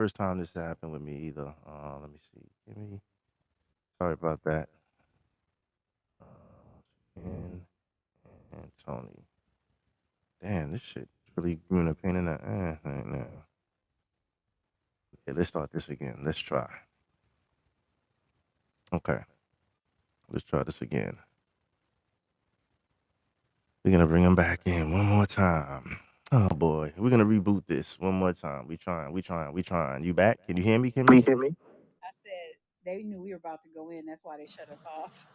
First time this happened with me either. Let me see. Give me. Sorry about that. And and Tony. Damn, this shit really giving a pain in the ass right now. Okay, let's start this again. Let's try. Okay, let's try this again. We're gonna bring him back in one more time. Oh boy, we're gonna reboot this one more time. We trying. You back? Can you hear me, Kimmy? I said they knew we were about to go in. That's why they shut us off.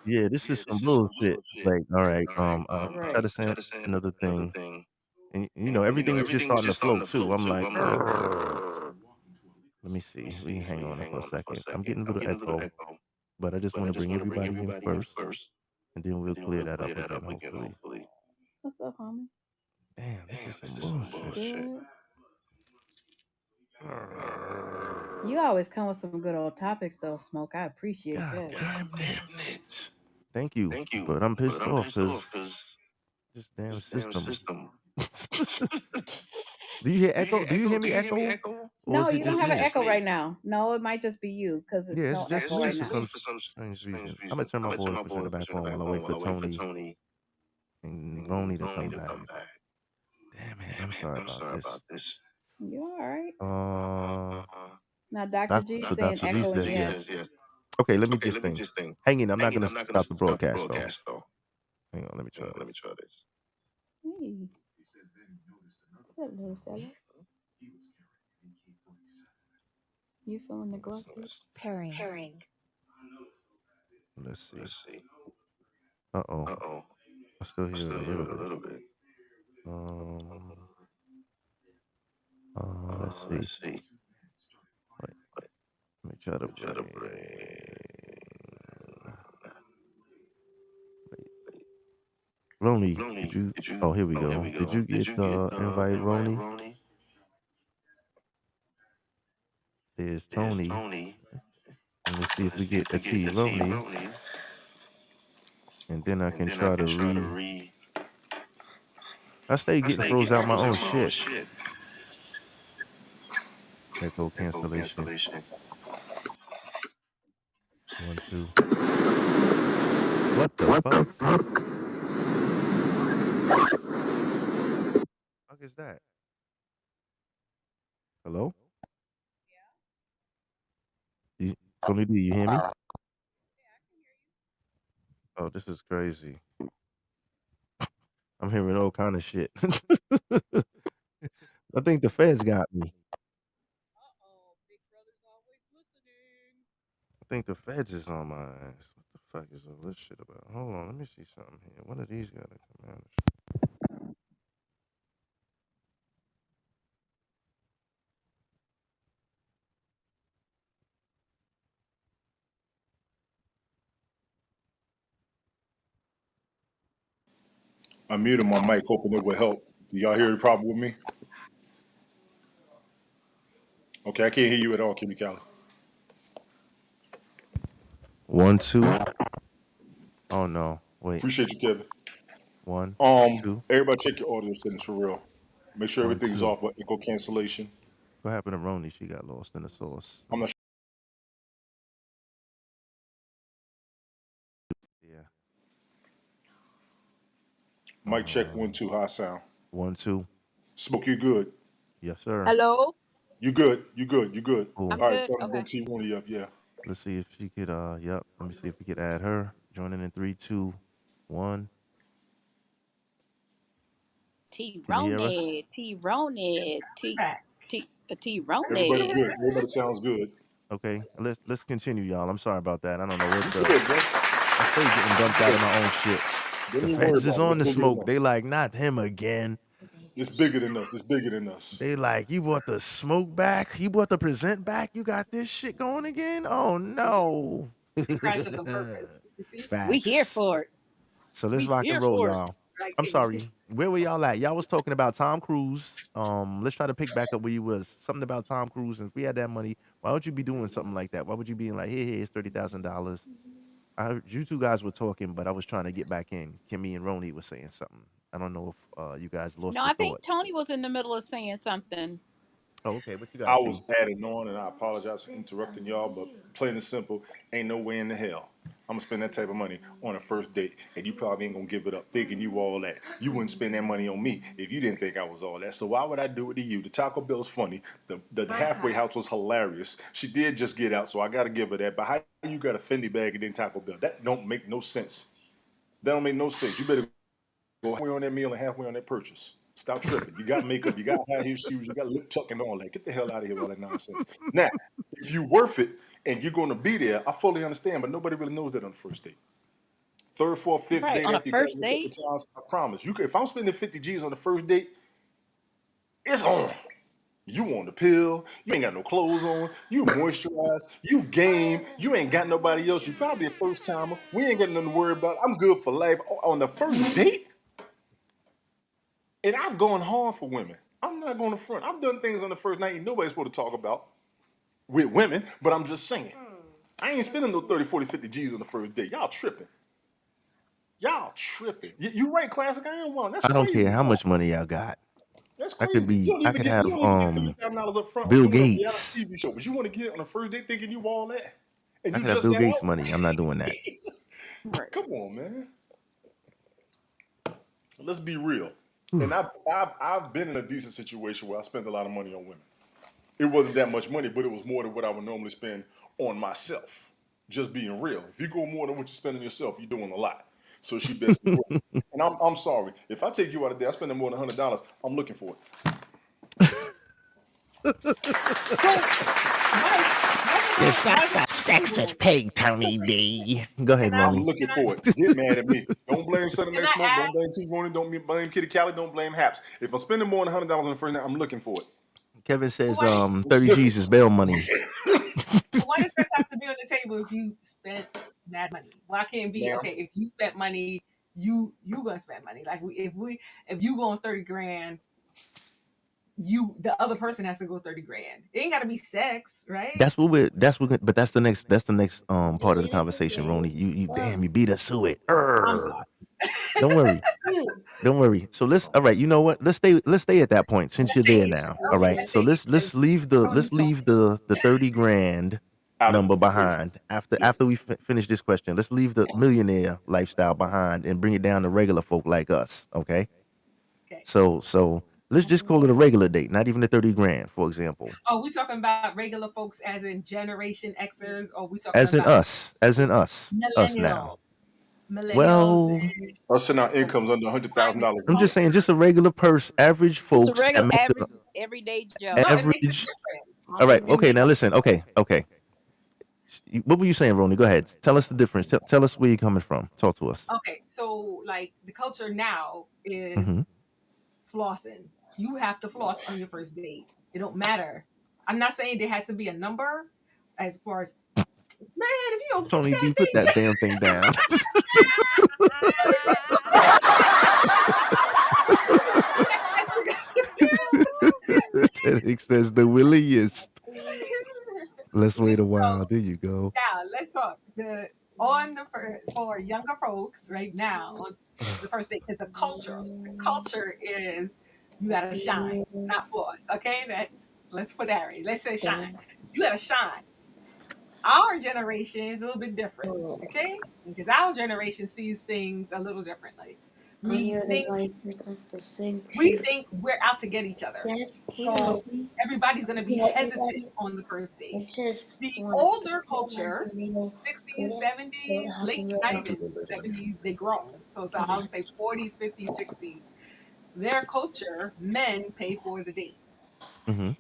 Yeah, this is some bullshit. Like, all right, try Right. to send another thing, and everything is just starting to float too. I'm like, let me see. We hang on for a second. I'm getting a little echo, but I just want to bring everybody in first, and then we'll clear that up again, hopefully. What's up, homie? Damn, this is some bullshit. Good. You always come with some good old topics, though, Smoke. I appreciate God that. damn it. Thank you, but I'm pissed off because this damn system. Do you hear echo? Do you hear me echo? Or No, is it you don't just have an me? echo right now. No, it might just be you because it's Yeah, it's no just echo me right for now. some strange reason. I'm gonna turn my voice recorder back on while I wait for Tony and Roni to come back. Damn it, I'm sorry about this. You all right? Uh, Now, Dr. G saying Dr. G echo and said yes. yes. Okay, let me just think. Hang in, I'm not gonna stop the broadcast though. Hang on, let me try this. Hey, what's up, little fella? You feeling neglected? Pairing. Let's see. Uh-oh. I still hear it a little bit. Um, let's see. Wait, let me try to bring. Roni, did you? Oh, here we go. Did you get the invite, Roni? There's Tony. And let's see if we get a T Roni. And then I can try to I stay getting froze out my own shit. Echo cancellation. 1, 2. What the fuck? Fuck is that? Hello? You, Tony D, you hear me? Oh, this is crazy. I'm hearing all kind of shit. I think the feds got me. Uh-oh, Big Brother's always listening. I think the feds is on my ass. What the fuck is all this shit about? Hold on, let me see something here. One of these gotta come out. I muted my mic, hoping it would help. Do y'all hear the problem with me? Okay, I can't hear you at all, Kimmy Callie. 1, 2. Oh no. Wait. Appreciate you, Kevin. 1, 2. Everybody check your audio settings for real. Make sure 1, everything's 2. off, but echo cancellation. What happened to Roni? She got lost in the sauce. I'm not Yeah. sure. Mic check 1 2, high sound. 1, 2. Smoke, you good. Yes, sir. Hello? You good. You good. You good. Cool. I'm All right, good. time to Okay. bring T Rooney up, yeah. Let's see if she could. Yep. Let me see if we could add her. Joining in 3, 2, 1. T Can you hear us? Roni. T Roni. T Everybody Roni. good. Everybody sounds good. Okay. Let's continue, y'all. I'm sorry about that. I don't know what You the. good, bro. I stay getting You dumped out of good. my own shit. Don't The even worry feds is about it. on It's the gonna get smoke. enough. They like not him again. It's bigger than us. It's bigger than us. They like you brought the smoke back. You brought the present back. You got this shit going again. Oh no. Crisis on purpose. We here Facts. for it. So let's We rock and here roll, for it. y'all. Right, I'm Kimmy? sorry. Where were y'all at? Y'all was talking about Tom Cruise. Let's try to pick back up where you was. Something about Tom Cruise. And if we had that money, why would you be doing something like that? Why would you be like, here, it's $30,000? I heard you two guys were talking, but I was trying to get back in. Kimmy and Roni was saying something. I don't know if you guys lost No, the I think thought. Tony was in the middle of saying something. Oh, okay. What you I got, was T? adding on, and I apologize for interrupting y'all, but plain and simple, ain't no way in the hell I'm gonna spend that type of money on a first date, and you probably ain't gonna give it up thinking you all that. You wouldn't spend that money on me if you didn't think I was all that. So why would I do it to you? The Taco Bell's funny. The halfway house was hilarious. She did just get out, so I gotta give her that. But how you got a Fendi bag and then Taco Bell? That don't make no sense. That don't make no sense. You better go halfway on that meal and halfway on that purchase. Stop tripping. You got makeup, you got high heel shoes, you got lip tuck and all that. Get the hell out of here with all that nonsense. Now, if you worth it and you're going to be there, I fully understand, but nobody really knows that on the first date. Third, fourth, fifth Right. date On a after you got first me a couple date? times, I promise you. If I'm spending 50 G's on the first date, it's on. You on the pill, you ain't got no clothes on, you moisturized, you game, you ain't got nobody else. You probably a first timer. We ain't got nothing to worry about. I'm good for life. On the first date, and I've gone hard for women. I'm not going to front. I've done things on the first night nobody's supposed to talk about with women, but I'm just saying. I ain't spending no 30, 40, 50 G's on the first date. Y'all tripping. Y'all tripping. You right, Classic. I am one. That's I don't care crazy. how much money y'all got. That's I could crazy. be. I could You have don't even get $50,000 up front on Bill doing a reality Gates. TV show, but you want to get on the first date thinking you all that, and I you could have just Bill got Gates out. money. I'm not doing that. Right. Come on, man. Let's be real. And I've been in a decent situation where I spent a lot of money on women. It wasn't that much money, but it was more than what I would normally spend on myself. Just being real. If you go more than what you spend on yourself, you're doing a lot. So she best be worth it. And I'm sorry. If I take you out of there, I spend more than $100, I'm looking for it. So, why is it on the table? paid, Tony D. Go ahead, Can I? I'm Roni. looking Can I? for it. Get mad at me. Don't blame Southern Can Night I Smoke. Don't ask? blame T Roney. Don't blame Kitty Cali. Don't blame Haps. If I'm spending more than $100 on the first night, I'm looking for it. Kevin says, Why? 30 G's is bail money. Why does this have to be on the table if you spent mad money? Why can't it be Ma'am, okay if you spent money, you gonna spend money? Like if you go on 30 grand, the other person has to go 30 grand. It ain't gotta be sex, right? But that's the next part of the conversation, Roni. You damn, you beat us to it. I'm sorry. Don't worry. Don't worry. So all right, you know what? Let's stay at that point since Let's you're there stay now. All okay, right. let's So stay let's because leave Tony's talking. the 30 grand out of number the equation. behind after Yeah. we finish this question. Let's leave the millionaire lifestyle behind and bring it down to regular folk like us, okay? Okay. So let's just call it a regular date, not even the 30 grand, for example. Are we talking about regular folks as in Generation Xers, or we talking As in about us us now. millennials? Millennials Well, and Us sending our incomes under $100,000 I'm a just year. saying, just a regular average Just a folks that regular, make the average, everyday no, Joe. it makes a average. difference. All right, It okay. makes Now listen, okay. What were you saying, Roni? Go ahead. Tell us the difference. Tell us where you're coming from. Talk to us. okay. So like the culture now is Hmm. flossing. You have to floss on your first date. It don't matter. I'm not saying there has to be a number as far as man, if you don't get Tony D, put that that damn thing down. TEDx says the williest. Let's wait a while. so There you go. now let's talk for younger folks right now on the first date is a culture. The culture is you gotta shine, not floss. Okay, let's put that right. Let's say shine. You gotta shine. Our generation is a little bit different, okay? Because our generation sees things a little differently. We think we're out to get each other. So everybody's gonna be hesitant on the first date. The older culture, 60s, 70s, late not even 70s, they grown. So I would say 40s, 50s, 60s. Their culture, men pay for the date. Hmm.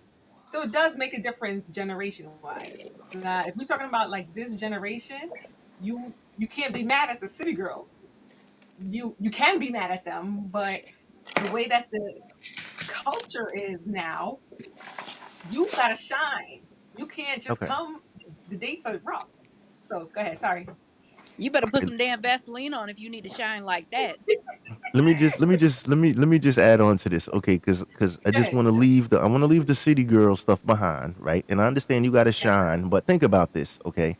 So it does make a difference generation wise. Now, if we're talking about like this generation, you can't be mad at the city girls. You can be mad at them, but the way that the culture is now, you gotta shine. You can't just Okay. come. The dates are rough. So go ahead. Sorry. You better put Okay. some damn Vaseline on if you need to shine like that. Let me just add on to this, okay? Because I Go just ahead. want to leave the city girl stuff behind, right? And I understand you got to Yes. shine, but think about this, okay?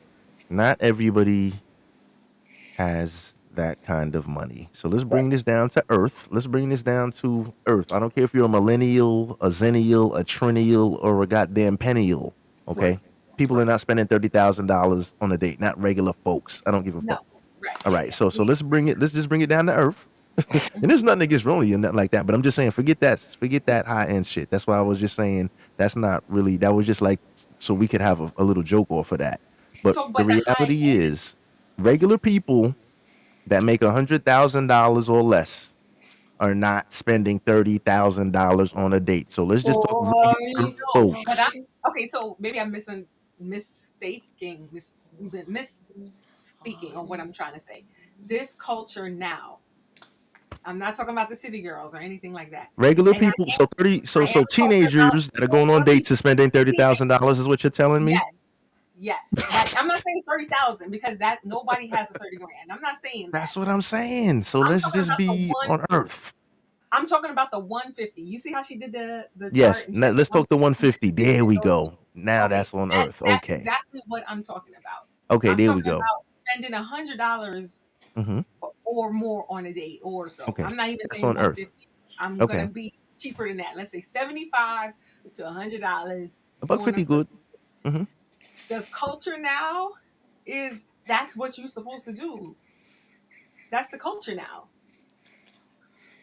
Not everybody has that kind of money. So let's bring this down to earth. Let's bring this down to earth. I don't care if you're a millennial, a zennial, a trillial, or a goddamn pennial. Right. Okay, people are Right. not spending $30,000 on a date. Not regular folks. I don't give a No. fuck. Right. All Yeah. right, Yeah. so let's bring it. Let's just bring it down to earth. And there's nothing against Rolly or nothing like that. But I'm just saying, forget that high end shit. That's why I was just saying that's not really. That was just like so we could have a little joke off of that. But So, the but the high reality end, is, regular people that make $100,000 or less are not spending $30,000 on a date. So let's just talk boy, regular no. But I'm folks. okay. So maybe I'm mistaking, misspeaking on what I'm trying to say. This culture now. I'm not talking about the city girls or anything like that. Regular And people. So 30. I am So talking about teenagers that are going on regular dates people. are spending Teenagers. $30,000 is what you're telling me. Yes. Yes. Like I'm not saying 30,000 because that nobody has a 30 grand. I'm not saying that. That's what I'm saying. So I'm let's talking just about the be one. on earth. I'm talking about the 150. You see how she did the chart Yes. and she Now had the let's talk to 150. 150. There we So go. Now okay, that's on that's earth. that's Okay. exactly what I'm talking about. Okay. I'm There we talking go. about spending $100 Hmm. or more on a date or so. Okay. I'm not even That's saying on earth. 150. I'm gonna Okay. be cheaper than that. Let's say 75 to $100 A buck on a 50 first. good. Hmm. The culture now is that's what you're supposed to do. That's the culture now.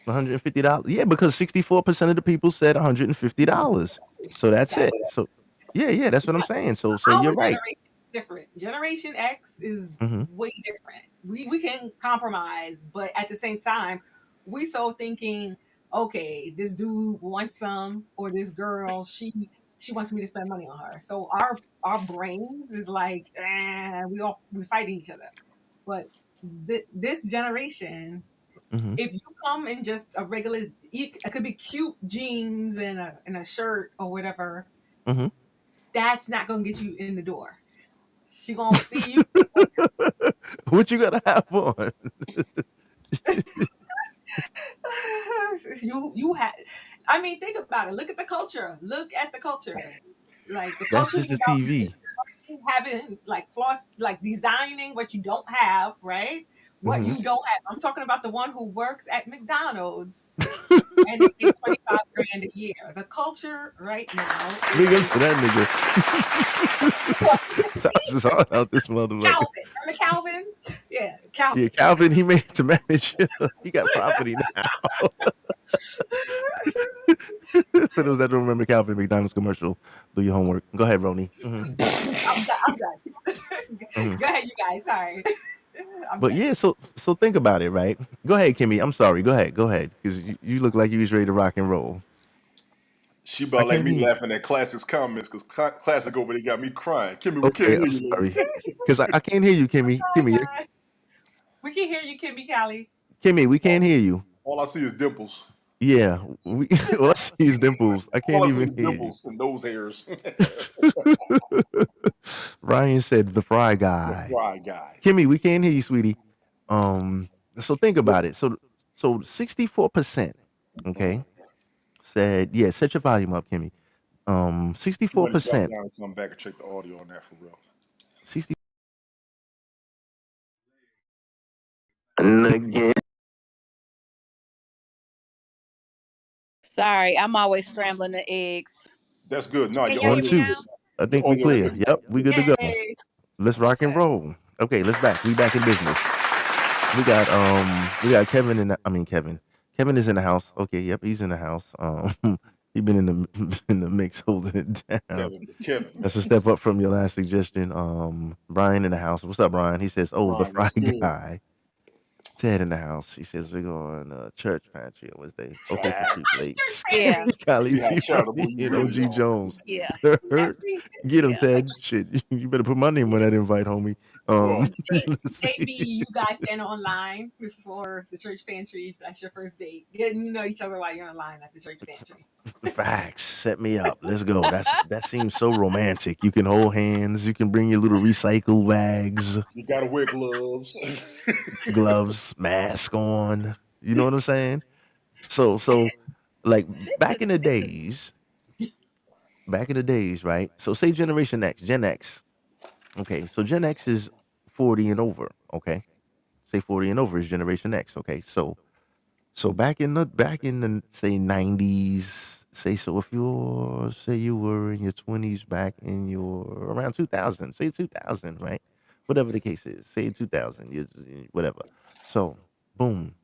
$150. Yeah, because 64% of the people said $150. So that's That's it. So yeah, that's what I'm yeah. saying. So you're Our right. generation is different. Generation X is Hmm. way different. We can compromise, but at the same time, we so thinking, okay, this dude wants some, or this girl, she wants me to spend money on her. So our brains is like, we fighting each other. But this generation, Hmm. if you come in just a regular, it could be cute jeans and a shirt or whatever, Hmm. that's not gonna get you in the door. She gonna see you. What you gotta have on? You had. I mean, think about it. Look at the culture. Look at the culture. Like the That's culture is just the about TV. having like floss, like designing what you don't have, right? What Hmm. you don't have. I'm talking about the one who works at McDonald's and they get 25 grand a year. The culture right now Big ups is to that nigga. Tops is hard out this motherfucker. Calvin. Remember Calvin? Yeah, Calvin. Yeah, Calvin, he made it to manager. He got property now. For those that don't remember Calvin McDonald's commercial, do your homework. Go ahead, Roni. I'm done. Hmm. Go ahead, you guys. Sorry. I'm But done. yeah, so think about it, right? Go ahead, Kimmy. I'm sorry. Go ahead, because you look like you was ready to rock and roll. She I about like can't me hear. laughing at Classic's comments because Classic over there got me crying. Kimmy, we can't Okay, hear I'm you, lady. sorry, because I can't hear you, Kimmy. Oh Kimmy, my God. We can hear you, Kimmy Callie. Kimmy, we can't All, hear you. all I see is dimples. Yeah, we. All I see is dimples. I can't All I see even is hear dimples and those hairs. you. Ryan said the fry The guy. fry guy. Kimmy, we can't hear you, sweetie. Um, so think about it. So 64%, okay, said yeah. Set your volume up, Kimmy. You want to drop 64%. down and come back and check the audio on that for real. 60. And again. Sorry, I'm always scrambling the eggs. That's good. No, Can your y'all hear One, me audio is two. good. now? I Your think we audio is clear. good. Yep, we good to go. Yay. Let's rock and Okay. roll. Okay, let's back. We back in business. We got Kevin in the, I mean Kevin. Kevin is in the house. Okay, yep, he's in the house. He been in the in the mix holding it down. Kevin. That's a step up from your last suggestion. Brian in the house. What's up, Brian? He says, "Oh, the Brian, fry what's good? guy." Ted in the house. He says we're going church pantry on Wednesday. Okay for cheap Church plates. Yeah, pantry. Kylie See how C. charitable you and really OG are. Jones. yeah, Get him, yeah. Ted. Shit, you better put my name on that invite, homie. Well, Let's Maybe see. you guys stand online before the church pantry. That's your first date. Getting to know each other while you're online at the church pantry. Facts. Set me up. Let's go. That seems so romantic. You can hold hands. You can bring your little recycle bags, you gotta wear gloves. gloves, mask on. You know what I'm saying? So like This back is in the this is days, right? So say Generation X, Gen X. Okay, so Gen X is 40 and over. Okay, Say 40 and over is Generation X. Okay, so back in the say 90s, say so if you're say you were in your 20s back in your around 2000, say 2000, right? Whatever the case is, say 2000, whatever. So, boom,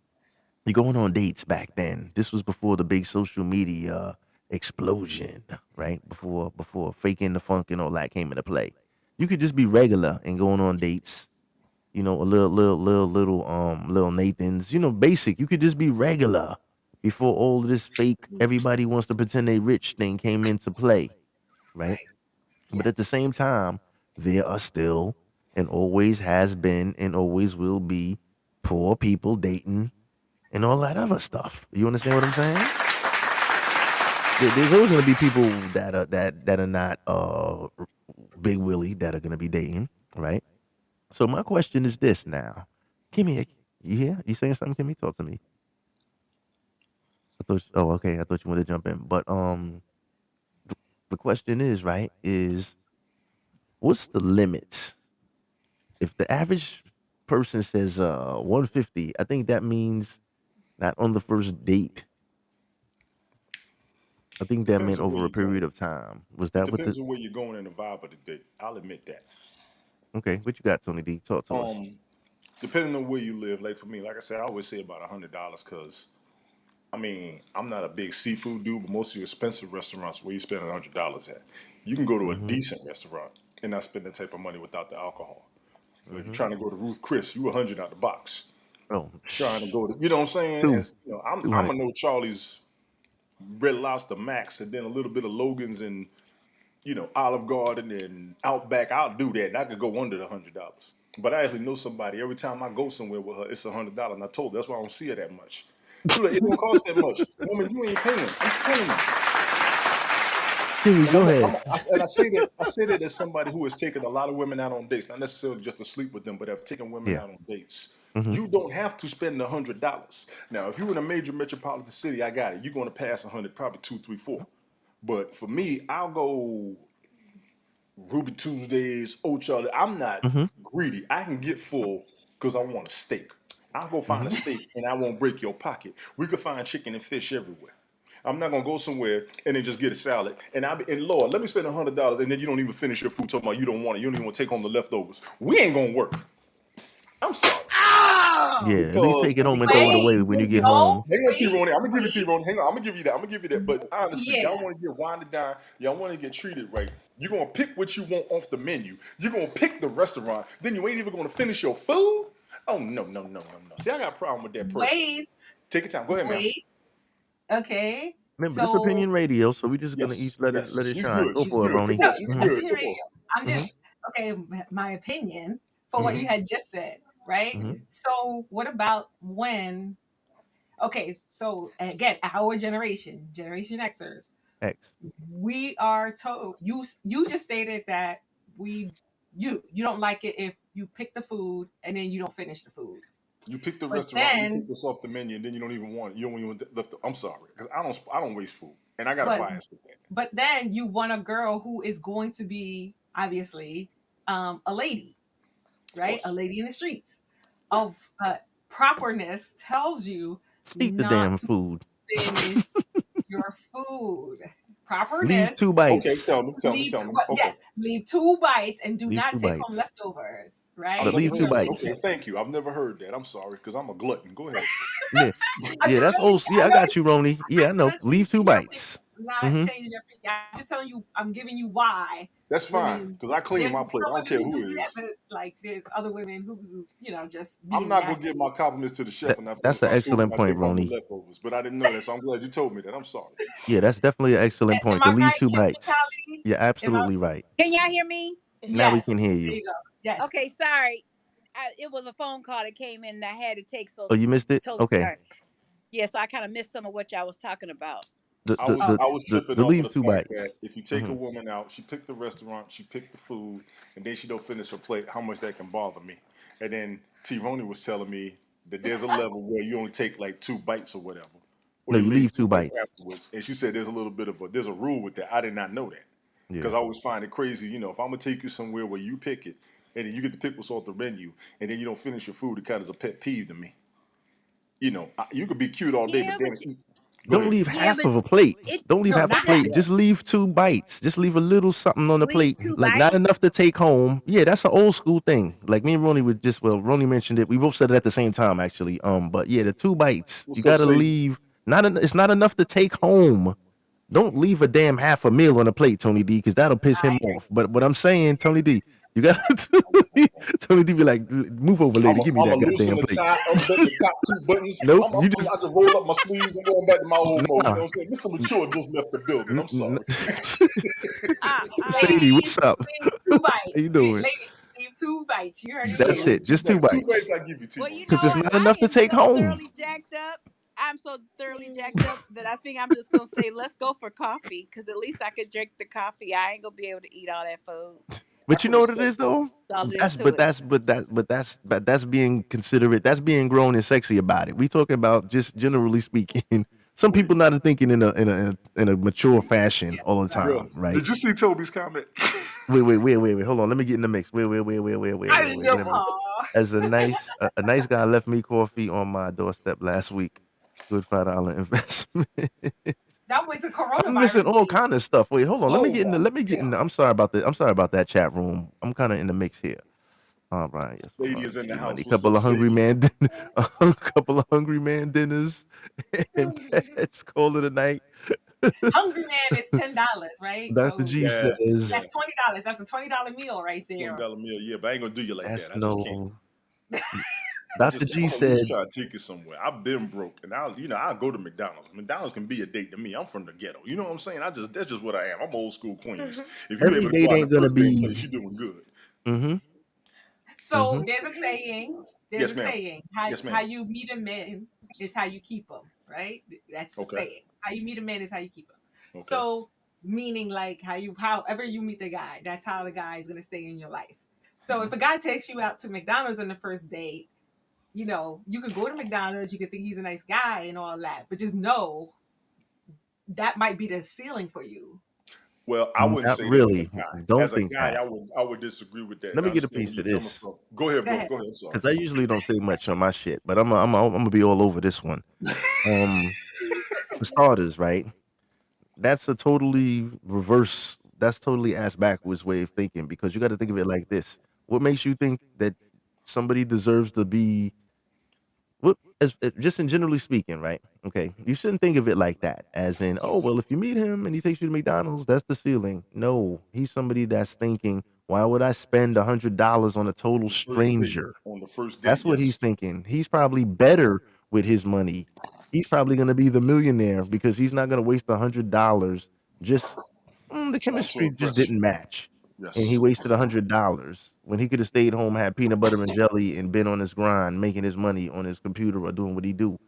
you're going on dates back then. This was before the big social media explosion, right? Before faking the funk and all that came into play. You could just be regular and going on dates, a little Nathan's, basic. You could just be regular before all of this fake everybody wants to pretend they rich thing came into play, right? Right. But at the Yes. same time, there are still and always has been and always will be poor people dating and all that other stuff. You understand what I'm saying? There's always gonna be people that are not Big Willie that are gonna be dating, right? So my question is this now. Kimmy, you here? You saying something, Kimmy? Talk to me. Oh, okay. I thought you wanted to jump in. But the question is, right, is what's the limit? If the average person says 150, I think that means not on the first date. I think that Depends meant on where over a you're going. period of time. Was It that what the depends on where you're going and the vibe of the date. I'll admit that. Okay, what you got, Tony D? Talk to us. Um, Depending on where you live, like for me, like I said, I always say about $100 because I mean, I'm not a big seafood dude, but most of your expensive restaurants where you spend $100 at, you can go to a Mm-hmm. decent restaurant and not spend that type of money without the alcohol. If you're Mm-hmm. trying to go to Ruth Chris, you 100 out the box. Oh, Trying to go to, you know what I'm saying? two, As you know, I'm 200. a no Charlie's Red Lobster Max, and then a little bit of Logan's and Olive Garden and Outback. I'll do that, and I could go under $100. But I actually know somebody. Every time I go somewhere with her, it's $100, and I told her that's why I don't see her that much. She like, it don't cost that much, woman. You ain't paying. I'm telling you. Kimmy, And go ahead. I say that as somebody who has taken a lot of women out on dates, not necessarily just to sleep with them, but have taken women Yeah. out on dates. Mm-hmm. You don't have to spend $100. Now, if you're in a major metropolitan city, I got it. You're going to pass 100, probably two, three, four. But for me, I'll go Ruby Tuesdays, Old Charlie. I'm not Mm-hmm. greedy. I can get full because I want a steak. I'll go find a Mm-hmm. steak and I won't break your pocket. We could find chicken and fish everywhere. I'm not gonna go somewhere and then just get a salad. And Lord, let me spend $100 and then you don't even finish your food talking about you don't want it. You don't even want to take home the leftovers. We ain't gonna work. I'm sorry. Yeah, at least Because take it home and throw it Wait. away when you get No. home. hang on, T Wait. Roney. I'm gonna give it to you, Wait. Roney. Hang on, I'm gonna give you that. I'm gonna give you that. But honestly, Yeah. y'all want to get wine and dine. Y'all want to get treated right. You're gonna pick what you want off the menu. You're gonna pick the restaurant. Then you ain't even gonna finish your food. Oh no, no, no, no, no. See, I got a problem with that person. Wait. Take your time. Go ahead, ma'am. Wait. Okay. Remember, this So opinion radio, so we're just gonna Yes, each let it yes. let it She's shine. good. Go She's for it, good. Come Roni. no, on, she's it's Mm-hmm. good. opinion Come radio. on. I'm Mm-hmm. just okay. My opinion for what Mm-hmm. you had just said, right? Mm-hmm. So, what about when? Okay, so again, our generation, Generation Xers, X. we are told you just stated that we you don't like it if you pick the food and then you don't finish the food. You pick the But restaurant, you pick then, this off the menu, and then you don't even want it. You don't even left. I'm sorry, because I don't waste food, and I got a but bias with that. but then you want a girl who is going to be obviously a lady, Of right? A course. lady in the streets. Of properness tells you Eat the not damn to food. finish your food. Leave Properness, Okay,2 bites. leave tell two, me. but Okay. yes, leave 2 bites and do Leave not two take home bites. leftovers, I've But right? never leave two heard that. bites. Okay, thank you. I've never heard that. I'm sorry, because I'm a glutton. Go ahead. Yeah. I'm Yeah, just that's telling you, old. Yeah, I I know got it's, you, Roni. Yeah, I I'm know. not Leave two changing your opinion. bites. I'm not Mm-hmm. changing your opinion. I'm just telling you, I'm giving you why That's fine, women, because I clean there's my some plate. I don't women care who who do it that, is. but like there's other women who, just I'm being not gonna give nasty. my compliments to the chef That and I that's finish an my food and excellent I point, take home the Roni. leftovers. But I didn't know that, so I'm glad you told me that. I'm sorry. Yeah, that's definitely an excellent Am point. To I leave right, two Kim bites. Tally? You're Am I? absolutely right. Can y'all hear me? Now we can Yes. hear There you. you go. Yes. Okay, sorry. It was a phone call that came in that I had to take, so Oh, you missed it? totally Okay. sorry. Yeah, so I kind of missed some of what y'all was talking about. The I the was the Okay. I was the, tripping the off of leave the two fact that bites. if you take a Mm-hmm. woman out, she picked the restaurant, she picked the food, and then she don't finish her plate, how much that can bother me. And then T Roney was telling me that there's a level where you only take like 2 bites or whatever. Or No, you you leave leave two two bites bites. afterwards. And she said there's a rule with that. I did not know that. Yeah. Because I always find it crazy, if I'm gonna take you somewhere where you pick it, and then you get to pick what's off the menu, and then you don't finish your food. It kind of is a pet peeve to me. You know, you could be cute all day, Yeah, but but then go Don't ahead. leave yeah, half but of a plate. it Don't leave No, half a not plate. half. yeah. Just leave 2 bites. Just leave a little something on the Leave plate. 2 Like not enough bites. to take home. Yeah, that's an old school thing. Like me and Ronnie would just Ronnie mentioned it. We both said it at the same time actually. But yeah, the 2 bites. What's You up, gotta Sadie? leave. It's not enough to take home. Don't leave a damn half a meal on a plate, Tony D, because that'll piss I him agree. off. But what I'm saying, Tony D, you got Tony D be like, move over, lady, give me I'm a that loosen goddamn the plate. tie, unbutton the top 2 buttons. Nope, I'm you I just just roll up my sleeves and going back to my old mode. You know nah. what I'm saying? Mr. Mature just left the building. I'm sorry. Sadie, Ladies, what's up? leave 2 How bites. you doing? Ladies, leave 2 bites. You heard You it said That's here. it. leave 2 Just 2 bites. 2 bites. bites I give you Well, you T-Bone. Because know there's what? not I enough to am take so home. thoroughly jacked up. I'm so thoroughly jacked up that I think I'm just gonna say, let's go for coffee, because at least I could drink the coffee. I ain't gonna be able to eat all that food. I But you can know what it respect is though? That's all it is That's to but it. that's but that but that's being considerate. That's being grown and sexy about it. We talking about just generally speaking. Some wait. people not thinking in a mature fashion Yeah, all the right. Bro, time, right? did you see Toby's comment? Wait. Hold on. Let me get in the mix. Wait. I didn't Let me. never. Aw, As a nice guy left me coffee on my doorstep last week. Good $5 investment. that was a I'm missing coronavirus all thing. kind of stuff. Wait, hold on. Oh my Let me get in. God. I'm sorry about that. I'm sorry about that chat room. I'm kind of in the mix here. All right, yes, for Sadie money, is in the G house. money. What's up, Couple of hungry Sadie? man, a couple of hungry man dinners, and pets. Call it a night. Hungry Man is $10, right? Dr. So G Yeah, says yeah. that's $20. That's a $20 meal right there. $20 meal, yeah, but I ain't gonna do you like that's that. I just can't. no. Dr. G I'm at least said, try to take you somewhere. I've been broke, and I'll go to McDonald's. McDonald's can be a date to me. I'm from the ghetto. You know what I'm saying? That's just what I am. I'm old school Queens. If you every able to go date out in ain't the gonna first day be. place, you're doing good. Mm-hmm. So Mm-hmm. there's a saying. There's Yes, a ma'am. saying. Yes, How ma'am. you meet a man is how you keep him, right? That's the Okay. saying. How you meet a man is how you keep him. Okay. So meaning like however you meet the guy, that's how the guy is gonna stay in your life. So Hmm. if a guy takes you out to McDonald's on the first date, you could go to McDonald's, you could think he's a nice guy and all that, but just know that might be the ceiling for you. Well, I wouldn't Not say that as a really. guy. As Don't a think guy, that. I would disagree with that, Let and me I get a understand where piece you're of coming this from. Go ahead, Go bro. ahead. Go ahead. I'm sorry. because I usually don't say much on my shit, but I'm gonna be all over this one. Um, for starters, right? That's a totally reverse. That's totally ass backwards way of thinking because you got to think of it like this: what makes you think that somebody deserves to be what? Just in generally speaking, right? Okay, you shouldn't think of it like that, as in, oh well, if you meet him and he takes you to McDonald's, that's the ceiling. No, he's somebody that's thinking, why would I spend $100 on a total On the first date. stranger? On the first date, That's what he's yes. thinking. He's probably better with his money. He's probably going to be the millionaire because he's not going to waste $100. Just the Trying to chemistry just impress didn't you. match, and he Yes. wasted $100 when he could have stayed home, had peanut butter and jelly, and been on his grind, making his money on his computer or doing what he do.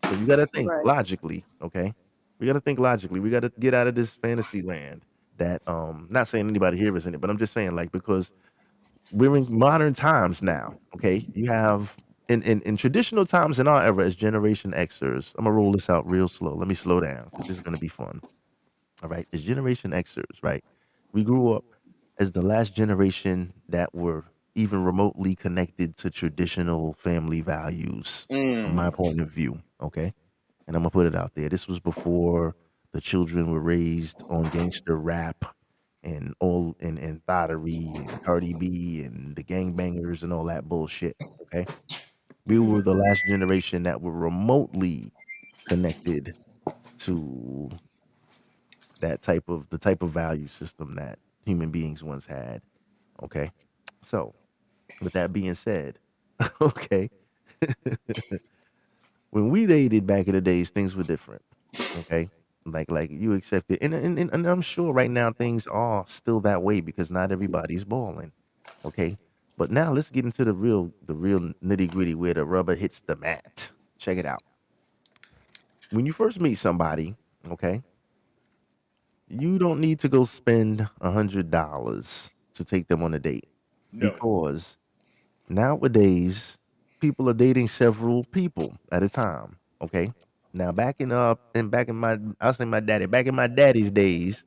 So you got to think Right. logically, okay? We got to think logically. We got to get out of this fantasy land. That not saying anybody here is in it, but I'm just saying like because we're in modern times now. Okay, you have in traditional times in our era as Generation Xers. I'm gonna roll this out real slow. Let me slow down because this is gonna be fun. All right, as Generation Xers, right? We grew up as the last generation that were even remotely connected to traditional family values, from my Mm. point of view. Okay, and I'm gonna put it out there. This was before the children were raised on gangster rap and thottery and Cardi B and the gangbangers and all that bullshit. Okay, we were the last generation that were remotely connected to the type of value system that human beings once had. Okay, so with that being said, okay, when we dated back in the days, things were different. Okay, like you accept it, and I'm sure right now things are still that way because not everybody's balling. Okay, but now let's get into the real nitty gritty where the rubber hits the mat. Check it out. When you first meet somebody, okay, you don't need to go spend $100 to take them on a date No. because nowadays people are dating several people at a time. Okay. Now back in my I'll say my daddy, back in my daddy's days,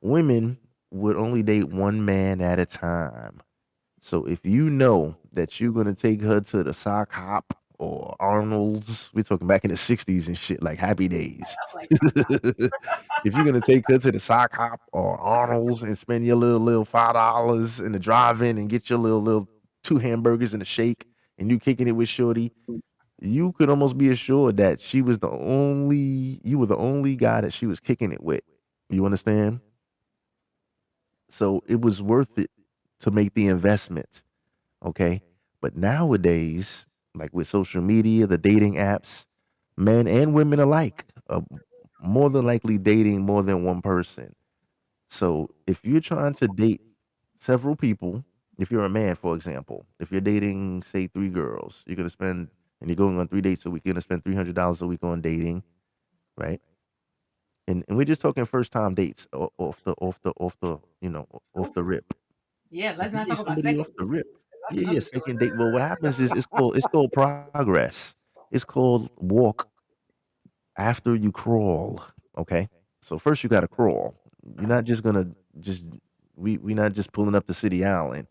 women would only date one man at a time. So if you know that you're gonna take her to the sock hop or Arnold's, we're talking back in the '60s and shit, like Happy Days. I like sock hop. If you're gonna take her to the sock hop or Arnold's and spend your little $5 in the drive-in and get your little 2 hamburgers and a shake, and you kicking it with Shorty, you could almost be assured that you were the only guy that she was kicking it with. You understand? So it was worth it to make the investment. Okay. But nowadays, like with social media, the dating apps, men and women alike are more than likely dating more than one person. So if you're trying to date several people, if you're a man, for example, if you're dating, say, 3 girls, you're gonna spend and you're going on 3 dates a week, you're gonna spend $300 a week on dating, right? And we're just talking first time dates off Ooh, the rip. yeah, If let's you not date talk about somebody second off the rip, dates. That's yeah, another story. second date. Well, what happens is it's called progress. It's called walk after you crawl. Okay, so first you got to crawl. You're not just gonna just we not just pulling up to City Island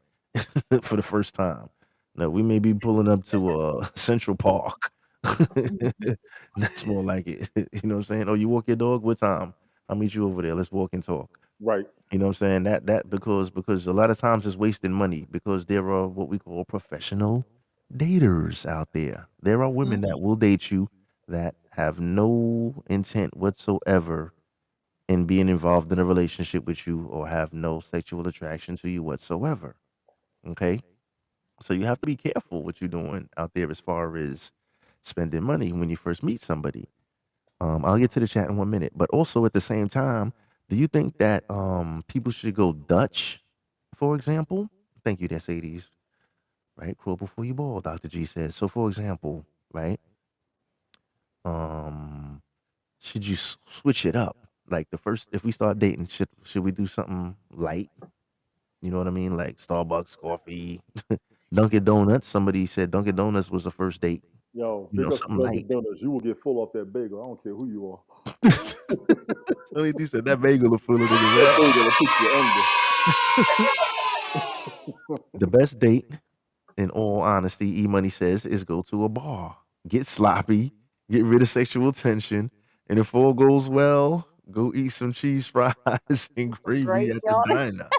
for the first time. No, we may be pulling up to Central Park. That's more like it. You know what I'm saying? Oh, you walk your dog? What time? I'll meet you over there. Let's walk and talk. Right. You know what I'm saying? That because a lot of times it's wasting money because there are what we call professional daters out there. There are women Mhm. that will date you that have no intent whatsoever in being involved in a relationship with you or have no sexual attraction to you whatsoever. Okay? So you have to be careful what you're doing out there as far as spending money when you first meet somebody. I'll get to the chat in 1 minute. But also at the same time, do you think that people should go Dutch, for example? Thank you, that's 80s, right? Crawl before you ball, Dr. G says. So for example, right? Um, should you switch it up? Like the first, if we start dating, should we do something light? You know what I mean? Like Starbucks, coffee, Dunkin' Donuts. Somebody said Dunkin' Donuts was the first date. Yo, You know, big up to something Dunkin' light. Donuts. You will get full off that bagel. I don't care who you are. Somebody said that bagel will fill a nigga's That ass. bagel will put you under. The best date, in all honesty, E Money says, is go to a bar, get sloppy, get rid of sexual tension, and if all goes well, go eat some cheese fries and Some gravy at gravy the on it. diner.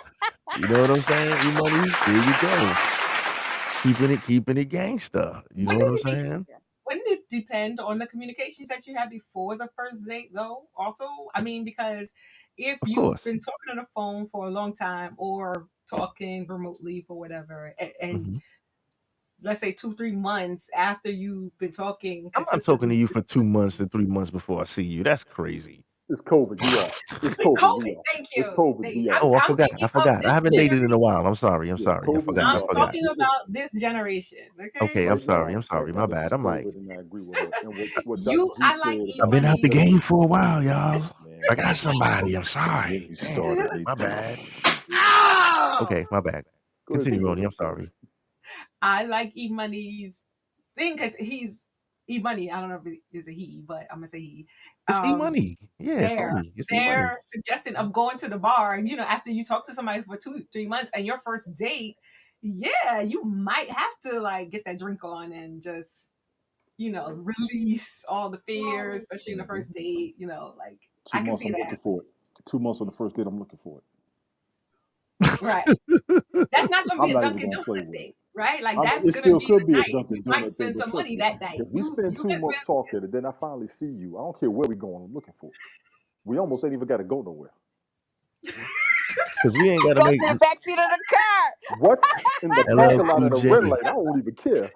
You know what I'm saying? E Money, there you go. Keeping it gangster. You know what Wouldn't I'm it be? saying? Wouldn't it depend on the communications that you had before the first date, though? Also, I mean, because if Of you've course. been talking on the phone for a long time or talking remotely for whatever, and hmm let's say 2, 3 months after you've been talking I'm not talking to consistently you since for 2 months and 3 months before I see you. That's crazy. It's COVID. We are. It's with COVID. We COVID, are. thank It's you. COVID. We are. Oh, I I'm forgot. I thinking of forgot. I this haven't dated in a generation. while. I'm sorry. I'm Yeah, sorry. I COVID. forgot. We I I'm are. forgot. talking about this generation, okay? Okay, I'm Right sorry. now, I'm sorry. My this bad. is I'm like, COVID, and I agree with her. And what Dr. G I like said E I've about been out the Money. game for a while, y'all. man, I got somebody. I'm don't get sorry. me Damn. started. They My bad. Ah! Okay, my bad. go ahead, Continue, Taylor. Ronnie. I'm sorry. I like E Money's thing because he's E Money. I don't know if it is a he, but I'm gonna say he. It's E Um, Money. Yeah, it's their homie. It's E Money. their suggestion of going to the bar. After you talk to somebody for 2, 3 months and your first date, yeah, you might have to like get that drink on and just release all the fears, especially in the Hmm first date. Like I Two can months, see I'm that. looking for it. 2 months on the first date, I'm looking for it. Right. That's not going to be I'm a not even Dunkin' gonna play Donuts with it. date, right? Like that's It going to still be could the be a night, and you Dunkin' might Donut thing, spend but some trust money me, that night. if we You spend you two can months spend. talking and then I finally see you, I don't care where we going. I'm looking for it. We almost ain't even got to go nowhere. Because we ain't got to Go make to the backseat of the car. What in the parking lot at a red LL light? I don't even care.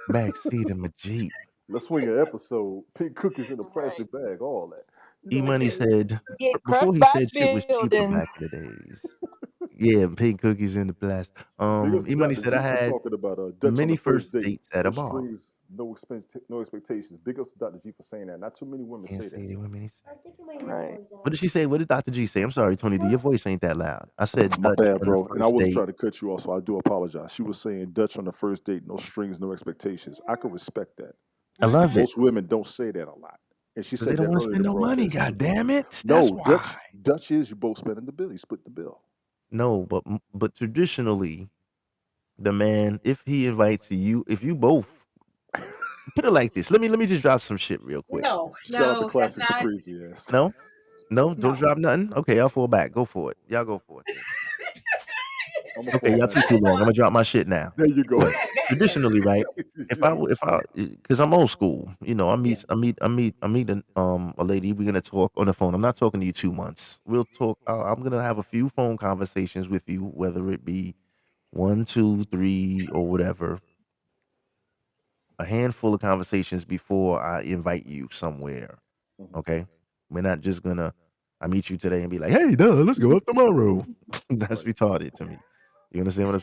backseat of my Jeep. Let's swing an episode. Pink cookies in a Right. plastic bag, all that. You E know what I'm Money saying? said, Get before crushed he by said shit was cheaper buildings. back in the days. Yeah, pink cookies in the plastic. Big ups to E Money Dr. said I G for had talking about Dutch on many the first first date. dates at No a bar. strings, no expectations. Big ups to Dr. G for saying that. Not too many women Can't say that. say the women. Right. What did she say? What did Dr. G say? I'm sorry, Tony D. Your voice ain't that loud. I said My Dutch bad, on the bro. And I first wasn't date. trying to cut you off, so I do apologize. She was saying Dutch on the first date, no strings, no expectations. I can respect that. I love Mhm. it Most women don't say that a lot. And she because they said don't that want to earlier in spend the no money. broadcast God too. damn it. That's No, why. Dutch is you both spending the bill. You split the bill. No, but traditionally, the man, if he invites you, if you both put it like this, let me just drop some shit real quick. No, Shout out to no, that's Classic for not. crazy ass. No, no, don't No. drop nothing. Okay, I'll fall back. Go for it. Y'all go for it then. I'm gonna Okay, fall y'all back took too too. long. I'm gonna drop my shit now. There you go. But Go ahead. traditionally, right? Because I'm old school, Yeah. I meet a lady. We're gonna talk on the phone. I'm not talking to you 2 months. We'll talk. I'm gonna have a few phone conversations with you, whether it be one, two, three, or whatever. A handful of conversations before I invite you somewhere. Mhm. Okay, we're not just gonna. I meet you today and be like, "Hey, duh, let's go up tomorrow." That's Right. retarded to me. You understand what I'm?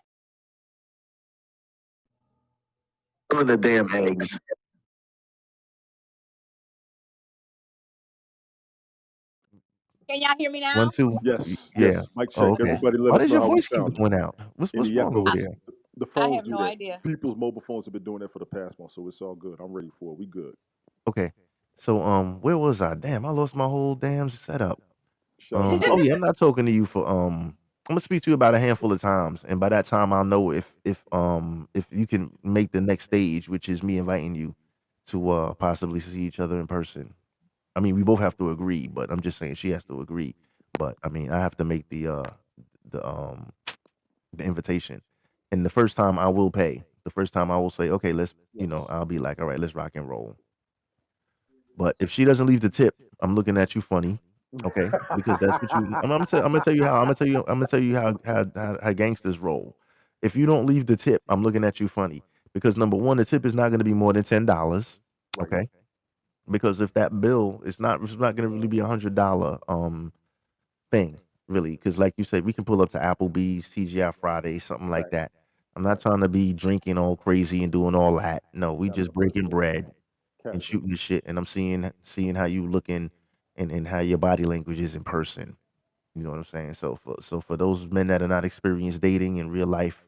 Some of the damn eggs. Can y'all hear me One, now? two, Yes, yeah. yes. Mic Oh, check. okay. Everybody let Why us does know your how we voice keep sounded. going out? What's Any wrong over I, echoes. there? The I phones have do no that. idea. People's mobile phones have been doing that for the past month, so it's all good. I'm ready for it. We good. Okay. So where was I? Damn, I lost my whole damn setup. Shout out to Oh yeah, Casey. I'm not talking to you for I'm gonna speak to you about a handful of times, and by that time I'll know if you can make the next stage, which is me inviting you to possibly see each other in person. I mean, we both have to agree, but I'm just saying she has to agree. But I mean, I have to make the um the invitation. And the first time I will pay. The first time I will say, okay, Yes. I'll be like, all right, let's rock and roll. But if she doesn't leave the tip, I'm looking at you funny, okay? Because that's what you. I'm gonna tell you how. I'm gonna tell you how gangsters roll. If you don't leave the tip, I'm looking at you funny because number one, the tip is not going to be more than $10, Right. okay? Because if that bill is not, it's not going to really be $100 thing, really. Because like you said, we can pull up to Applebee's, TGI Friday, something like Right. that. I'm not Right. trying to be drinking all crazy and doing all that. No, we Gotta just keep it breaking adult. bread and Casual. shooting the shit, and I'm seeing how you looking and how your body language is in person. You know what I'm saying? So for those men that are not experienced dating in real life,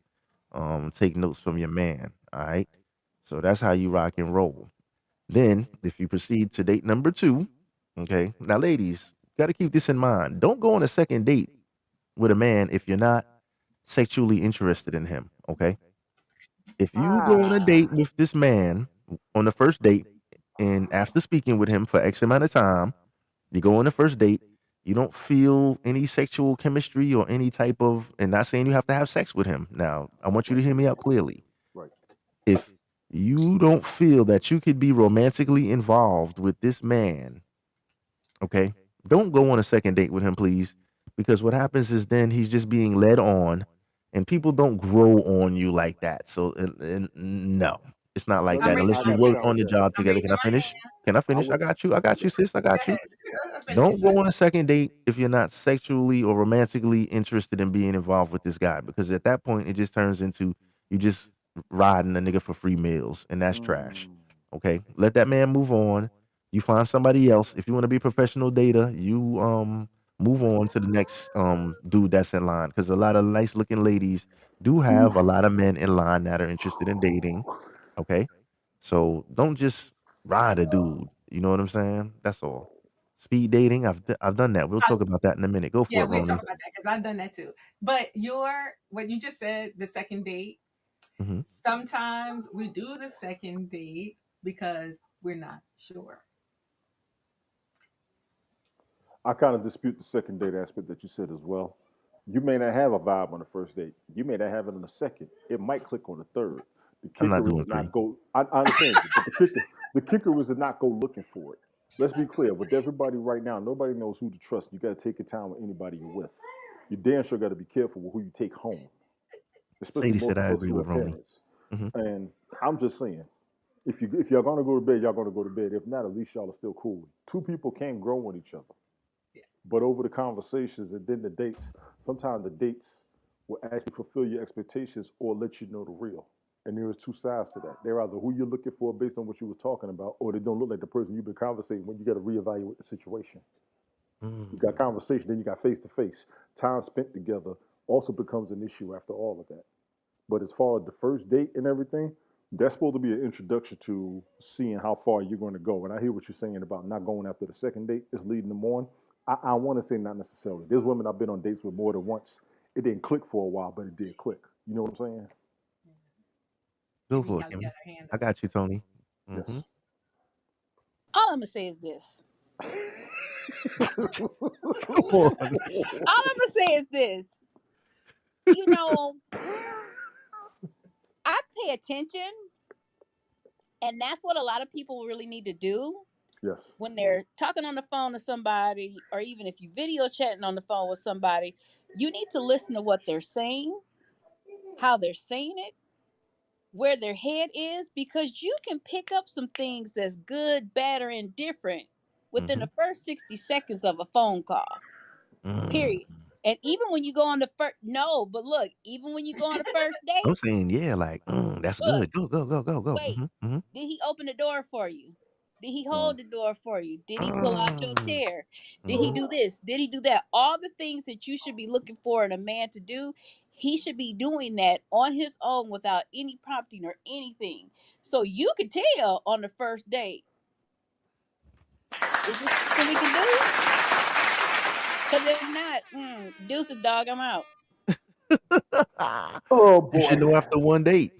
take notes from your man. All right. So that's how you rock and roll. Then, if you proceed to date number two, okay. Now, ladies, got to keep this in mind. Don't go on a second date with a man if you're not sexually interested in him. Okay. If you go on a Ah. date with this man on the first date, and after speaking with him for X amount of time, you go on the first date, you don't feel any sexual chemistry or any type of, and not saying you have to have sex with him. Now, I want you to Right. hear me out clearly. Right. If you don't feel that you could be romantically involved with this man, okay, don't go on a second date with him, please, because what happens is then he's just being led on, and people don't grow on you like that. So, and no, it's not like Let me. I'm that raising unless I you my gotta work hand. on challenge the that. job I'm together. Can raising I my finish? Can I I finish? I would. got you. I got you, sis. I hand. got Go you. ahead. Don't Finish go it. on a second date if you're not sexually or romantically interested in being involved with this guy, because at that point it just turns into you just riding a nigga for free meals, and that's trash. Mm. Okay, let that man move on. You find somebody else. If you want to be a professional dater, you move on to the next dude that's in line, because a lot of nice looking ladies do have a lot of men in line that are interested in dating. Okay, so don't just ride a dude. You know what I'm saying? That's all. Speed dating, I've done that. We'll I, talk about that in a minute. Go for yeah, it, we'll talk Roni. about that because I've done that too. But what you just said, the second date, Hmm. sometimes we do the second date because we're not sure. I kind of dispute the second date aspect that you said as well. You may not have a vibe on the first date. You may not have it on the second. It might click on the third. The I'm not kicker is doing to three. not go. I understand you, but the kicker is to not go looking for it. Let's be clear with everybody right now. Nobody knows who to trust. You got to take your time with anybody you're with. You damn sure got to be careful with who you take home, especially Sadie said most I of us agree who with have Roni. parents. Hmm. And I'm just saying, if y'all gonna go to bed, y'all gonna go to bed. If not, at least y'all are still cool. Two people can grow on each other. Yeah. But over the conversations and then the dates, sometimes the dates will actually fulfill your expectations or let you know the real. And there is two sides to that. They're either who you're looking for based on what you were talking about, or they don't look like the person you've been conversating with. You got to reevaluate the situation. You got Mm. conversation, then you got face to face. Time spent together also becomes an issue after all of that. But as far as the first date and everything, that's supposed to be an introduction to seeing how far you're going to go. And I hear what you're saying about not going after the second date, is leading them on. I want to say not necessarily. There's women I've been on dates with more than once. It didn't click for a while, but it did click. You know what I'm saying? Go Kimmy for it, Kelly Kimmy. got her hand I up. got you, Tony. Yes. Mm-hmm. All I'm gonna say is this. Come on. All I'm gonna say is this. You know, I pay attention, and that's what a lot of people really need to do Yes. when they're talking on the phone to somebody, or even if you video chatting on the phone with somebody. You need to listen to what they're saying, how they're saying it, where their head is, because you can pick up some things that's good, bad, or indifferent within Mm-hmm. the first 60 seconds of a phone call. Period. Mm. And even when you go on the first, no, but look, even when you go on the first I'm date, saying, yeah, like, that's look, good. Go, go, go, go, go. wait, Mm-hmm. did he open the door for you? Did he Uh, hold the door for you? Did he pull out your Mm-hmm. chair? Did he Mm-hmm. do this? Did he do that? All the things that you should be looking for in a man to do, he should be doing that on his own without any prompting or anything. So you could tell on the first date, is this something we can do? Because if not, deuces, dog, I'm out. oh You should boy. know after one date.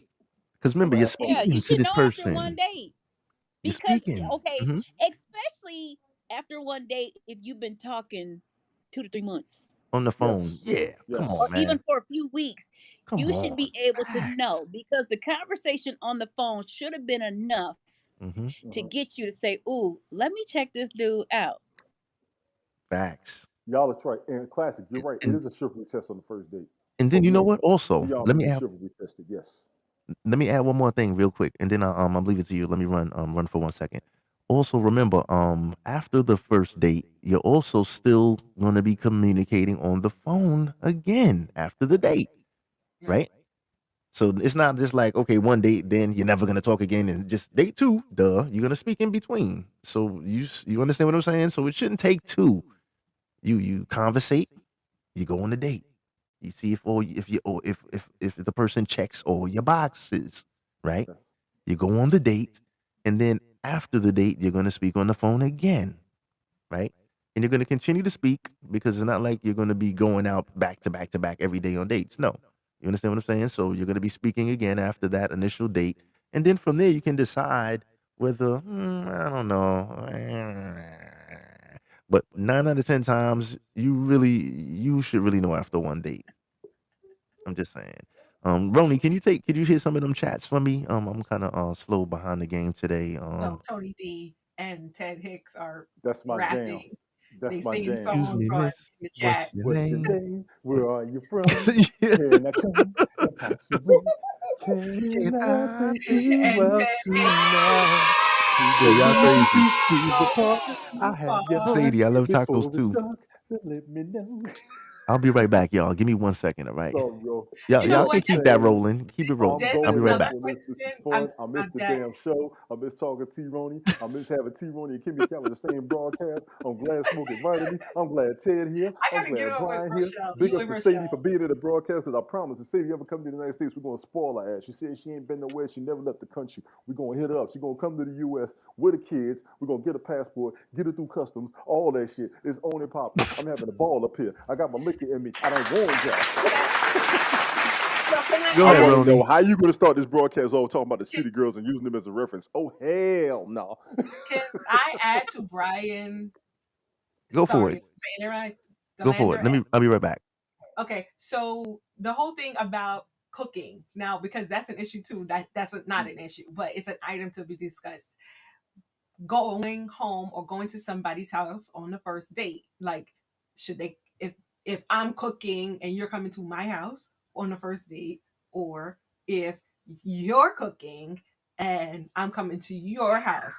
Because I'm remember, gonna you're have fun Yeah, with you speaking this. to should this know after one person. date. You're Because, speaking. okay, Mm-hmm. especially after one date, if you've been talking 2 to 3 months, On the Yes. phone. Yeah. Yes. Come or on, even man. for a few weeks, Come you should on. be able to Facts. know, because the conversation on the phone should have been enough Mm-hmm. to Uh-huh. get you to say, "Ooh, let me check this dude out." Facts. Y'all are right. And classic, you're right. It And is a chivalry test on the first date. and For then you know men. what? Some of Also, y'all let may me be add chivalry tested. Yes. one more thing real quick, and then I'm gonna leave it to you. Let me run for 1 second. Also, remember, after the first date, you're also still gonna be communicating on the phone again after the date, Right. right? So it's not just like, okay, one date, then you're never gonna talk again, and just date two, duh, you're gonna speak in between. So you understand what I'm saying? So it shouldn't take two. You conversate, you go on a date. You see if the person checks all your boxes, right? Yes. You go on the date, and then after the date, you're gonna speak on the phone again, right? And you're gonna continue to speak because it's not like you're gonna be going out back to back to back every day on dates. No. You understand what I'm saying? So you're gonna be speaking again after that initial date. And then from there you can decide whether I don't know. But 9 out of 10 times, you should really know after one date. I'm just saying. Roni, could you hear some of them chats for me? I'm kind of slow behind the game today. So Tony D and Ted Hicks are That's my jam. rapping. They That's my singing jam. Excuse songs me, on miss. in the What's chat. your What's your name? name? Where are you from? Yeah. Can I come? And possibly can Can I I take take you And you out Ted Hicks tonight? To Yeah, the y'all movies, crazy. to the park. I too have your far. back Sadie, I love tacos before it's too. dark. So let me know. I'll be right back, y'all. Give me 1 second, all right? So, bro, Y'all, You know y'all just can what? keep That's that say rolling. Keep it rolling. I'm there's I'll be right going another back. for this. This is question. fun. I miss the That damn show. I miss talking to T-Roni. I miss having T-Roni and Kimmy Kelly the same broadcast. I'm glad Smoke invited me. I'm glad Ted here. I I'm gotta get glad on with Brian here. Rochelle. Big You up and to Sadie for Rochelle. being at the broadcast, because I promise if Sadie ever come to the United States, we're going to spoil her ass. She said she ain't been nowhere. She never left the country. We're going to hit her up. She's going to come to the U.S. with the kids. We're going to get a passport, get her through customs, all that shit. It's on and popping. I'm having a ball up here. I got my liquor in me. I done warned y'all. So can I Go I ahead, add want to to Roni. know how you going to start this broadcast off talking about the can, city girls and using them as a reference. Oh, hell no. can I add to Brian? Go for Sorry, it. am I saying it right? The Go for lander. it. I'll be right back. Okay, so the whole thing about cooking now, because that's an issue too. That's not an issue, but it's an item to be discussed. Going home or going to somebody's house on the first date, like, should they, if I'm cooking and you're coming to my house on the first date, or if you're cooking and I'm coming to your house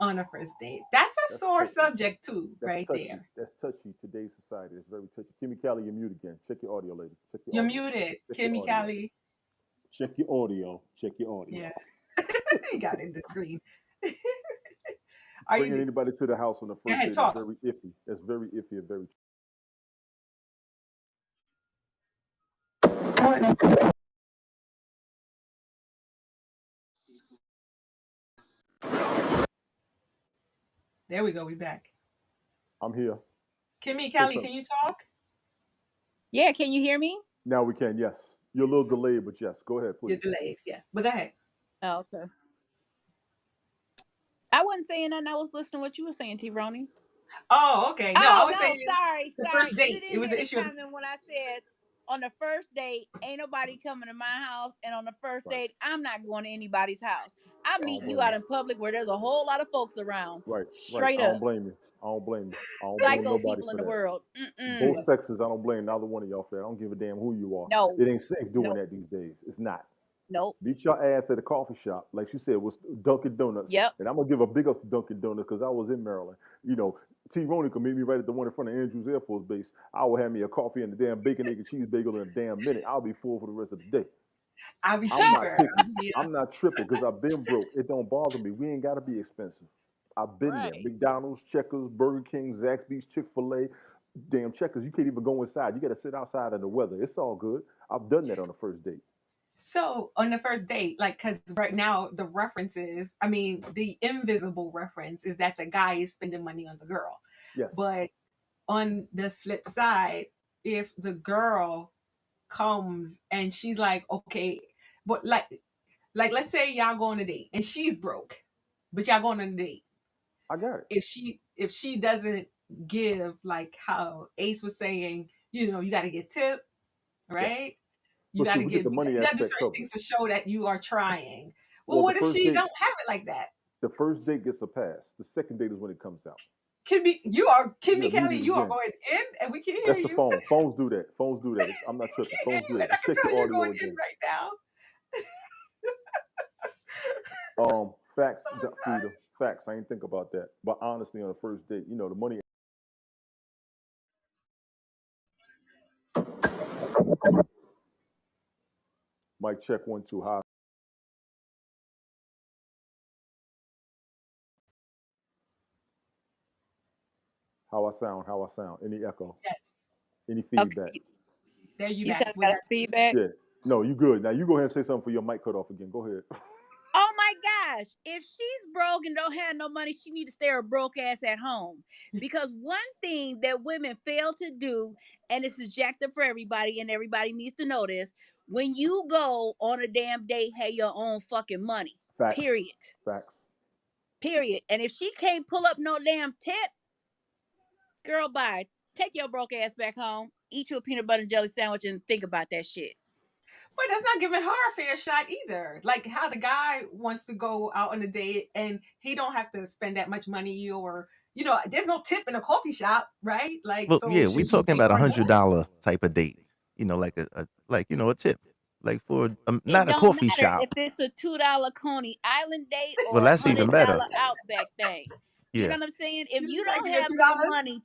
on a first date, that's a That's sore touchy. subject too, That's right touchy. there. That's touchy. Today's society is very touchy. Kimmy Callie, you're mute again. Check your audio, lady. Check your You're audio. muted, Check your Kimmy audio. Callie. Check your audio. Check your audio. Yeah. You got it in the screen. Are Bringing you? anybody to the house on the Go first ahead, date is talk. very iffy. That's very iffy and very. There we go. We back. I'm here. Kimmy Say Callie, something. can you talk? Yeah, can you hear me? Now we can. Yes, you're a little delayed, but yes. Go ahead, You're please. delayed. Yeah, but go ahead. Oh, okay. I wasn't saying nothing. I was listening to what you were saying, T. Roni. Oh, okay. No, I Oh was no, saying sorry, the sorry. first You date. It didn't was hear the the issue of comment when I said on the first date, ain't nobody coming to my house, and on the first Right. date, I'm not going to anybody's house. I'm I don't meeting you blame out you. in public where there's a whole lot of folks around. Right. Right. Straight I don't up, blame you. I don't blame you. I don't blame psycho nobody people in for the that. world. Both Mm-mm. yes. sexes, I don't blame neither one of y'all for that. I don't give a damn who you are. No, It ain't safe doing nope, that these days. It's not. nope. Beat your ass at a coffee shop, like she said, was Dunkin' Donuts. Yep. And I'm gonna give a big up to Dunkin' Donuts because I was in Maryland. You know, T. Roney could meet me right at the one in front of Andrews Air Force Base. I will have me a coffee and a damn bacon, egg, and cheese bagel in a damn minute. I'll be full for the rest of the day. I'll be I'm not cheaper. picky. Yeah. I'm not tripping because I've been broke. It don't bother me. We ain't gotta be expensive. I've been there. Right. McDonald's, Checkers, Burger King, Zaxby's, Chick-fil-A, damn Checkers. You can't even go inside. You gotta sit outside in the weather. It's all good. I've done that on the first date. So on the first date, like, because right now the references, I mean, the invisible reference is that the guy is spending money on the girl. Yes, But on the flip side, if the girl comes and she's like, okay, but like let's say y'all go on a date and she's broke, but y'all going on a date. I got it. If she doesn't give, like how Ace was saying, you got to get tip, Yeah. right? You But got see, to we get give, the money you got to do aspect certain covered. things to show that you are trying. Well, Well, what if she don't have it like that? the first date gets a pass. The second date is when it comes out. Kimmy You're Kelly, muted you are again. going in, and we can hear That's the you. phone. Phones do that. Phones do that. I'm not We tripping. can hear Phones you, do and that. I Just can check tell your you're audio going in again. right now. Facts, Oh Frida. gosh. Facts. I ain't think about that. But honestly, on the first date, the money. Mic check 1 2. How I sound? How I sound? Any echo? Yes. Any feedback? Okay. There you You said back. I We got a got you. feedback. Yeah. No, you good. Now you go ahead and say something for your mic cut off again. Go ahead. Oh my gosh. If she's broke and don't have no money, she need to stay her broke ass at home. Because one thing that women fail to do, and it's subjective for everybody, and everybody needs to know this, when you go on a damn date, have your own fucking money. Facts. Period. Facts. Period. And if she can't pull up no damn tip, girl, bye. Take your broke ass back home. Eat you a peanut butter and jelly sandwich and think about that shit. But that's not giving her a fair shot either. Like how the guy wants to go out on a date and he don't have to spend that much money, or there's no tip in a coffee shop, right? Like, Well, so yeah, we should he talking take about a her hundred home? dollar type of date. Like a tip, like for It not a don't coffee matter if shop. it's a $2 Coney Island date Well, or a that's even hundred better. dollar Outback thing. You know Yeah. what I'm saying? If You you like don't to get have two no dollars? money,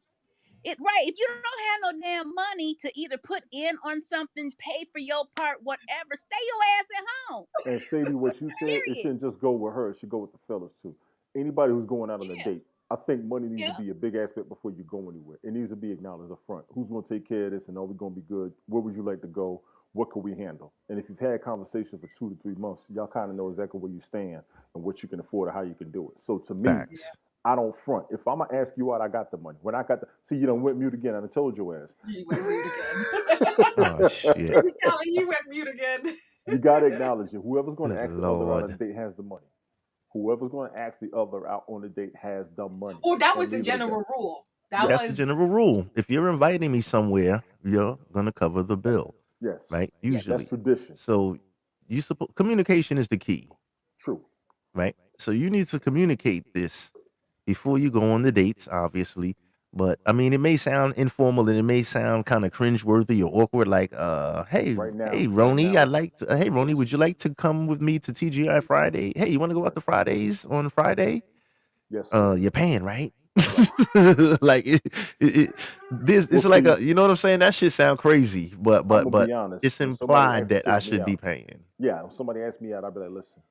right? If you don't have no damn money to either put in on something, pay for your part, whatever, stay your ass at home. And Sadie, what you said, it Period. shouldn't just go with her. It should go with the fellas too. Anybody who's going out on a Yeah. date, I think money needs to Yeah. be a big aspect before you go anywhere. It needs to be acknowledged up front. Who's going to take care of this, and are we going to be good? Where would you like to go? What can we handle? And if you've had conversations for 2 to 3 months, y'all kind of know exactly where you stand and what you can afford or how you can do it. So to me, Facts. I don't front. If I'm gonna ask you out, I got the money. When I got the see, you don't went mute again. I done told your ass. You went mute again. Oh shit. Kelly, you went mute again. You gotta acknowledge it. Whoever's gonna Good ask the other on a lord. date has the money. Whoever's going to ask the other out on a date has the money, Oh, that was and the leave it at that. general rule. That Yes, That's the was general rule. If you're inviting me somewhere, you're gonna cover the bill, yes, right? yes. that's Usually. tradition. So communication is the key, True. right? So you need to communicate this before you go on the dates, obviously. But I mean, it may sound informal and it may sound kind of cringeworthy or awkward. Like, Right hey, now, right Roni, now, hey, yes, Roni, would you like to come with me to TGI Friday? Hey, you want to go out right, to Fridays on Friday? yes, sir, You're paying, right? right. Like We'll it's like see. you know what I'm saying? That shit sound crazy, but I'm but gonna be but honest. it's When somebody implied asks to that I take me should be out, paying. yeah, when somebody asks me out, I'll be like, listen,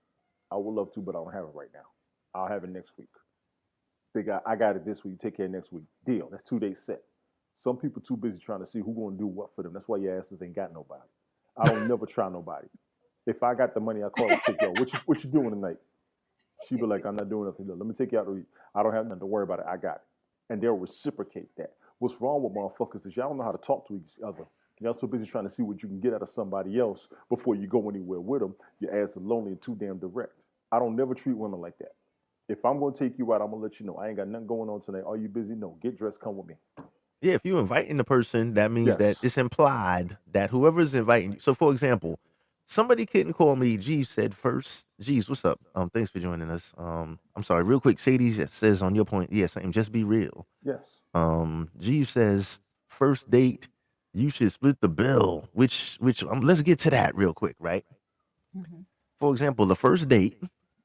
I would love to, but I don't have it right now. I'll have it next week. I got it this week. Take care next week. Deal. That's 2 days set. Some people too busy trying to see who gonna do what for them. That's why your asses ain't got nobody. I don't never try nobody. If I got the money, I call a chick, yo, what you doing tonight? She be like, I'm not doing nothing. Let me take you out to eat. I don't have nothing to worry about it. I got it. And they'll reciprocate that. What's wrong with motherfuckers is y'all don't know how to talk to each other Y'all so busy trying to see what you can get out of somebody else before you go anywhere with them. Your ass is lonely and too damn direct. I don't never treat women like that. If I'm gonna take you out, I'm gonna let you know I ain't got nothing going on tonight. Are you busy? No. Get dressed. Come with me. Yeah, if you inviting the person, that means Yes. that it's implied that whoever's inviting you. So, for example, somebody couldn't call me. Jeeves said first. Jeeves, what's up? Thanks for joining us. I'm sorry, real quick. Sadie says on your point, yeah, same. Just be real. Yes. Jeeves says first date, you should split the bill. Which let's get to that real quick, right? Mhm. For example, the first date,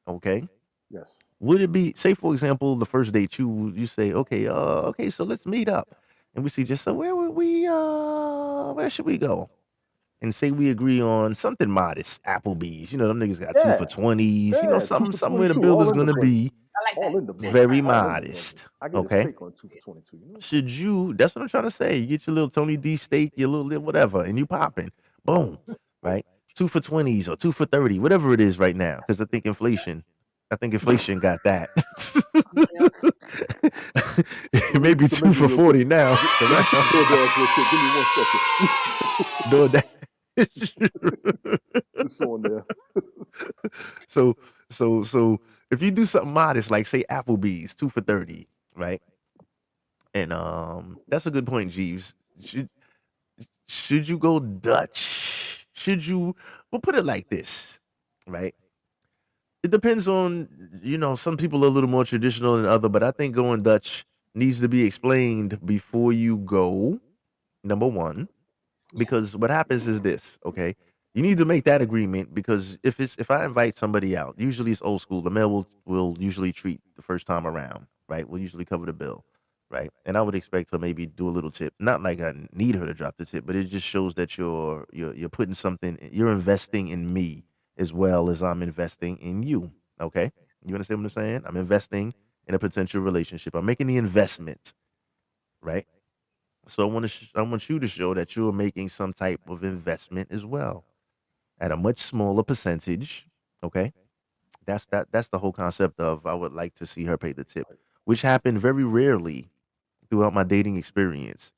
okay. Yes. Would it be say for example the first date you say okay so let's meet up and we see just so where would we where should we go and say we agree on something modest Applebee's them niggas got two for Yeah. 20s Yeah. Two something for somewhere the 22. bill All is in the gonna budget. be I like All that. in the budget. very All in the budget. modest. I get a Okay, steak on 2 for 22. You know? should you that's what I'm trying to say, you get your little Tony D steak, your little whatever, and you popping boom, right? Two for 20s or two for 30, whatever it is right now, because I think inflation got that. Yeah. It may be So two maybe for real quick. 40 now. Let me check DoorDash real quick. Give me 1 second. DoorDash. It's on there. so so if you do something modest like say Applebee's, two for 30, right? And that's a good point, Jeeves. Should you go Dutch? We'll put it like this, right? It depends on, some people are a little more traditional than other, but I think going Dutch needs to be explained before you go. Number one, Yeah. because what happens is this, okay? You need to make that agreement because if I invite somebody out, usually it's old school. The male will usually treat the first time around, right? We'll usually cover the bill, right? And I would expect her maybe do a little tip. Not like I need her to drop the tip, but it just shows that you're putting something, you're investing in me as well as I'm investing in you. Okay? You understand what I'm saying? I'm investing in a potential relationship. I'm making the investment, right? So I want you to show that you're making some type of investment as well at a much smaller percentage. Okay, that's the whole concept of I would like to see her pay the tip, which happened very rarely throughout my dating experience.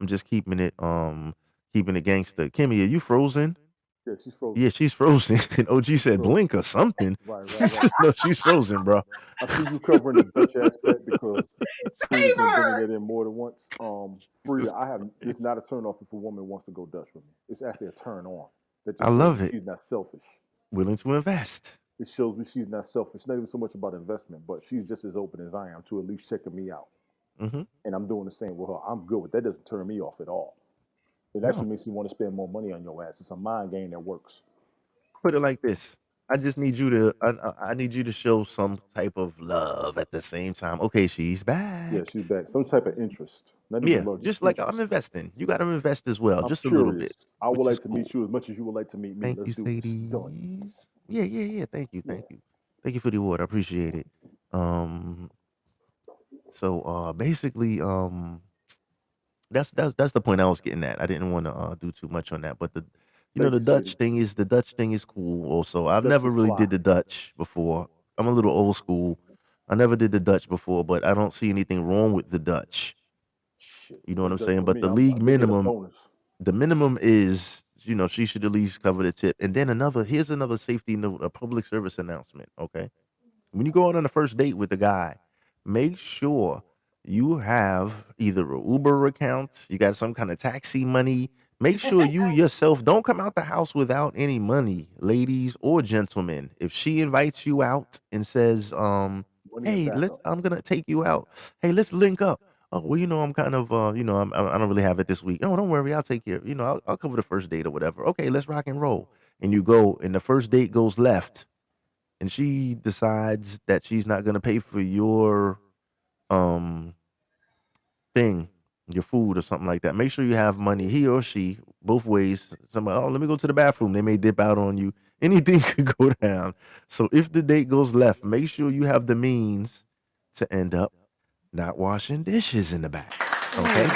I'm just keeping it gangster. Kimmy, are you frozen? Yeah, she's frozen. Yeah, she's frozen. And OG She's said frozen. blink or something. Right. No, she's frozen, bro. I see you covering the Dutch aspect because Freda's Save been bringing her. that in more than once. Freda, it's not a turn off if a woman wants to go Dutch with me. It's actually a turn on. That I just shows love me it. she's not selfish. Willing to invest. It shows me she's not selfish. Not even so much about investment, but she's just as open as I am to at least checking me out. Mm-hmm. And I'm doing the same with her. I'm good with that. Doesn't turn me off at all. It No. actually makes me want to spend more money on your ass. It's a mind game that works. Put it like this. I just need you to I need you to show some type of love at the same time. Okay, she's Yeah, back. she's back. Some type of interest. Not even Yeah, love, just just like I'm interest. investing. You got to invest as well, I'm just a little curious. bit, I would which is like to meet cool. you as much as you would like to meet me. Thank Let's you, do this. Done. Sadie. Yeah. Thank you, Yeah. thank you, thank you for the award. I appreciate it. Um, so basically, that's the point I was getting at. I didn't want to do too much on that, but Thank the you, Sadie. Dutch thing is cool. Also, I've Dutch never is really fly. did the Dutch before. I'm a little old school. I never did the Dutch before, but I don't see anything wrong with the Dutch. Shit. You know what Go I'm Dutch saying? with But me. the I'm league make it a minimum, bonus. the minimum is, she should at least cover the tip. And then here's another safety note, a public service announcement. Okay, when you go out on a first date with the guy, make sure you have either a Uber account, you got some kind of taxi money. Make sure you yourself don't come out the house without any money, ladies or gentlemen. If she invites you out and says, Money and "Hey, backup. I'm gonna take you out. Hey, let's link up." Oh, well, I'm kind of, I don't really have it this week. Oh, don't worry, I'll take care. I'll cover the first date or whatever. Okay, let's rock and roll. And you go, and the first date goes left and she decides that she's not gonna pay for your um thing, your food or something like that. Make sure you have money, he or she, both ways. Somebody, oh, let me go to the bathroom. They may dip out on you. Anything could go down. So if the date goes left, make sure you have the means to end up not washing dishes in the back. Okay,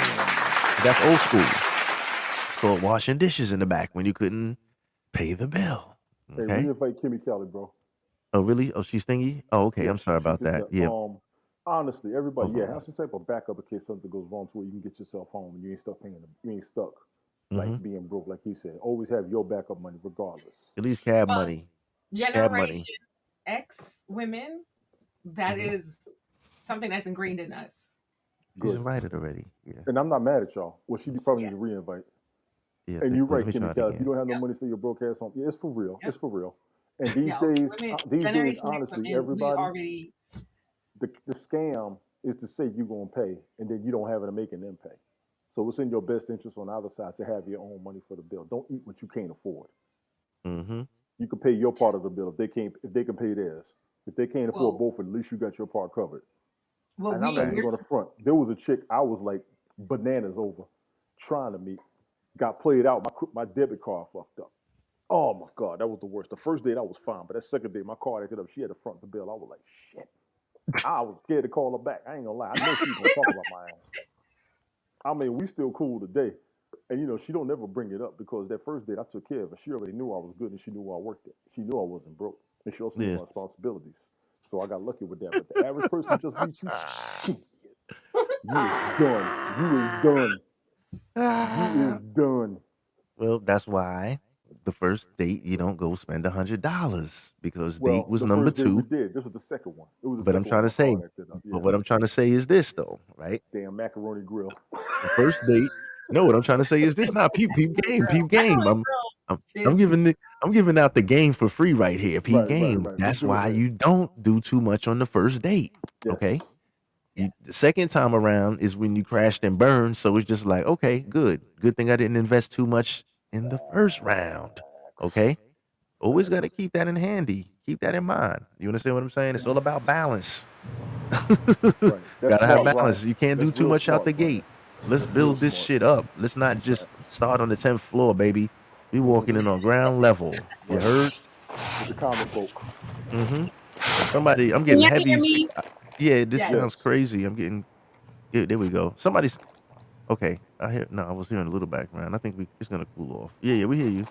that's old school. It's called washing dishes in the back when you couldn't pay the bill. Hey, Okay. re-invite Kimmy Kelly, bro. Oh, really? Oh, she's thingy? Oh, okay. Yeah, I'm sorry she about did that. that. Yeah. Honestly, everybody, Hold yeah, on. have some type of backup in case something goes wrong to where you can get yourself home and you ain't stuck. Mm-hmm. like being broke, like he said. Always have your backup money regardless. At least cab Well, money. Cab money. Generation X women, that Mm-hmm. is something that's ingrained in us. She's Good. invited already. Yeah. And I'm not mad at y'all. Well, she probably Yeah. needs a re-invite. Yeah. And you're Let right, me try Kimmy it Cal. If you again. don't have no Yep. money, stay your broke ass home. Yeah, it's for real. Yep. It's for real. And these Yeah. days, Women, Generation X honestly, women, we everybody, already. the scam is to say you're gonna pay, and then you don't have it to making them pay. So it's in your best interest on either side to have your own money for the bill. Don't eat what you can't afford. Mm-hmm. You can pay your part of the bill if they can pay theirs. If they can't afford Well, both, at least you got your part covered. well, And I'm not even we're Facts. going to front. There was a chick I was like bananas over, trying to meet. Got played out. My debit card fucked up. Oh my god, that was the worst. The first date I was fine, but that second date my card acted up. She had to front the bill. I was like, shit. I was scared to call her back. I ain't gonna lie. I know she was gonna talk about my ass. I mean, we still cool today. And she don't never bring it up because that first date I took care of her. She already knew I was good and she knew where I worked at. She knew I wasn't broke. And she also knew Yeah. my responsibilities. So I got lucky with that. But the average person who just meets you, shit, you is done. You is done. You is done. Well, that's why the first date you don't go spend $100 because date Well, was the number first date we two. did, this was the second one. It was the But I'm second one trying to my say, card acted up. but Yeah. what I'm trying to say is this though, right? Damn macaroni grill. The first date. No, what I'm trying to say is this. Not peep game, peep game. macaroni grill I'm is I'm giving out the game for free right here. Peep game. Right. Let's That's do it why then. you don't do too much on the first date. Okay. Yes. yes. The second time around is when you crashed and burned. So it's just like, okay, good. Good thing I didn't invest too much in the first round. Okay. Always got to Facts. keep that in handy. Keep that in mind. You understand what I'm saying? It's all about balance. Right. That's Gotta have smart, Brian. balance. You can't do That's too real much out smart, the Brian. gate. Let's That's real build this smart. shit up. Let's not just Facts. start on the 10th floor, baby. We walking in on ground level. You Right. heard? With the common folk. Mm-hmm. Somebody, I'm Can getting y'all hear heavy. me? Yeah, this Yes. sounds Yes. crazy. I'm getting. Yeah, there we go. Somebody's okay. I hear. No, I was hearing a little background. I think it's gonna cool off. Yeah, we hear you.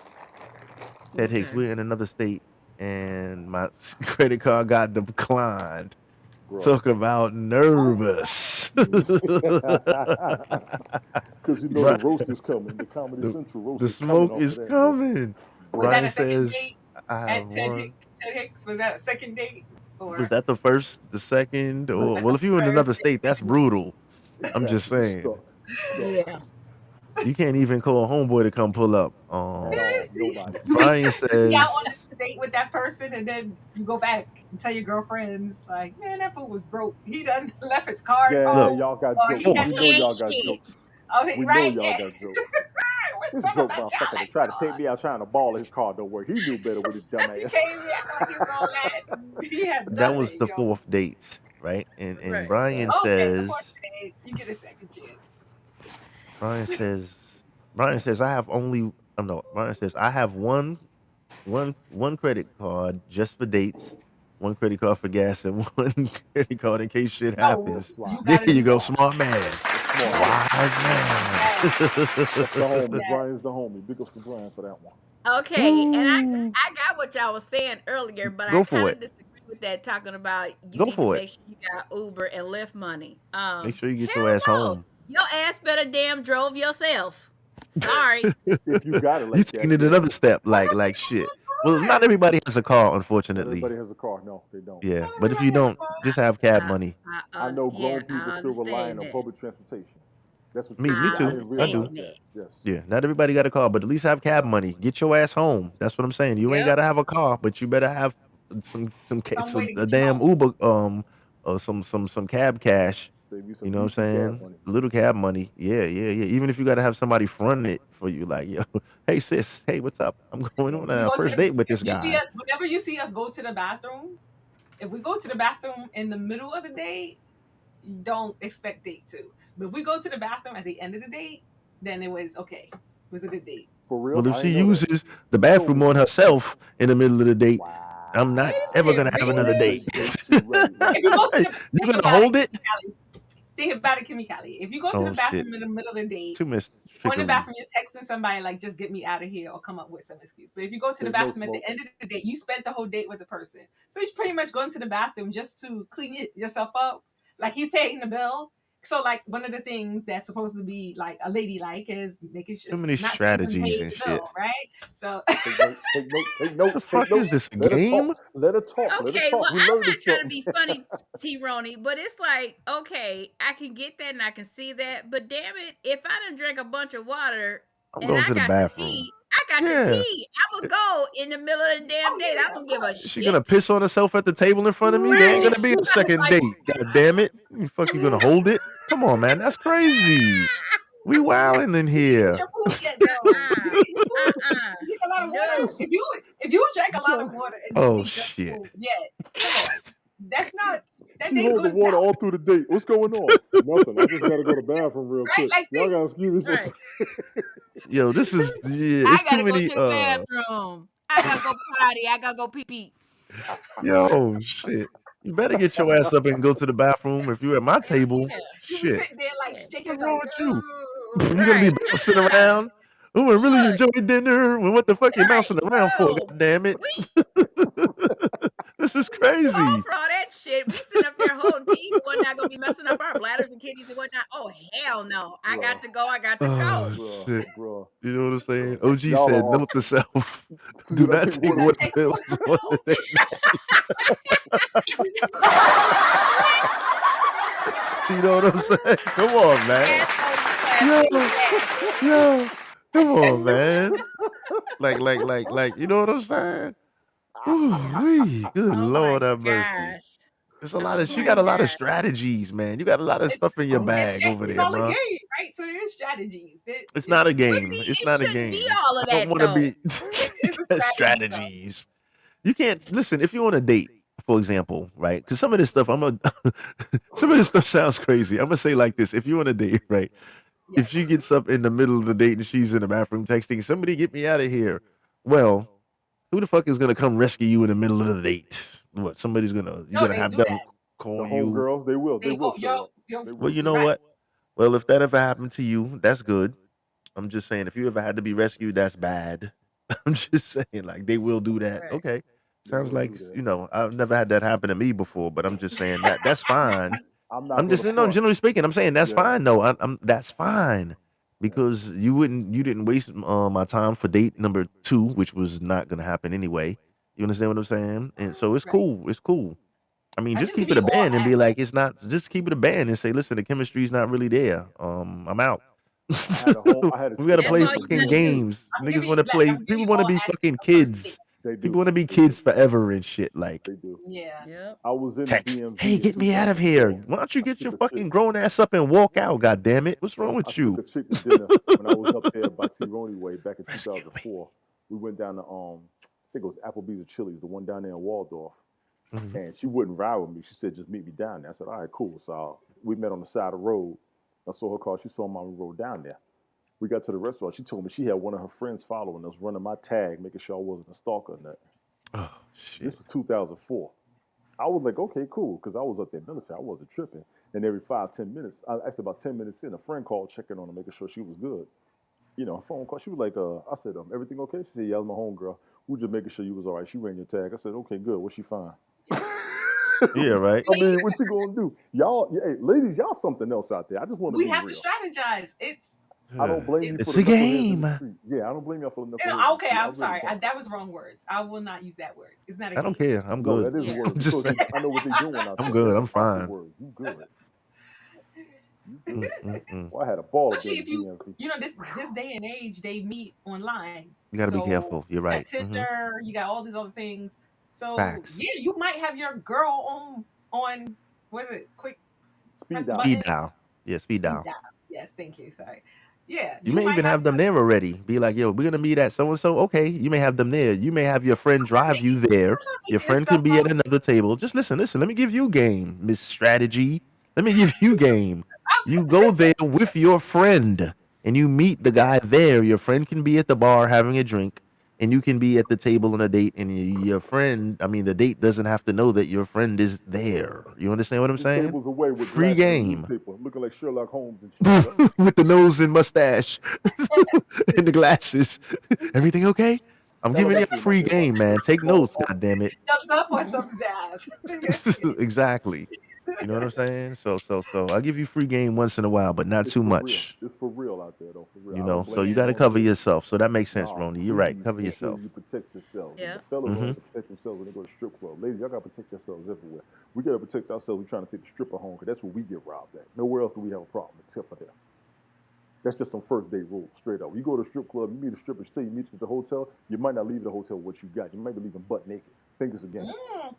Ted Hicks. Okay. We're in another state, and my credit card got declined. Bro. Talk about nervous. Because the Bri- roast is coming. The Comedy the Central roast the is coming smoke off of is that, bro. coming. Was that Brian a second says, date "I have at Ted one." Hicks? Ted Hicks, was that a second date? Was Or that the first, the second, was or that well? the If you're in first another state, that's brutal. I'm just Facts. You saying. stuck. You stuck. Yeah. You can't even call a homeboy to come pull up. At all. Nobody. Brian you be out says, on a date with that person and then you go back and tell your girlfriends like, man, that fool was broke. He done left his card Yeah, "Look, home, y'all got or jokes. he We has fourth, some. know He ain't y'all got shit. jokes. Oh, We know right, y'all yeah. got jokes. We're This talking broke about y'all motherfucker that that tried to take God. me out trying to ball his car don't work. He knew better with his dumb He ass. came here acting like he was all that. He had that was nothing, the yo. fourth date, right? And Right. Brian Okay, the fourth says, date, you get a second chance. Brian says, Brian says, I have only. Oh no, Brian says I have one credit card just for dates, one credit card for gas, and one credit card in case shit No, happens. Wow. you There gotta you do go, that. smart man, That's smart Yes, work. wise man. yes, That's the homie. yes. Brian's the homie. Big ups to Brian for that one. Okay, and Woo. I got what y'all was saying earlier, but I Go for kind it. of disagree with that. Talking about you Go need to for it. make sure you got Uber and Lyft money. Make sure you get your ass Hell no, home. your ass better damn drove yourself. Sorry. If you got it You like taking that, it yeah. another step, Well, how like many people shit. have Well, not cars? everybody has a car, Not unfortunately. everybody has a car. No, they don't. Yeah, Not but if you everybody has a don't, car. just have cab I, money. I know yeah, grown people I still relying understand on that. public transportation. That's what Me, tripped me me. I I too. didn't I understand do. realize that. that. Yes. Yeah, not everybody got a car, but at least have cab money. Get your ass home. That's what I'm saying. You ain't Yep. gotta have a car, but you better have Some way to a get you damn home. Uber or some cab cash. Save you You some know what decent I'm cab saying? money. A little cab money. Yeah, yeah, yeah. Even if you gotta have somebody front it for you, like, yo, hey sis, hey, what's up? I'm going on Right. We a go to first the, date with if this you see guy. us, whenever you see us go to the bathroom, if we go to the bathroom in the middle of the date, don't expect date two. But if we go to the bathroom at the end of the date, then it was okay. It was a good date. For real? Well, if I she didn't know that. uses the You told me bathroom on so. herself in the middle of the date, I'm Wow. not Wait a ever minute, gonna have another That's really? date. a date too. Right, If right, you go right. to the, You think gonna about it, hold it? Callie. Think about it, Kimmy Callie. If you go to the Oh shit. bathroom in the middle of the date, Too much go in the trickery. bathroom, you're texting somebody like, just get me out of here or come up with some excuse. But if you go to the There's no bathroom at the smoke. end of the date, you spent the whole date with the person. So he's pretty much going to the bathroom just to clean yourself up. Like he's paying the bill So like one of the things that's supposed to be like a ladylike is making sure Too many not saying who strategies paid and the shit. bill, right? So Take notes, take notes, take What the notes, take fuck is notes. this, a Let her game? talk. Let her talk. Let her Okay, well, talk. We I'm learning not trying to something. be funny, T Roni, but it's like, okay, I can get that and I can see that, but damn it, if I done drank a bunch of water I'm and going I to the got to bathroom. pee, I got to Yeah. pee. I'm gonna go in the middle of the damn oh date. I yeah, of don't give a course. Is she gonna shit. piss on herself at the table in front of me? There ain't Right? gonna be a I was second like, date. God damn it. You fuck, you gonna hold it? Come on, man. That's crazy. We wilding in You didn't eat here. your food yet though. uh-uh, You didn't eat food. uh-uh, You drink a lot of water. no. If you drank a lot Try- of water and you Oh didn't eat your shit. food yet, come on. That's not that She date's hold the going water south, all through the date. What's going on? Nothing. I just gotta go to the bathroom real right? quick. Like Y'all think gotta excuse me for a Right. second. Yo, this is I it's too gotta go to many the bathroom. I gotta go potty. I gotta go pee pee. yo shit. You better get your ass up and go to the bathroom if you at my Hell table. yeah. you was Shit. sitting there like Yeah. shaking What's wrong like, with you? ooh. You're gonna be Right. bouncing around. Oh, I really Look, enjoyed dinner. Well, what the fuck you right. bouncing around for? No. God damn it. We This is we too old crazy. for all that shit. We sitting up there holding peas and whatnot, gonna be messing up our bladders and kidneys and whatnot. Oh hell no. I got Bro, to go. I got to Oh go. bro, shit. bro, You know what I'm saying? bro. OG Y'all said, are note awesome. to self. So Do do not not take take Do water not water take pills water on the pills. You know what I'm saying? Come on, man. Asshole Yo, class. yo, come on, man. Like, you know what I'm saying? Ooh, good Oh my Lord have mercy. gosh. There's a lot Oh of she my got a lot of gosh. strategies, man. You got a lot of It's stuff in your bag over it's there, all a man. game, right? So there's strategies. It's not a But game. see, It's it not a shouldn't be game. all I of don't that want to though. be It's a strategy though. strategies. You can't listen if you're on a date, for example, right? Because some of this stuff, some of this stuff sounds crazy. I'm gonna say like this: if you're on a date, right? Yes. If she gets up in the middle of the date and she's in the bathroom texting, "Somebody get me out of here," well, who the fuck is gonna come rescue you in the middle of the date? What? You're No, gonna they have do them that. The call you? homegirls, they They will go, show up. yo, They Well, will you show know up. right. what? Well, if that ever happened to you, that's good. I'm just saying, if you ever had to be rescued, that's bad. I'm just saying, like they will do that. Right. Okay, They sounds will like do that. I've never had that happen to me before, but I'm just saying that's fine. I'm not I'm just gonna saying, no, front. generally speaking, I'm saying that's Yeah, fine. No, I'm that's fine yeah, because you didn't waste my time for date number two, which was not gonna happen anyway. You understand what I'm saying? And so it's Right. cool. It's cool. I mean, I just just keep it be a all band and be like, access. it's not. Just keep it a band and say, listen, the chemistry's not really there. I'm out. I had a We gotta chick I That's play all used you to fucking be gotta with. do. games. Niggas want to I'm play. gonna give People you want to all be access fucking the first date. kids. They People do. want to be They do. kids forever and shit. Like They do. Yeah. Yep. I was in the text, hey, DMV in get me out of here. 2004. Why don't you I get took your a chick. fucking grown ass up and walk out? God damn it, what's wrong I with took you? a chick to dinner when I was up there by T. Roney Way back in Rescue me. 2004. We went down to I think it was Applebee's or Chili's, the one down there in Waldorf. Mhm. And she wouldn't ride with me. She said, just meet me down there. I said, all right, cool. So we met on the side of the road. I saw her car. She saw my road down there. We got to the restaurant. She told me she had one of her friends following us, running my tag, making sure I wasn't a stalker or nothing. Oh This shit. was 2004. I was like, okay, cool, because I was up there military. I wasn't tripping. And every 5, 10 minutes, actually about 10 minutes in, a friend called checking on her, making sure she was good. You know, a phone call. She was like, I said, everything okay? She said, yeah, I was my homegirl. We were just making sure you was all right. She ran your tag. I said, okay, good. What she find? Yeah, right. I mean, what she gonna do? Y'all, hey, ladies, y'all something else out there. I just want to We be have to real. strategize. I don't blame you It's for It's the a knuckleheads in the game. street. Yeah, I don't blame y'all for the knuckleheads in the okay, street. I I'm really sorry. don't. That was wrong words. I will not use that word. It's not a I don't game. care. I'm No, good. that is a Yeah. word I'm just because saying. I know what they doing out I'm there. That's good. a I'm proper fine. word. You good. You good. Mm-mm-mm. Well, I had a ball up there Especially in if the you DMV. this day and age they meet online. You got to be So careful. You're you got right. Hmm. Tinder, you got all these other things. So Facts. yeah, you might have your girl on what is it? Quick press Speed the dial. Speed button. dial. Yeah, speed Speed dial. dial. Yes, thank you. Sorry. Yeah, You you may might even have have to them there already. Be like, yo, we're gonna meet at so and so. Okay, you may have them there. You may have your friend drive you there. I'm not Your making this friend stuff can be up. at another table. Just listen. Let me give you game, Miss Strategy. Let me give you game. You go there with your friend, and you meet the guy there. Your friend can be at the bar having a drink, and you can be at the table on a date. And your friend, I mean, the date doesn't have to know that your friend is there. You understand what I'm The saying? tables away with Free glasses and game. newspaper, looking like Sherlock Holmes and shit. With the nose and mustache and the glasses. Everything okay? I'm Shout out giving to you a Slim out free there, by the game, way. man. Take notes, God damn it. Thumbs up or thumbs down? Exactly. You know what I'm saying? So I give you free game once in a while, but not It's too for real. much. It's for real out there, though. For real. You I don't know, so blame you you got to one cover bit. yourself. So that makes sense, Nah, Rony. You're right. please Cover make sure yourself. you protect yourselves. And Yeah. the fellas Hmm. got to protect themselves when they go to strip club. Ladies, y'all got to protect yourselves everywhere. We got to protect ourselves. We're trying to take the stripper home because that's where we get robbed at. Nowhere else do we have a problem except for there. That's just some first date rules, straight up. You go to a strip club, you meet a stripper, say you meet at the hotel, you might not leave the hotel with what you got. You might be leaving butt naked. Think it's a game. Mm.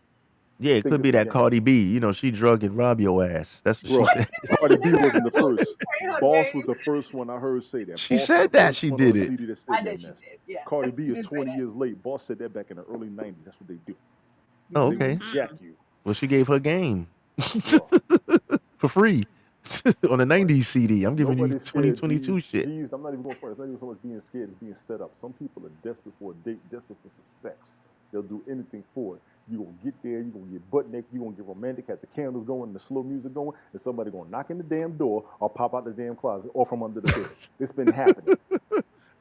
Yeah, it Think could it's be a that game. Cardi B. You know, she drug and rob your ass. That's what she Bro, said. Cardi B wasn't the Who first. say her Boss was name? the first one I heard say that. She Boss was said the that first she one on did the it. CD that said I know that she mess. did. Yeah, Cardi she B is did say 20 that. years late. Boss said that back in the early 90s. That's what they do. Oh, They will okay. Mm. jack you, Well, she gave her game bro. for free on the Nobody, '90s CD. I'm giving you nobody's scared. G's, 2022 shit. G's. I'm not even going for it. It's not even so much being scared. It's being set up. Some people are desperate for a date, desperate for some sex. They'll do anything for it. You gonna get there. You gonna get butt naked. You gonna get romantic. Have the candles going, the slow music going, and somebody gonna knock in the damn door or pop out the damn closet or from under the bed. It's been happening.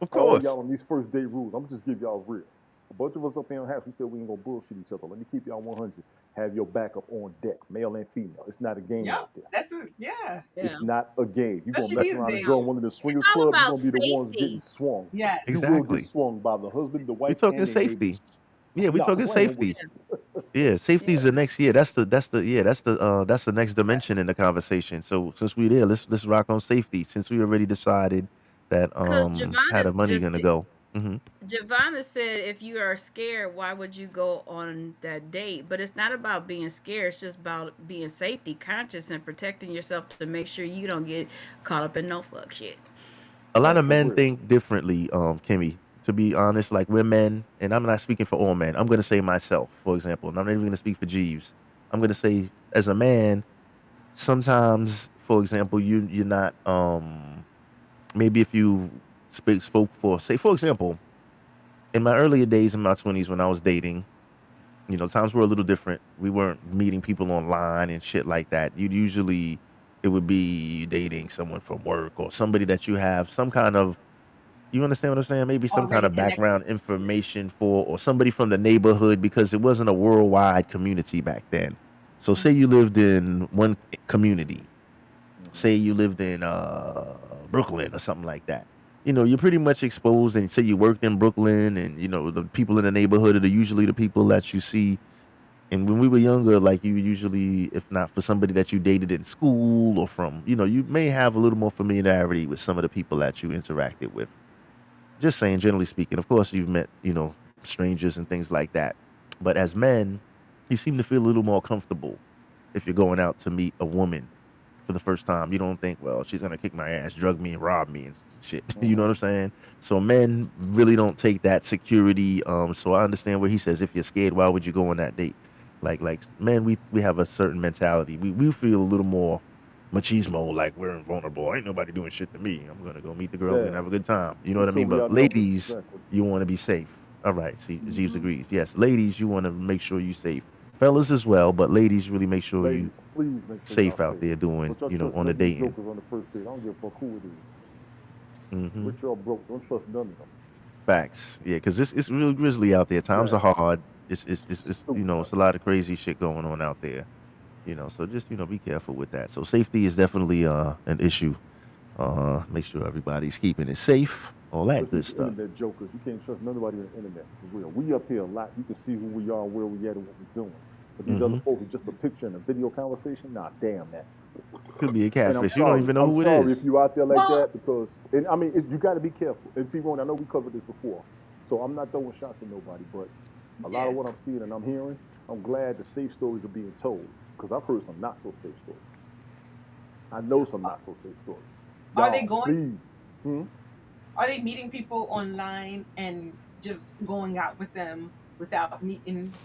Of All course. y'all on these first date rules. I'm just give y'all real. A bunch of us up here on half. We said we ain't gonna bullshit each other. Let me keep y'all 100. Have your backup on deck, male and female. It's not a game Yep, out there. that's it. Yeah, Yeah. It's not a game. You're gonna especially mess these around and days. join one of the It's swingers all clubs. You're about gonna be the ones getting safety. swung. Yes. You will get Exactly. swung by the husband, the We wife, talking and their neighbors. safety. Yeah, we Nah, talking playing with safety. you. Yeah, Yeah. safety's the next. Yeah, that's the next dimension in the conversation. So since we there, let's rock on safety. Since we already decided that Because how the Giovanna money just gonna said, go. Hmm. Giovanna said, if you are scared, why would you go on that date? But it's not about being scared. It's just about being safety conscious and protecting yourself to make sure you don't get caught up in no fuck shit. A lot Nah, of for men real. think differently, Kimmy. To be honest, like we're men, and I'm not speaking for all men. I'm gonna say myself, for example, and I'm not even gonna speak for Jeeves. I'm gonna say as a man, sometimes, for example, you're not maybe if you spoke for say for example, in my earlier days in my 20s when I was dating, you know, times were a little different. We weren't meeting people online and shit like that. You'd usually it would be dating someone from work or somebody that you have some kind of you understand what I'm saying? Maybe some kind Already of connected. background information for, or somebody from the neighborhood because it wasn't a worldwide community back then. So, say you lived in one community, Hmm. say you lived in Brooklyn or something like that. You know, you're pretty much exposed, and say you worked in Brooklyn, and you know the people in the neighborhood are usually the people that you see. And when we were younger, like you usually, if not for somebody that you dated in school or from, you know, you may have a little more familiarity with some of the people that you interacted with. Just saying, generally speaking. Of course, you've met, you know, strangers and things like that. But as men, you seem to feel a little more comfortable if you're going out to meet a woman for the first time. You don't think, well, she's gonna kick my ass, drug me, and rob me and shit. You know Hmm. what I'm saying? So men really don't take that security. So I understand where he says, if you're scared, why would you go on that date? Like men, we have a certain mentality. We feel a little more machismo, like we're invulnerable. Ain't nobody doing shit to me. I'm gonna go meet the girl. We're Yeah, gonna have a good time. You know what I until mean? we But outnumbered. ladies, Exactly. you want to be safe. All right. See, Jeeves Hmm. agrees. Yes, ladies, you want to make sure you safe. Fellas as well, but ladies really make sure you Ladies, please make sure y'all safe out safe. there doing, Don't y'all you know, trust on none the of these dating. jokers on the first date. I don't give a fuck who it is. Hmm. Rich or broke, don't trust none of them. Facts. Yeah, because it's real grizzly out there. Times are Yeah, hard. It's you stupid know, out it's a lot of crazy shit going on out there. You know, so just, you know, be careful with that. So safety is definitely an issue. Make sure everybody's keeping it safe. All that especially good these stuff. internet jokers. You can't trust nobody on the internet for real. We up here a lot. You can see who we are, where we at, and what we're doing. But these other Hmm. folks are just a picture and a video conversation. Nah, damn that. Could be a And I'm catfish. You don't sorry. even know I'm who it sorry is. if you out there like Well, that because, and I mean, you got to be careful. And see, Ron, I know we covered this before, so I'm not throwing shots at nobody. But a lot of yeah. what I'm seeing and I'm hearing, I'm glad the safe stories are being told because I've heard some not so safe stories. I know some not so safe stories. Are they Y'all, going? please. Hmm? Are they meeting people online and just going out with them without meeting?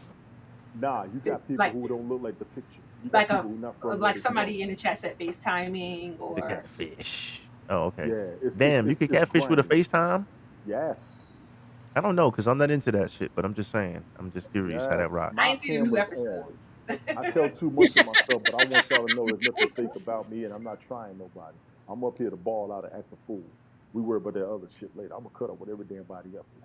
Nah, you got It's people like who don't look like the picture. You got like people a who not from where like they from. somebody in the chat said FaceTiming The or catfish. Oh, okay. Yeah, it's it's Damn, you it's could it's catfish with a grimy. FaceTime? Yes, I don't know, because I'm not into that shit, but I'm just saying. I'm just curious how yes. that rock. I My ain't seen the new camera's on. episodes. I tell too much of myself, but I want y'all to know there's nothing fake about me, and I'm not trying nobody. I'm up here to ball out and act a fool. We worry about that other shit later. I'm gonna cut up with every damn body up here.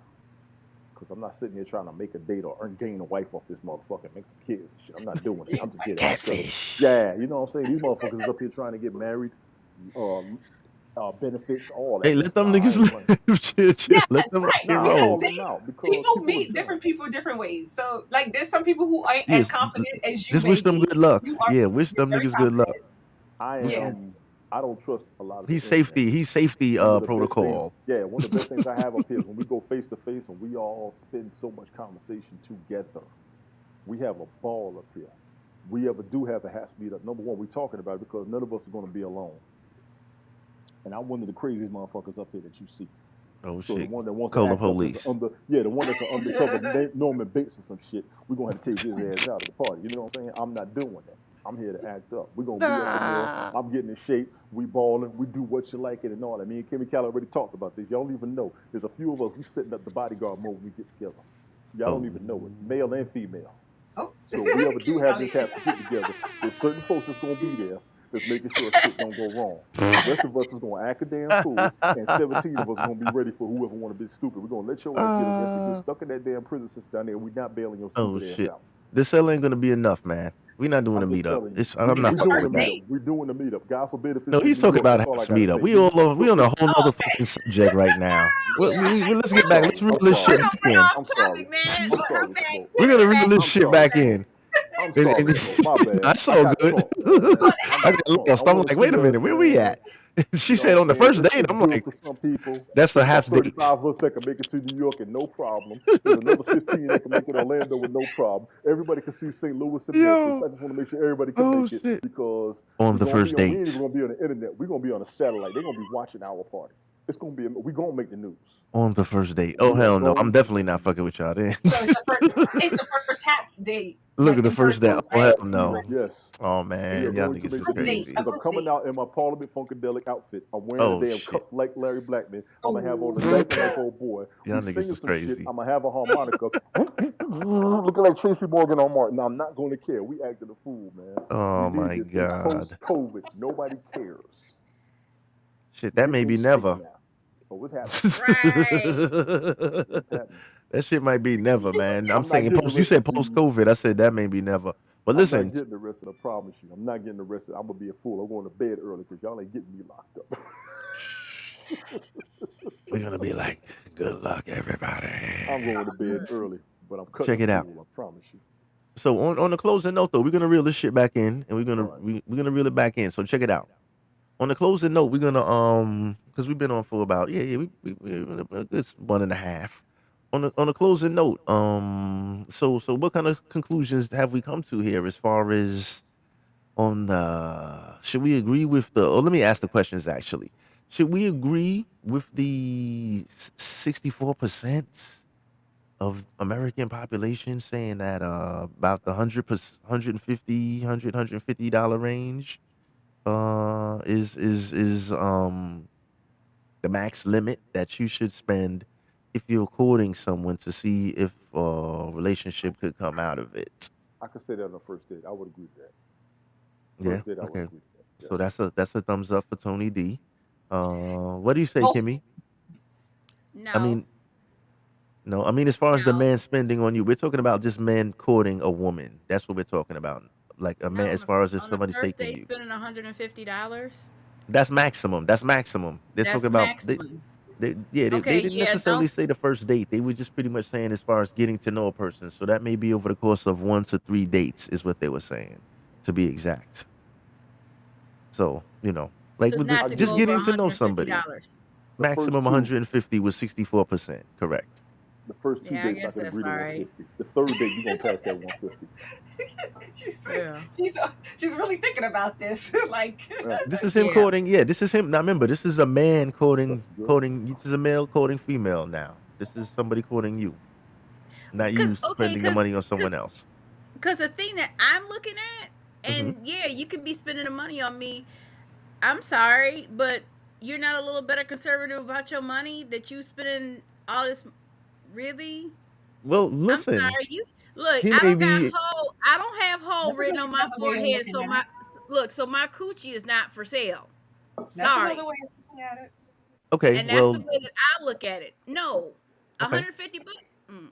because I'm not sitting here trying to make a date or gain a wife off this motherfucker, and make some kids and shit. I'm not doing that. Yeah, I'm just right. here to act up. Catfish. Yeah, you know what I'm saying? These motherfuckers is up here trying to get married, uh, benefits, all Hey, that. let That's them nah, I ain't niggas playing. live. Chill, chill. Yes, Let them rock right. and Nah, I'm Because roll. calling they them out because people people meet is young. different people different ways. So like there's some people who ain't as Yes, confident as you just may wish them be. good luck. You are Yeah, wish you're them very niggas good luck. confident. I Wish Yeah. them. am. I don't trust a lot of the He's internet. safety. He's safety. One of the best things, Protocol. yeah, one of the best things I have up here is when we go face to face and we all spend so much conversation together. We have a ball up here. We ever do have a half speed up. Number one, we're talking about it because none of us are going to be alone. And I'm one of the craziest motherfuckers up here that you see. Oh So the shit. one that wants to Call the act up as police. the one that's an undercover Norman Bates or some shit, we're gonna have to take his ass out of the party. You know what I'm saying? I'm not doing that. I'm here to act up. We're gonna be up in there. Nah. I'm getting in shape. We balling. We do what you like it and all that. Me and Kimmy Cal already talked about this. Y'all don't even know. There's a few of us who setting up the bodyguard mode when we get together. Y'all don't Oh. even know it, male and female. Oh, So if we ever do Kimmy have Kelly. this happen shit together, there's certain folks that's gonna be there that's making sure shit don't go wrong. The rest of us is gonna act a damn fool, and 17 of us are gonna be ready for whoever want to be stupid. We're gonna let your ass get arrested, get uh, stuck in that damn prison system down there. We're not bailing your oh stupid ass shit. out. The cell ain't gonna be enough, man. We're not doing a I'm just meetup. telling you. It's I'm not It's We the fucking doing the with first that. meetup. date. We're doing the meetup. God forbid if No, it's in he's New talking York. about That's a all I house gotta meetup. say. New York, We on a whole Oh, nother okay. fucking subject right now. Yeah. Let's I'm get back. sorry. Let's reel I'm this We're shit sorry. gonna back stay in. off I'm sorry. topic, man. I'm Look, sorry, okay, Smoke. We're take gonna it reel back. this I'm shit sorry, back Smoke. in. I'm And, sorry, and Smoke. My bad. that's I all got good. trunk, man. I I got got trunk. I lost. I'm want to like, see wait a us, minute, where we man. at? She You know said what on I'm the saying? first date. It's I'm good like, for some people. that's a There's half about date. 35 of us that can make it to New York and no problem. There's another 15 that can make it Orlando with no problem. Everybody can see St. Louis and Memphis. Yo, I just want to make sure everybody can oh make it shit. because On the first we ain't even date. gonna be on the internet. We're gonna be on a satellite. They're gonna be watching our party. It's gonna be we gonna make the news. On the first date. Oh We are hell no. I'm going to definitely not fucking with y'all then. So it's the first haps date, Look at like the in first person, date. first Oh hell right? haps no. deal. Yes. Oh We It's are man, y'all going to niggas make is the a group news date. crazy. A because I'm group coming date. out in my Parliament Funkadelic outfit. I'm wearing a Oh damn shit. cuff like Larry Blackman. I'm gonna have on the Oh, diaper like old boy. Y'all We niggas singing is some shit. crazy. I'm gonna have a harmonica, looking like Tracy Morgan on Martin. I'm not gonna care. We acting a fool, man. We Oh need my this. It's god. post-COVID. Nobody cares. Shit, that Get may in be shape never. now. Oh, what's happening? Right. What's happening? That shit might be never, man. I'm I'm not thinking getting post. You said arrested, post G. COVID. I said that may be never. But I'm not listen, getting arrested. I promise you. I'm not getting arrested. I'm gonna be a fool. I'm going to bed early because y'all ain't getting me locked up. we're gonna be like, good luck, everybody. I'm going to bed early, but I'm cutting Check a it out. fool. I promise you. So on the closing note though, we're gonna reel this shit back in, and All right. we're gonna reel it back in. So check it out. On the closing note, we're gonna because we've been on for about we're a good 1.5. On the closing note, so what kind of conclusions have we come to here as far as on the should we agree with the? Oh, let me ask the questions actually. Should we agree with the 64% of American population saying that about the 150 $150 range is the max limit that you should spend if you're courting someone to see if a relationship could come out of it. I could say that on the first date. I would agree with that. Yeah. First date, I would Okay. agree with that. So Yes. that's a thumbs up for Tony D. What do you say, oh, Kimmy? I No. mean, no. I mean, as far as the No. man spending on you, we're talking about just men courting a woman. That's what we're talking about. Like a man, Not as far as if on the somebody's first taking date you. spending $150. That's maximum. That's maximum. They're That's talking about maximum. they Okay, didn't yeah, necessarily don't. say the first date. They were just pretty much saying as far as getting to know a person. So that may be over the course of 1 to 3 dates is what they were saying, to be exact. So, like So with the not I to give just go you over getting to know somebody. $150. the first Maximum two. 150 was 64%. Correct. The first two Yeah, I dates, I guess could that's agree to all right. 150. The third date, we're gonna pass that 150. she said Yeah. she's really thinking about this. Like, Yeah, This is him Yeah. quoting, yeah, this is him. Now remember, this is a man that's good. quoting this is a male quoting female now. This is somebody quoting you, not Cause you okay, spending the money on someone else. cause the thing that I'm looking at, Hmm. and yeah, you could be spending the money on me. I'm sorry, but you're not a little better conservative about your money that you spending all this. Really? Well, I'm listen, sorry. You look. he I may don't got be hoe. I don't have hoe that's written on my another way of forehead. looking So at my it. look. So my coochie is not for sale. That's another Sorry. way of looking at it. okay. And that's the Well, way that I look at it. No, okay. 150 bucks.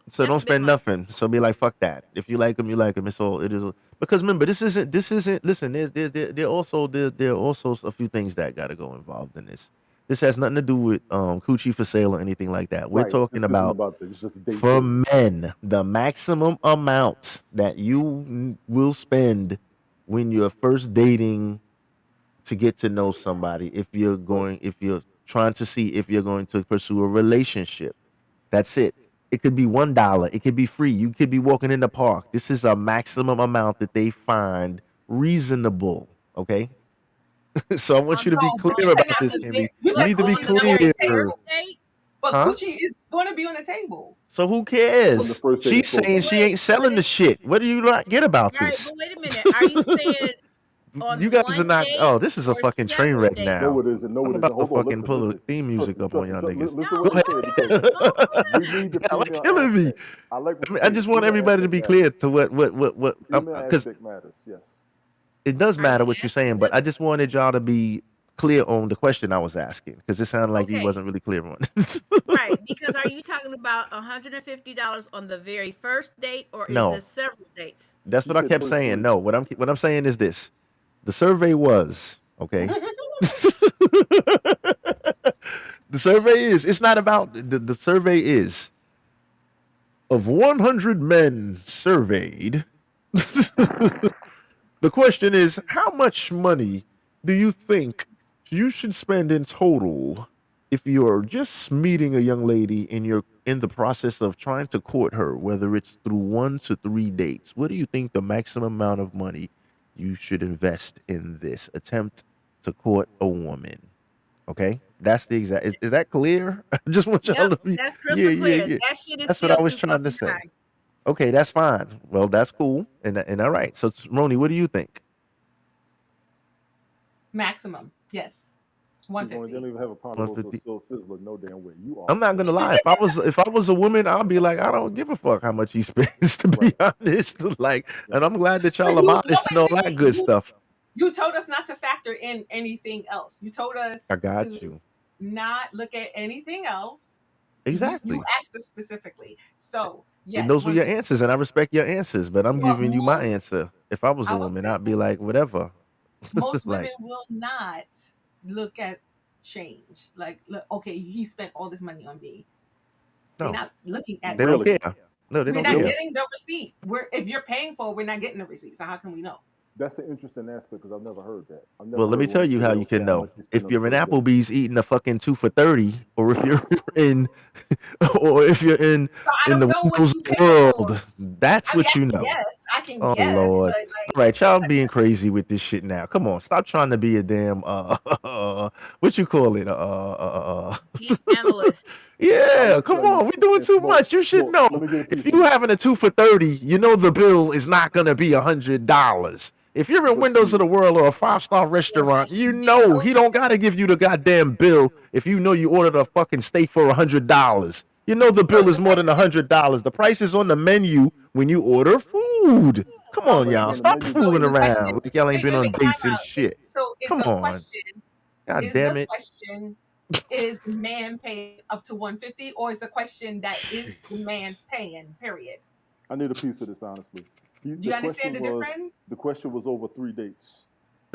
So That's don't a bit spend much. nothing. So be like, fuck that. If you like them, you like them. It's all it is. Because remember, this isn't. Listen, there are also a few things that got to go involved in this. This has nothing to do with coochie for sale or anything like that. We're Right. talking This isn't about about that. It's just a date for period. men the maximum amount that you will spend when you're first dating to get to know somebody. Right. If you're trying to see if you're going to pursue a relationship. That's it. It could be $1. It could be free. You could be walking in the park. This is a maximum amount that they find reasonable. Okay. So I want you to be No, but you clear said about not this, the Kimmy. very, you You said But need to be coochie on is the not on very clear. the table, first date, but Huh? coochie is going to be on the table. So who On the cares? first date, She's it's both saying of them. she wait, ain't selling the shit. What do you not get about all right, this? but wait a minute. Are you saying You on guys are one not. date Oh, this is a or fucking train several wreck dates? No, now. it isn't. No, I'm it isn't. about to Hold on. fucking Listen, pull a listen. theme Trust music me. up Trust on me. y'all niggas. Listen to No, what Go you're ahead. saying no, because we need the Y'all are female killing me. aspect. I like what I you're mean, I saying. The just want female everybody to aspect be matters. clear to what Female because aspect matters. Yes. it does Are you matter what you're asking saying, but I us? just wanted y'all to be clear on the question I was asking because it sounded like you Okay, wasn't really clear on right. it. Because are you talking about $150 on the very first date, or is No, this several dates? that's She what I said kept first saying. date. No, what I'm saying is this: the survey was okay. The survey is. It's not about the survey is of 100 men surveyed. The question is, how much money do you think you should spend in total if you're just meeting a young lady and you're in the process of trying to court her, whether it's through 1 to 3 dates? What do you think the maximum amount of money you should invest in this attempt to court a woman? Okay, that's the exact. Is that clear? I just want y'all Yep, to be. that's Yeah, crystal yeah, clear. yeah. That shit is That's what still I was too trying to fucking say. high. Okay, that's fine. Well, that's cool. And all right. So, Roni, what do you think? Maximum, yes, She's only 150. didn't even have a ponderosa 150. still sizzler no damn way. You are I'm not gonna lie. crazy. If I was a woman, I'd be like, I don't give a fuck how much he spends. To be Right. honest, like, Right. and I'm glad that But y'all are you no modest and all wait, that good stuff. you told us not to factor in anything else. You told us I to got you. not look at anything else. You Exactly. asked us specifically. So And yes, those were your 150. answers, and I respect your answers. But I'm But giving you my answer. If I was I a will woman, say I'd be like, whatever. most Like, women will not look at change. Like, look, okay, he spent all this money on me. They're no, not looking at they don't Really? care. No, they we're don't not Really? care. getting the receipt. We're if you're paying for it, we're not getting the receipt. So how can we know? That's an interesting aspect because I've never heard that. I've Well, never let heard me tell women you say how they you don't care can how much know. you spend If on the you're in first date. Applebee's eating a fucking 2 for 30, or if you're in, or if you're So I in don't the know what Windows you paying for. world, that's I mean, what you know. I can Oh guess, but Lord. like, All right, y'all being crazy with this shit now. Come on, stop trying to be a damn what you call it? Deep analyst. I Yeah, will come tell you, on, we doing and too smoke, much. You should smoke. know. Let me get a If piece of you this. having a 2 for 30, you know the bill is not gonna be $100. If you're in But Windows of see, the World or a 5-star yeah, restaurant, you yeah, know those he are don't gotta give you the goddamn bill if you know you ordered a fucking steak for $100. You know the so bill is is the more than question. $100. The price is on the menu when you order food. Come Oh, on, price is is y'all. on it the Stop menu, but so fooling is the see, question? around like y'all ain't been on Time dates and out. shit. So Come on. God is the damn it. question is the man paying up to 150, or is the question that is the man paying? Period. I need a piece of this honestly. Do The you understand question the was difference? over 3 dates.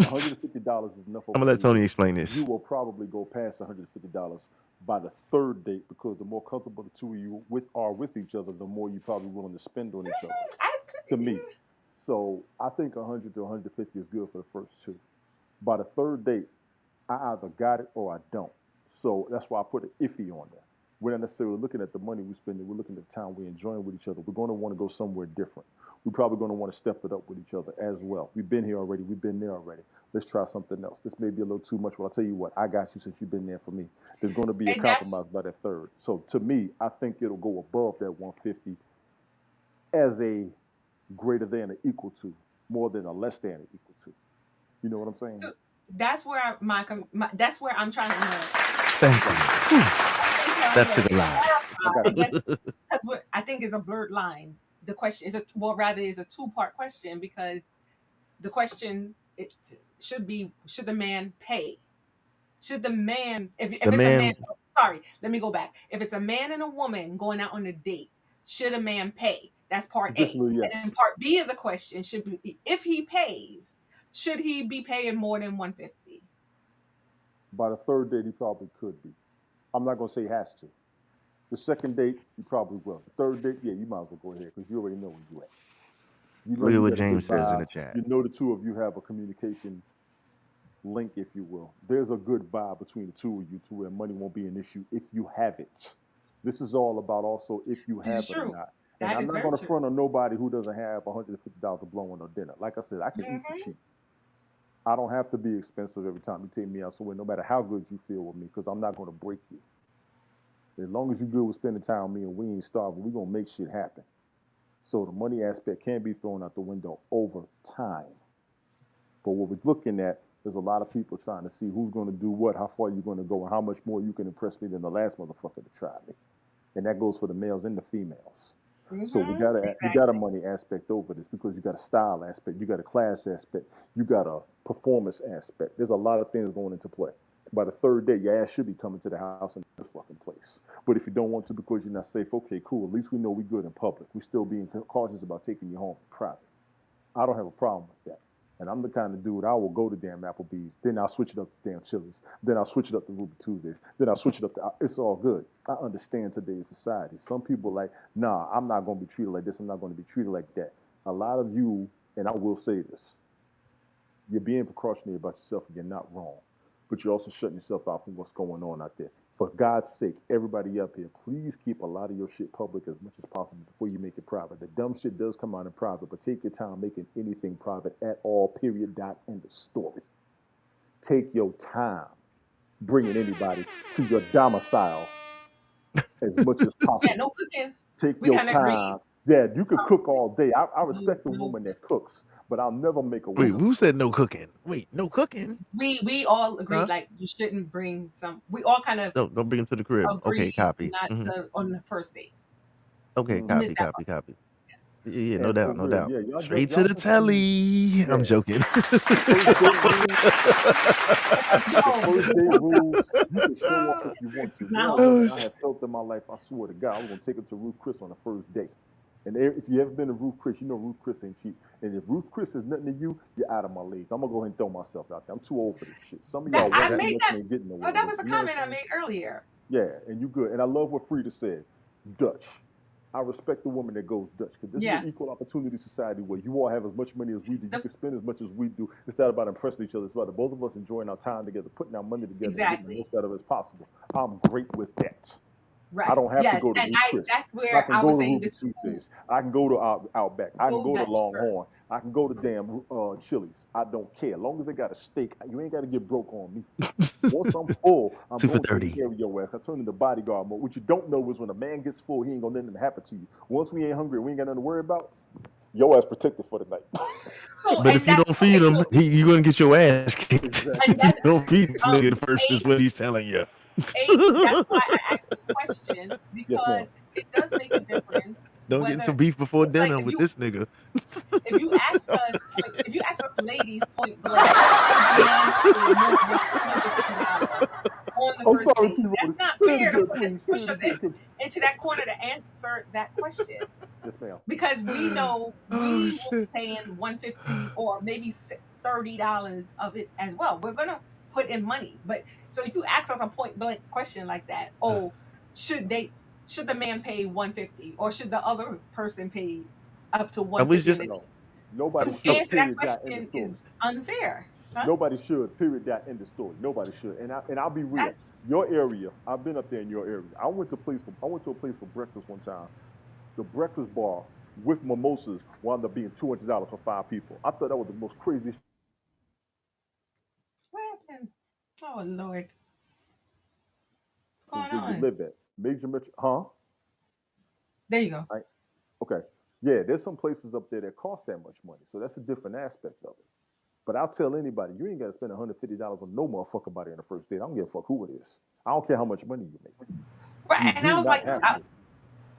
$150 is enough I'm over gonna let 3 dates. Tony explain You this. will probably go past $150 by the third date because the more comfortable the two of you are with each other, the more you're probably willing to spend on each other. I To me, so I think 100 to 150 is good for the first two. By the third date, I either got it or I don't. So that's why I put an iffy on there. We're not necessarily looking at the money we spend. We're looking at the time we're enjoying with each other. We're going to want to go somewhere different. We're probably going to want to step it up with each other as well. We've been here already. We've been there already. Let's try something else. This may be a little too much, but I'll tell you what, I got you since you've been there for me. There's going to be a and that's compromise by that third. So to me, I think it'll go above that 150 as a greater than or equal to, more than a less than or equal to. You know what I'm saying? so that's where that's where I'm trying to Thank Right. you. Whew, trying that to took a lot. I got I you. guess because I think it's a blurred line. The question is rather is a two-part question because the question it should be should the man pay? Should the man if The it's a man man, sorry, let me go back. If it's a man and a woman going out on a date, should a man pay? That's part A. Traditionally, And yes. then part B of the question should be, if he pays, should he be paying more than 150? By the third date, he probably could be. I'm not gonna say he has to. The second date, you probably will. The third date, yeah, you might as well go ahead because you already know where you at. You know Look at you what got a good James says in the vibe. chat. You know the two of you have a communication link, if you will. There's a good vibe between the two of you to where money won't be an issue if you have it. This is all about also if you This have is it or true. not. And That I'm is not very gonna true. front on nobody who doesn't have $150 to blow on a dinner. Like I said, I can eat for Hmm. cheap. I don't have to be expensive every time you take me out somewhere, no matter how good you feel with me, because I'm not gonna break you. As long as you good with spending time with me and we ain't starving, we're gonna make shit happen. So the money aspect can be thrown out the window over time. But what we're looking at is a lot of people trying to see who's going to do what, how far you're going to go, and how much more you can impress me than the last motherfucker to try me. And that goes for the males and the females. So we got a Exactly. money aspect over this because you got a style aspect, you got a class aspect, you got a performance aspect. There's a lot of things going into play. By the third day, your ass should be coming to the house in the fucking place. But if you don't want to because you're not safe, okay, cool. At least we know we good in public. We still being cautious about taking you home in private. I don't have a problem with that. And I'm the kind of dude, I will go to damn Applebee's, then I'll switch it up to damn Chili's, then I'll switch it up to Ruby Tuesdays, then I'll switch it up to, it's all good. I understand today's society. Some people like, nah, I'm not going to be treated like this, I'm not going to be treated like that. A lot of you, and I will say this, you're being precautionary about yourself and you're not wrong, but you're also shutting yourself out from what's going on out there. For God's sake, everybody up here, please keep a lot of your shit public as much as possible before you make it private. The dumb shit does come out in private, but take your time making anything private at all, period, dot, end of story. Take your time bringing anybody to your domicile as much as Yeah, possible. no cooking. Take We your kind of agree. time. Yeah, you could cook all day. I No, respect a no, woman that cooks, but I'll never make a Wait, woman who cook. said no cooking? Wait, no cooking? we all agree, Huh? like, you shouldn't bring some. We all kind of No, don't bring him to the crib. agree Okay, copy. not to on the first date. Okay, We Hmm. missed copy, that copy, copy. Yeah, yeah, no And for doubt, no real, doubt. yeah, Straight to y'all the just be, telly. I'm yeah. joking. The first date rules, part. the Yo, first this date hotel rules, you can show off if you want to. is There not are hotel. women Oh, I have felt in my life, I swear to God, I'm gonna take them to Ruth Chris on the first date. And if you ever been to Ruth Chris, you know Ruth Chris ain't cheap. And if Ruth Chris is nothing to you, you're out of my league. I'm gonna go ahead and throw myself out there. I'm too old for this shit. Some of That y'all yeah, I way that too made much that. and ain't getting Oh, nowhere that with was it. a You know what comment I I'm saying? made earlier. Yeah, and you good. And I love what Frida said. Dutch. I respect the woman that goes Dutch because this is Yeah. an equal opportunity society where you all have as much money as we do. You The, can spend as much as we do. It's not about impressing each other. It's about both of us enjoying our time together, putting our money together, and getting the exactly. most out of it as possible. I'm great with that. I Right. don't have to Yes. go to And Ruth I Chris. that's I where can I go was to saying Ruby the two Tuesdays. I can go to Outback. I can go go to Dutch first. Longhorn. I can go to damn Chili's. I don't care. As long as they got a steak, you ain't got to get broke on me. Once I'm full, I'm 2 for going to take 30. care of your ass. I turn into bodyguard mode. What you don't know is when a man gets full, he ain't gonna let nothing happen to you. Once we ain't hungry, we ain't got nothing to worry about. Your ass protected for the night. So, But and if you that's don't feed okay. him, So, you're gonna get your ass kicked. Exactly. and If you that's don't feed this nigga first, a is what he's telling you. that's why I asked the question, Yes, ma'am. because it does make a difference Don't get into whether beef before it's like dinner with this nigga. if you ask us ladies point blank, should the man pay more than $150 on the I'm first sorry, date? T-Roy. That's not Say it fair to again, please. Say push it us again, cause into that corner to answer that question, yes, ma'am. because we know Oh we will shit. be paying 150 or maybe $30 of it as well. We're gonna put in money, but so if you ask us a point blank question like that, oh, should they should the man pay 150 or should the other person pay up to I was 150? And just then No, nobody to should. answer that Period. Dot. End of question story. is unfair, huh? Nobody should. Period. Dot. End of story. Nobody should. And I'll be real. That's Your area. I've been up there in your area. I went to a place for breakfast one time. The breakfast bar with mimosas wound up being $200 for 5 people. I thought that was the most craziest. what happened. Oh Lord, what's going Where you on? live at major metro, huh? There you go. I, okay. Yeah, there's some places up there that cost that much money, so that's a different aspect of it. But I'll tell anybody, you ain't got to spend $150 on no motherfucking body on the first date. I don't give a fuck who it is. I don't care how much money you make. You Right, and I do was not like, have to.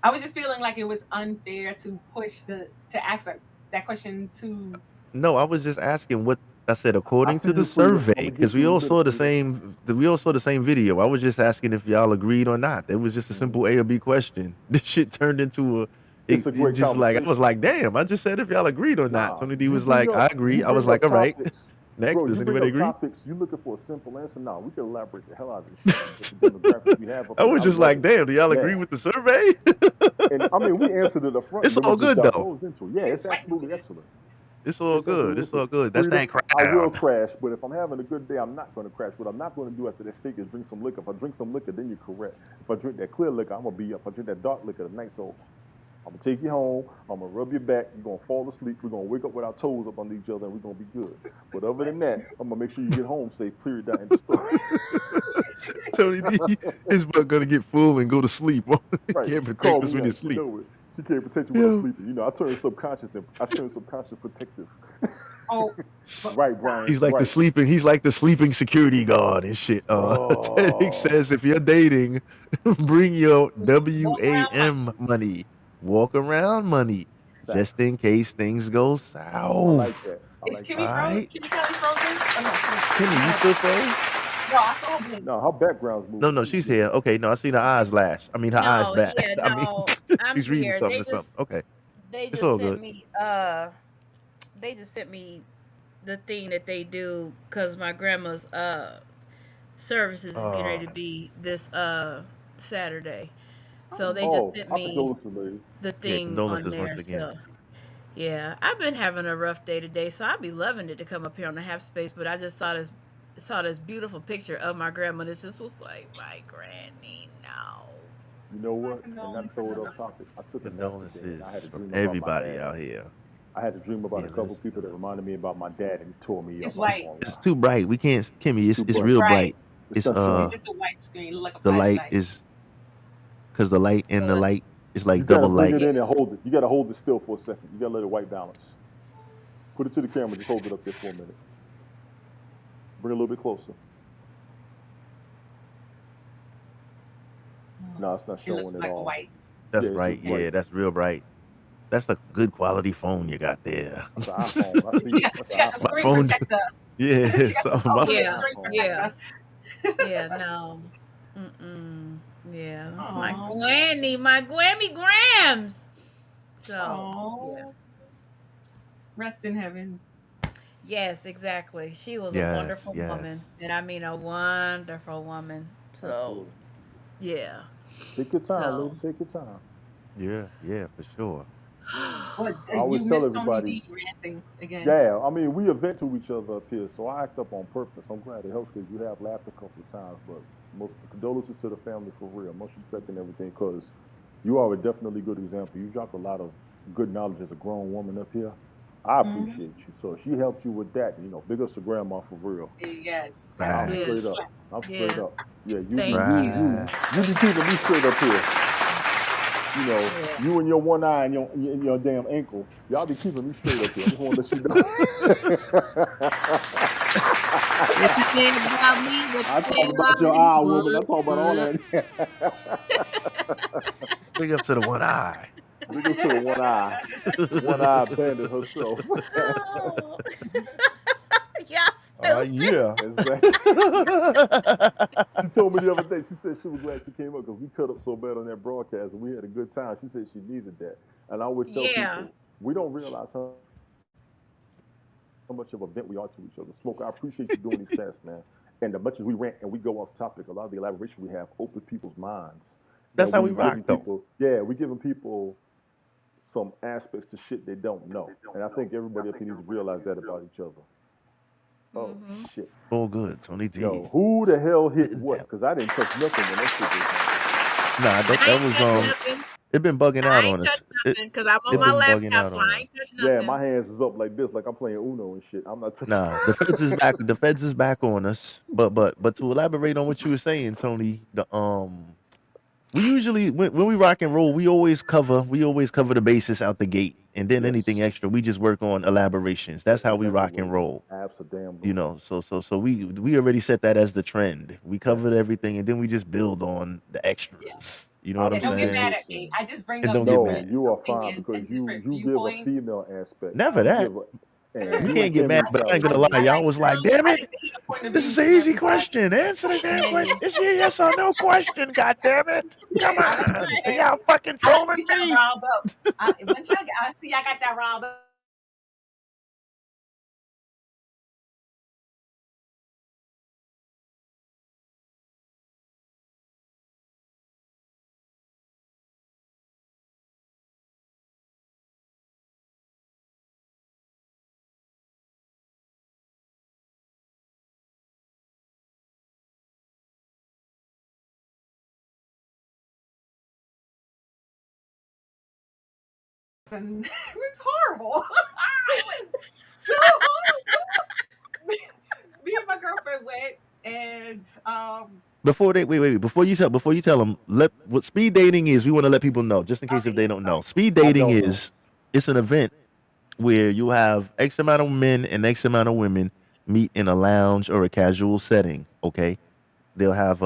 I was just feeling like it was unfair to push to ask that question to. no. I was just asking I said I according see to the you, Frida. I'm survey, gonna because get we you in a all minute, saw the Frida. same. We all saw the same video. I was just asking if y'all agreed or not. It was just a Hmm. simple A or B question. This shit turned into a. It's a It great just like I was conversation. like, damn. I just said if y'all agreed or not. Nah, Tony D was like, I agree. you I was bring like, up all right. topics, Next, bro. does You bring anybody up agree? topics. You looking for a simple answer? Nah, we can elaborate the hell out of this shit with the demographics we have up I here. was I just love like, it. damn. Do y'all agree Yeah, with the survey? and I mean, we answered it up front, and It's then we all just good though. divulged into it. Yeah, it's She's right absolutely with it. excellent. It's all It's good. absolutely It's all excellent. good. That's Freedom, that I will crowd. crash, but if I'm having a good day, I'm not going to crash. What I'm not going to do after that steak is drink some liquor. If I drink some liquor, then you're correct. If I drink that clear liquor, I'm going to be up. If I drink that dark liquor, the night's over. I'm going to take you home. I'm going to rub your back. You're going to fall asleep. We're going to wake up with our toes up under each other, and we're going to be good. But other than that, I'm going to make sure you get home safe, period, end of story. Tony D, his butt gonna get full and go to sleep. Right. Can't She protect called us me when you out. She sleep. know it. She can't protect you when I'm Yo. sleeping. You know, I turn subconscious protective. Oh, but Right, stop. Brian. He's like the Right. sleeping. He's like the sleeping security guard and shit. Teddy Oh, says if you're dating, bring your Walk around money. WAM money, walk around money, just facts. in case things go I like south. that. I Is like that. Kimmy frozen? All right, Kimmy Kelly frozen? Oh no, Kimmy, you still froze? no, I saw her blink. No, her background's No, moving. no, She's she's good. here. Okay, no, I seen her eyes lash. I mean, her eyes No, back. yeah, I mean, no, I'm she's reading here. something or something. Okay, They it's just all sent good. me they just sent me the thing that they do because my grandma's services is getting ready to be this Saturday. So Oh, they just Oh, sent my me condolences, lady. the Yeah, thing on condolences once there. again. So yeah, I've been having a rough day today, so I'd be loving it to come up here on the half space, but I just saw this beautiful picture of my grandma. This just was like my granny. No. You know my what? And not to condolences. throw it off topic. I took a nap today and I had Condolences a from dream about my everybody dad. out here. I had a dream about a Yeah, couple people that reminded me about my dad and he tore me up. It's I ain't white. gonna it's lie. too bright. We can't, Kimmy. Too It's bright. real Right. bright. It's It's not It's showing. just a white screen. Look like a the light flashlight. is because the light and the Well, light is You like gotta double bring light. it yeah. in and hold it. You gotta hold it still for a second. You gotta let it white balance. Put it to the camera. Just hold it up there for a minute. Bring it a little bit closer. No, it's not It looks showing at like a all. white. Yeah, That's it's right. just Yeah, bright. that's real bright. That's a good quality phone you got there. That's an iPhone. I see it. That's She an got the My iPhone. screen phone. protector. Yeah, She got the so my That's ultimate an Yeah, screen iPhone. yeah, protector. yeah, no. Mm-mm. Yeah, that's my Oh, granny, my Grammy Grams. So, yeah. oh, rest in heaven. Yes, exactly. She was a yes, wonderful yes, woman, and I mean a wonderful woman. So, Absolutely. yeah. Take your time, So, lady. Take your time. yeah, yeah, for sure. What I always you tell miss Tony everybody, D ranting again? yeah, I mean, we vent to each other up here, so I act up on purpose. I'm glad it helps because you have laughed a couple of times, but most condolences to the family for real. Most respect and everything because you are a definitely good example. You dropped a lot of good knowledge as a grown woman up here. I Mm-hmm. appreciate you. So if she helped you with that, big ups to grandma for real. Yes, I'm Right, yeah, straight absolutely. up. I'm straight yeah. up. Yeah, Thank you. right. you be keeping me straight up here. Yeah. You and your one eye and your damn ankle, y'all be keeping me straight up here. I just want to let you know. What you saying about me? What you I talk saying about about your me? eye, woman. I What? talk about all What? that. Big up to the one eye. Big up to the one eye bandit herself. Oh. Y'all stupid. Yeah. Exactly. She told me the other day. She said she was glad she came up because we cut up so bad on that broadcast and we had a good time. She said she needed that, and I always tell Yeah. people we don't realize how much of a vent we are to each other. Smoke, I appreciate you doing these casts, man. And as much as we rant and we go off topic, a lot of the elaboration we have open people's minds. That's And how we we rock, giving though. people, yeah, we giving people some aspects to shit they don't know. And I think everybody up here needs to realize that about each other. Oh Mm-hmm. shit. All good, Tony D. Yo, who the hell hit Hitting what? that. Because I didn't touch nothing when that shit was Nah, I that ain't was touch nothing. it been bugging out I ain't on touch us. nothing because I'm on It my been happening. bugging laptop, out so on I us. ain't touch Yeah, my nothing. hands is up like this, like I'm playing Uno and shit. I'm not touching. Nah, the feds is back. The feds is back on us. But to elaborate on what you were saying, Tony, we usually when we rock and roll, we always cover the basis out the gate, and then anything Yes. extra, we just work on elaborations. That's how we rock and Absolutely. roll. Absolutely. So we already set that as the trend. We Yes. covered everything, and then we just build on the Yeah. extras. You know what Out I'm Yeah, of don't get saying? mad at me. tradition. I just bring And up don't get No, different mad. you are fine opinions because and different you give a viewpoints. female aspect. Never You that. give a and You we can't don't get care mad, what but I y'all ain't gonna do. lie. I Y'all like was like, to, damn I it, like to hear the point of this is views an from easy everybody. question. Answer the damn question. And It's a yes or no question. God damn it. Come I like on. Are to, y'all fucking I like to trolling get y'all me? riled up. Once I see I got y'all riled up. And it was horrible. It was so horrible. Me and my girlfriend went, and Before they wait, before you tell them, let what speed dating is. We want to let people know, just in case if okay, they yeah, don't know. sorry. Speed I dating don't know. is it's an event where you have X amount of men and X amount of women meet in a lounge or a casual setting. Okay, they'll have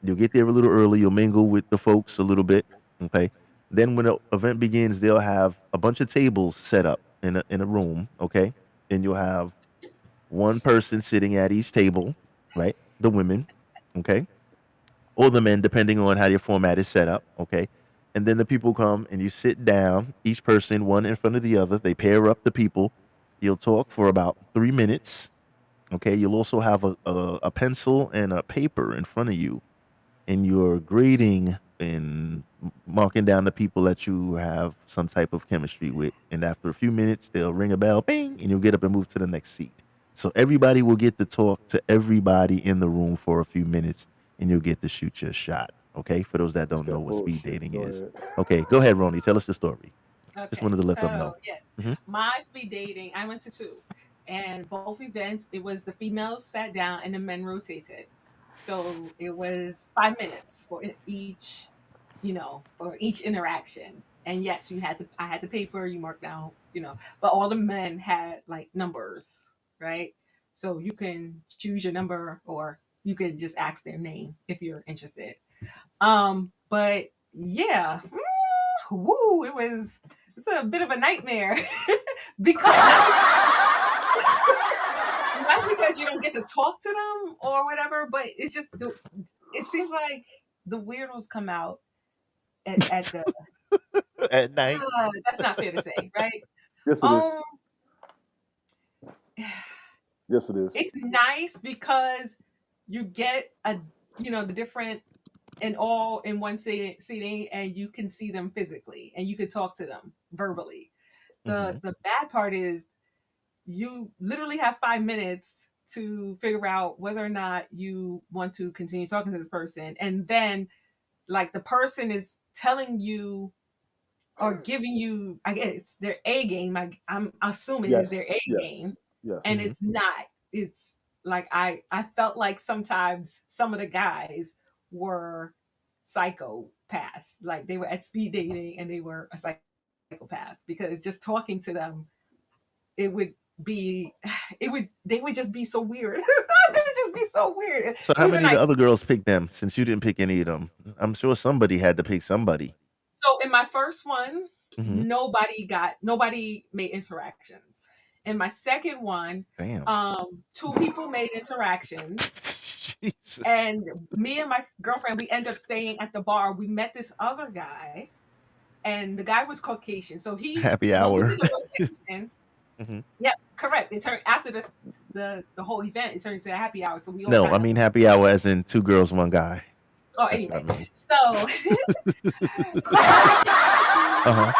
you'll get there a little early. You'll mingle with the folks a little bit. Okay, then when the event begins, they'll have a bunch of tables set up in a room. Okay, and you'll have one person sitting at each table, right? The women. Okay, or the men, depending on how your format is set up. Okay. And then the people come and you sit down, each person, one in front of the other. They pair up the people. You'll talk for about 3 minutes. Okay. You'll also have a pencil and a paper in front of you, and you're grading and marking down the people that you have some type of chemistry with. And after a few minutes, they'll ring a bell, bing, and you'll get up and move to the next seat. So everybody will get to talk to everybody in the room for a few minutes, and you'll get to shoot your shot. Okay, for those that don't know That what speed bullshit. dating Go is. ahead. Okay, go ahead, Roni. Tell us the story. Just Okay, wanted to let them so know. yes, Hmm. my speed dating, I went to two, and both events, it was the females sat down and the men rotated. So it was 5 minutes for each, for each interaction. And yes, I had the paper, you marked down, but all the men had like numbers, right? So you can choose your number or you could just ask their name if you're interested. But yeah, woo, it's a bit of a nightmare because not because you don't get to talk to them or whatever, but it's just it seems like the weirdos come out at the At night. that's not fair to say, right? Yes, it is. Um, Yes, it is. it's nice because you get the different and all in one seating, and you can see them physically and you can talk to them verbally. Hmm. The bad part is you literally have 5 minutes to figure out whether or not you want to continue talking to this person, and then like the person is telling you or giving you, I guess, their A game. I'm assuming is their Yes, A yes, game, yes. and Hmm. it's not. It's like I felt like sometimes some of the guys were psychopaths, like they were at speed dating and they were a psychopath because just talking to them, it would be, they would just be so weird. They would just be so weird. So It how was a many of the night. other girls picked them? Since you didn't pick any of them, I'm sure somebody had to pick somebody. So in my first one, Hmm. nobody made interactions. In my second one, Damn. two people made interactions, Jesus. and me and my girlfriend, we ended up staying at the bar. We met this other guy, and the guy was Caucasian. So he, Happy when we hour. did a rotation, Hmm. yeah, correct. It turned after the whole event, it turned into a happy hour. So we all No, kind I of, mean happy hour as in two girls, one guy. oh, That's what I anyway. mean. So we were Uh huh.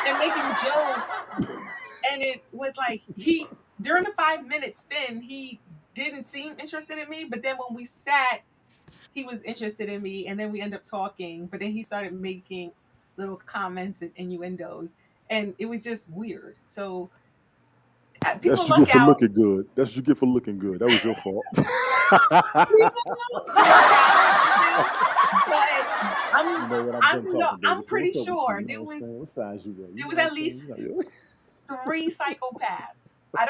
and making jokes, and it was like he during the 5 minutes spin he didn't seem interested in me, but then when we sat he was interested in me, and then we ended up talking, but then he started making little comments and innuendos, and it was just weird. So That's people what you look get for out. looking good. That's what you get for looking good. That was your fault. People look out, but i'm You know what? I'm i'm done no talking, baby. I'm So pretty what's up with you? sure You know what I'm saying? What size you wear? You there know was what I'm at least saying? You know, 3 psychopaths. I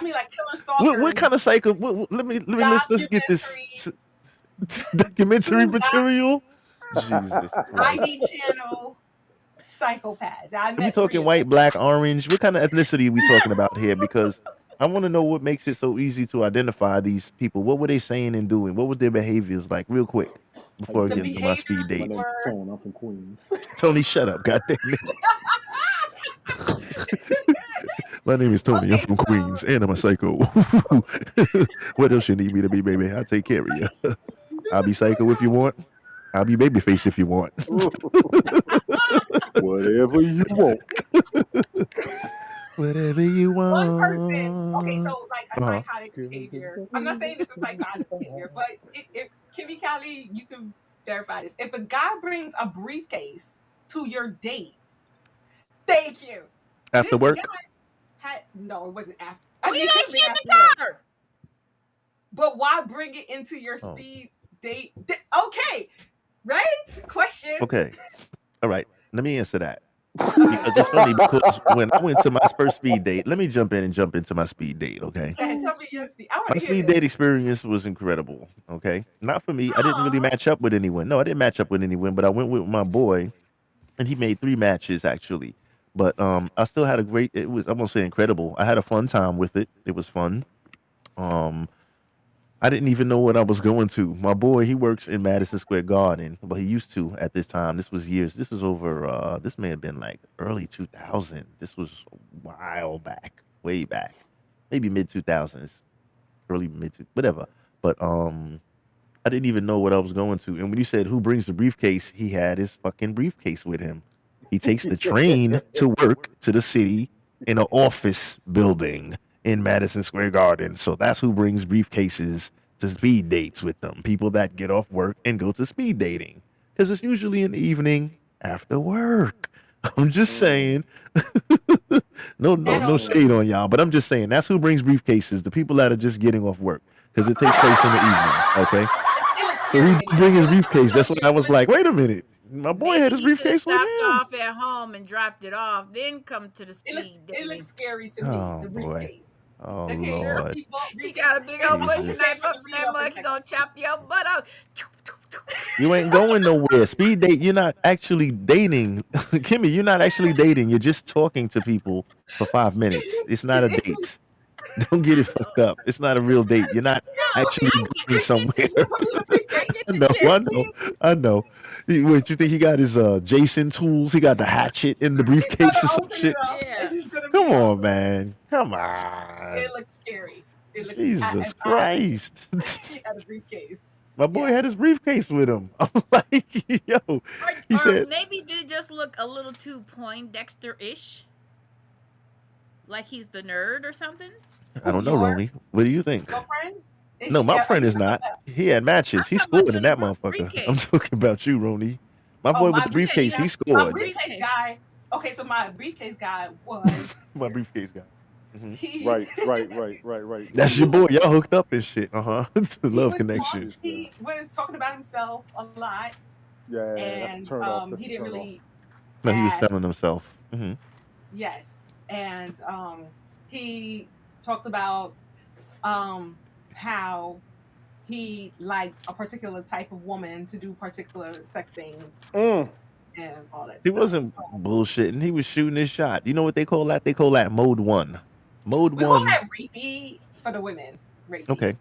mean like killer What stalkers, kind of psycho? Let me let's get this documentary, documentary true material. Jesus Christ. ID channel psychopaths. I Are we met three talking of them. white, black, orange? What kind of ethnicity are we talking about here? Because I want to know what makes it so easy to identify these people. What were they saying and doing? What was their behaviors like, real quick, How you before I The get doing, into my man? speed behaviors My date? name's were Tone. I'm from Queens. Tony, shut up, goddamn it. My name is Tony. I'm okay. from So Queens, and I'm a psycho. What else you need me to be, baby? I'll take care of you. I'll be psycho if you want. I'll be babyface if you want. Whatever you want. Whatever you one person. Okay, so want. like a Uh-huh. psychotic behavior. I'm not saying it's a psychotic behavior, but if Kimmy Callie, you can verify this. If a guy brings a briefcase to your date, thank you. After This guy work? had no, it wasn't after. I We mean, it that could have been shit in after the work, car. but why bring it into your Oh, speed date? Okay, right? Question. okay. All right. Let me answer that. Okay, Because it's funny because when I went to my first speed date, let me jump in and jump into my speed date, okay? go ahead. Tell me your speed. I want My to hear speed this. date experience was incredible, okay? Not for me. I didn't really Oh, match up with anyone. No, I didn't match up with anyone, but I went with my boy and he made 3 matches actually. But I still had a great it was I'm gonna say incredible. I had a fun time with it. It was fun. Um I didn't even know what I was going to. My boy, he works in Madison Square Garden, but he used to at this time. This was years. This was over. This may have been like early 2000. This was a while back, way back, maybe mid 2000s, early mid whatever. But I didn't even know what I was going to. And when you said who brings the briefcase, he had his fucking briefcase with him. He takes the train to work to the city in an office building in Madison Square Garden. So that's who brings briefcases to speed dates with them. People that get off work and go to speed dating. Because it's usually in the evening after work. I'm just Mm, saying. No, no, that no also. shade mm. on y'all, but I'm just saying that's who brings briefcases. The people that are just getting off work because it takes place in the evening. Okay, It looks so he scary did in there. bring his Let's briefcase. let's That's be when I was like, wait a minute, my boy had Maybe his he should have briefcase with stopped him. off at home and dropped it off, then come to the speed it looks dating. scary to me. Oh The boy. briefcase. Oh Okay, some Lord. people He briefcase. got a big It's old supposed to butcher be Jesus. safe knife for up the in read that up mug. and He text. gonna chop your butt up. You ain't going nowhere. Speed date, you're not actually dating. Kimmy, you're not actually dating. You're just talking to people for 5 minutes. It's not a date. Don't get it fucked up. It's not a real date. You're not No, he actually asked me. going somewhere. You put me in a I briefcase. get I the know, I gist. know, I know. Wait, you think he got his Jason tools? He got the hatchet in the He's gonna briefcase or some open it shit? up and Yeah. he's gonna Come be on, man. Come it on. looks scary. It looks Jesus if I Christ. he had a briefcase. My boy Yeah. had his briefcase with him. I'm like, yo. He Or said, maybe did it just look a little too Poindexter-ish? Like he's the nerd or something? I Who don't know, Roni. What do you think? your friend? Is No, she my are friend you is talking not. about He had I'm matches. He talking about scored you in in the that motherfucker. I'm briefcase. talking about you, Roni. My oh boy with the my Yeah, you briefcase, had he my a scored. briefcase briefcase. guy. Okay, so my briefcase guy was My briefcase guy. Hmm. he Right. That's He your he boy. was Y'all hooked up and shit. Uh huh. The he love was connection. briefcase guy. he was talking about himself a lot Yeah, that's a and turn off. That's he a didn't turn off. really No, he was ask. selling himself. Hmm. Yes. And he talked about um how he liked a particular type of woman to do particular sex things Mm. and all that He stuff. wasn't So bullshitting. He was shooting his shot. You know what they call that? They call that mode one. Mode we call one. that rapey for the women. Rapey. Okay.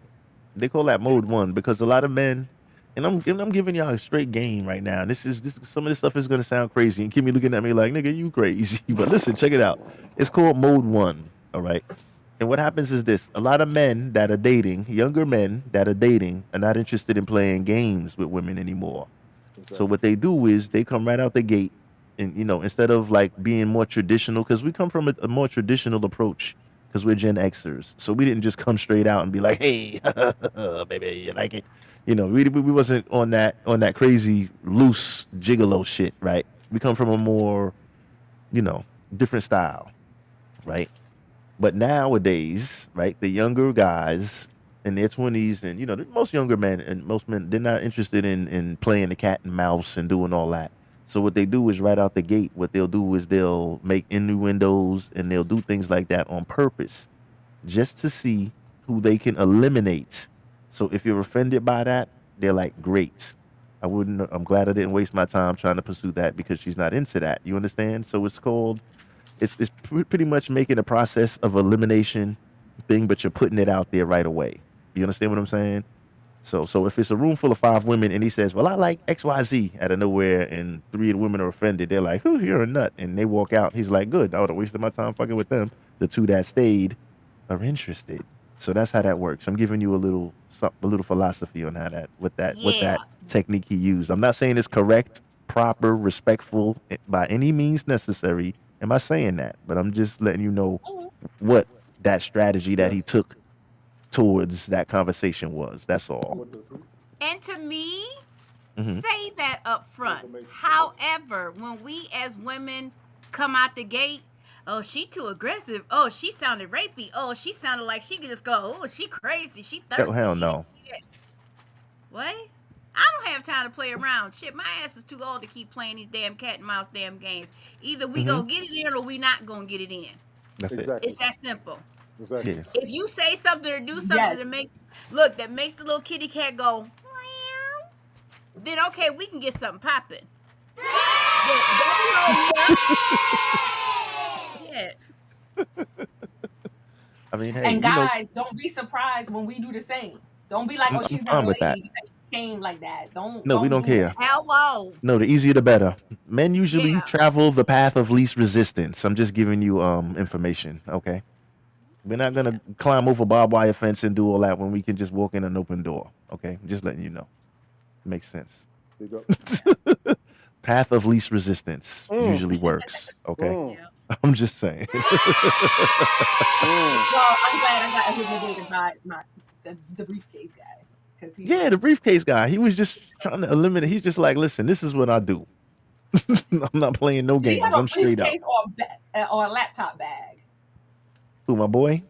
They call that mode one because a lot of men, and I'm giving y'all a straight game right now. This some of this stuff is gonna sound crazy, and Kimmy looking at me like nigga, you crazy. But listen, check it out. It's called mode one. All right. And what happens is this: a lot of men that are dating, younger men that are dating, are not interested in playing games with women anymore. So Exactly. what they do is they come right out the gate, and instead of like being more traditional, because we come from a more traditional approach, because we're Gen Xers. So we didn't just come straight out and be like, "Hey, baby, you like it?" We wasn't on that crazy loose gigolo shit, right? We come from a more you know different style, right? But nowadays, right, the younger guys in their 20s and most younger men and most men, they're not interested in playing the cat and mouse and doing all that. So what they do is right out the gate, what they'll do is they'll make innuendos and they'll do things like that on purpose just to see who they can eliminate. So if you're offended by that, they're like, "Great. I'm glad I didn't waste my time trying to pursue that because she's not into that." You understand? So it's pretty much making a process of elimination thing, but you're putting it out there right away. You understand what I'm saying? So if it's a room full of 5 women and he says, "Well, I like XYZ," out of nowhere, and 3 of the women are offended, they're like, "Who, you're a nut," and they walk out. He's like, "Good, I would have wasted my time fucking with them." The 2 that stayed are interested. So that's how that works. I'm giving you a little philosophy on how that what Yeah. that technique he used. I'm not saying it's correct, proper, respectful by any means necessary. Am I saying that? But I'm just letting you know Mhm. what that strategy that Yes. he took towards that conversation was. That's all. What does he? And to me, Hmm. say that up front. Information. However, when we as women come out the gate, oh, she too aggressive. Oh, she sounded rapey. Oh, she sounded like she could just go. Oh, she crazy. She Oh, thirsty. hell She, no. she that. What? I don't have time to play around. Shit, my ass is too old to keep playing these damn cat and mouse damn games. Either we Hmm. gonna get it in or we not gonna get it in. That's it. Exactly. It's that simple. Exactly. Yeah. If you say something or do something that Yes. makes the little kitty cat go, meow, then okay, we can get something popping. But don't be holding me up. Yeah. I mean, hey, And guys, don't be surprised when we do the same. Don't be like, I'm, oh, I'm she's not fine a with that. lady because she came like that. Don't No, we don't don't do care. that. Hello. No, the easier the better. Men usually Yeah. travel the path of least resistance. I'm just giving you information, okay? We're not Yeah. gonna climb over barbed wire fence and do all that when we can just walk in an open door. Okay, just letting you know. Makes sense. Big up. Yeah. Path of least resistance Mm. usually works. Okay, Mm. Yeah. I'm just saying. Mm. Well, I'm glad I got eliminated by the briefcase guy because he Yeah, was. the briefcase guy. He was just trying to eliminate. He's just like, listen, this is what I do. I'm not playing no Did he games. have a I'm straight up. briefcase or a laptop bag? Who, my boy?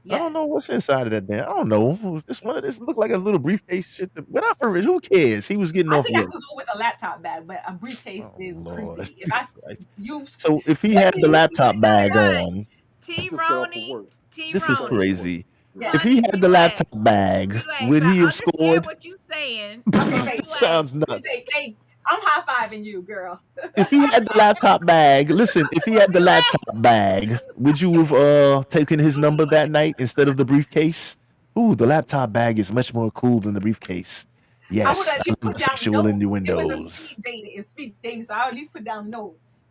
I don't know Yes. what's inside of that damn. I don't know. This one of this looked like a little briefcase shit. Whatever. Who cares? He was getting I off think I work. could go with a laptop bag, but a briefcase Oh is Lord. creepy. If I Christ. you, So if he when had did the you see laptop this guy? bag on, T Just got off of Roni. work. T this is Just got off of Roni. work. crazy. Yeah. If Honey, he had the laptop relax. bag, Relax. would he I have understand scored? what you saying. Okay, Sounds Relax. nuts. say, I'm high fiving you, girl. If he had the laptop bag, listen, if he had the laptop Relax. bag, would you have taken his number that night instead of the briefcase? Ooh, the laptop bag is much more cool than the briefcase. I would Yes, at I least love put the down sexual notes. It was a innuendos. speed dating, so I would at least put down notes.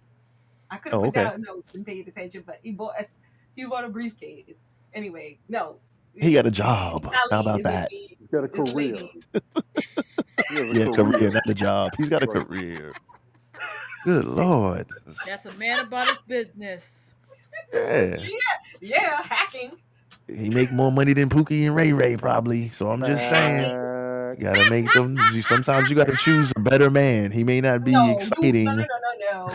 I could have Oh, put okay. down notes and paid attention, but he bought a briefcase. Anyway, no. He got a Kenny job. How Ali about is with that? me. He's got a This career. lady. He has a Yeah, career, career. not a job. He's got a Right. career. Good Lord. That's a man about his business. Yeah. Yeah, hacking. He make more money than Pookie and Ray Ray probably. So I'm just saying, Hacking. you gotta make them. Sometimes you gotta choose a better man. He may not be No, exciting no.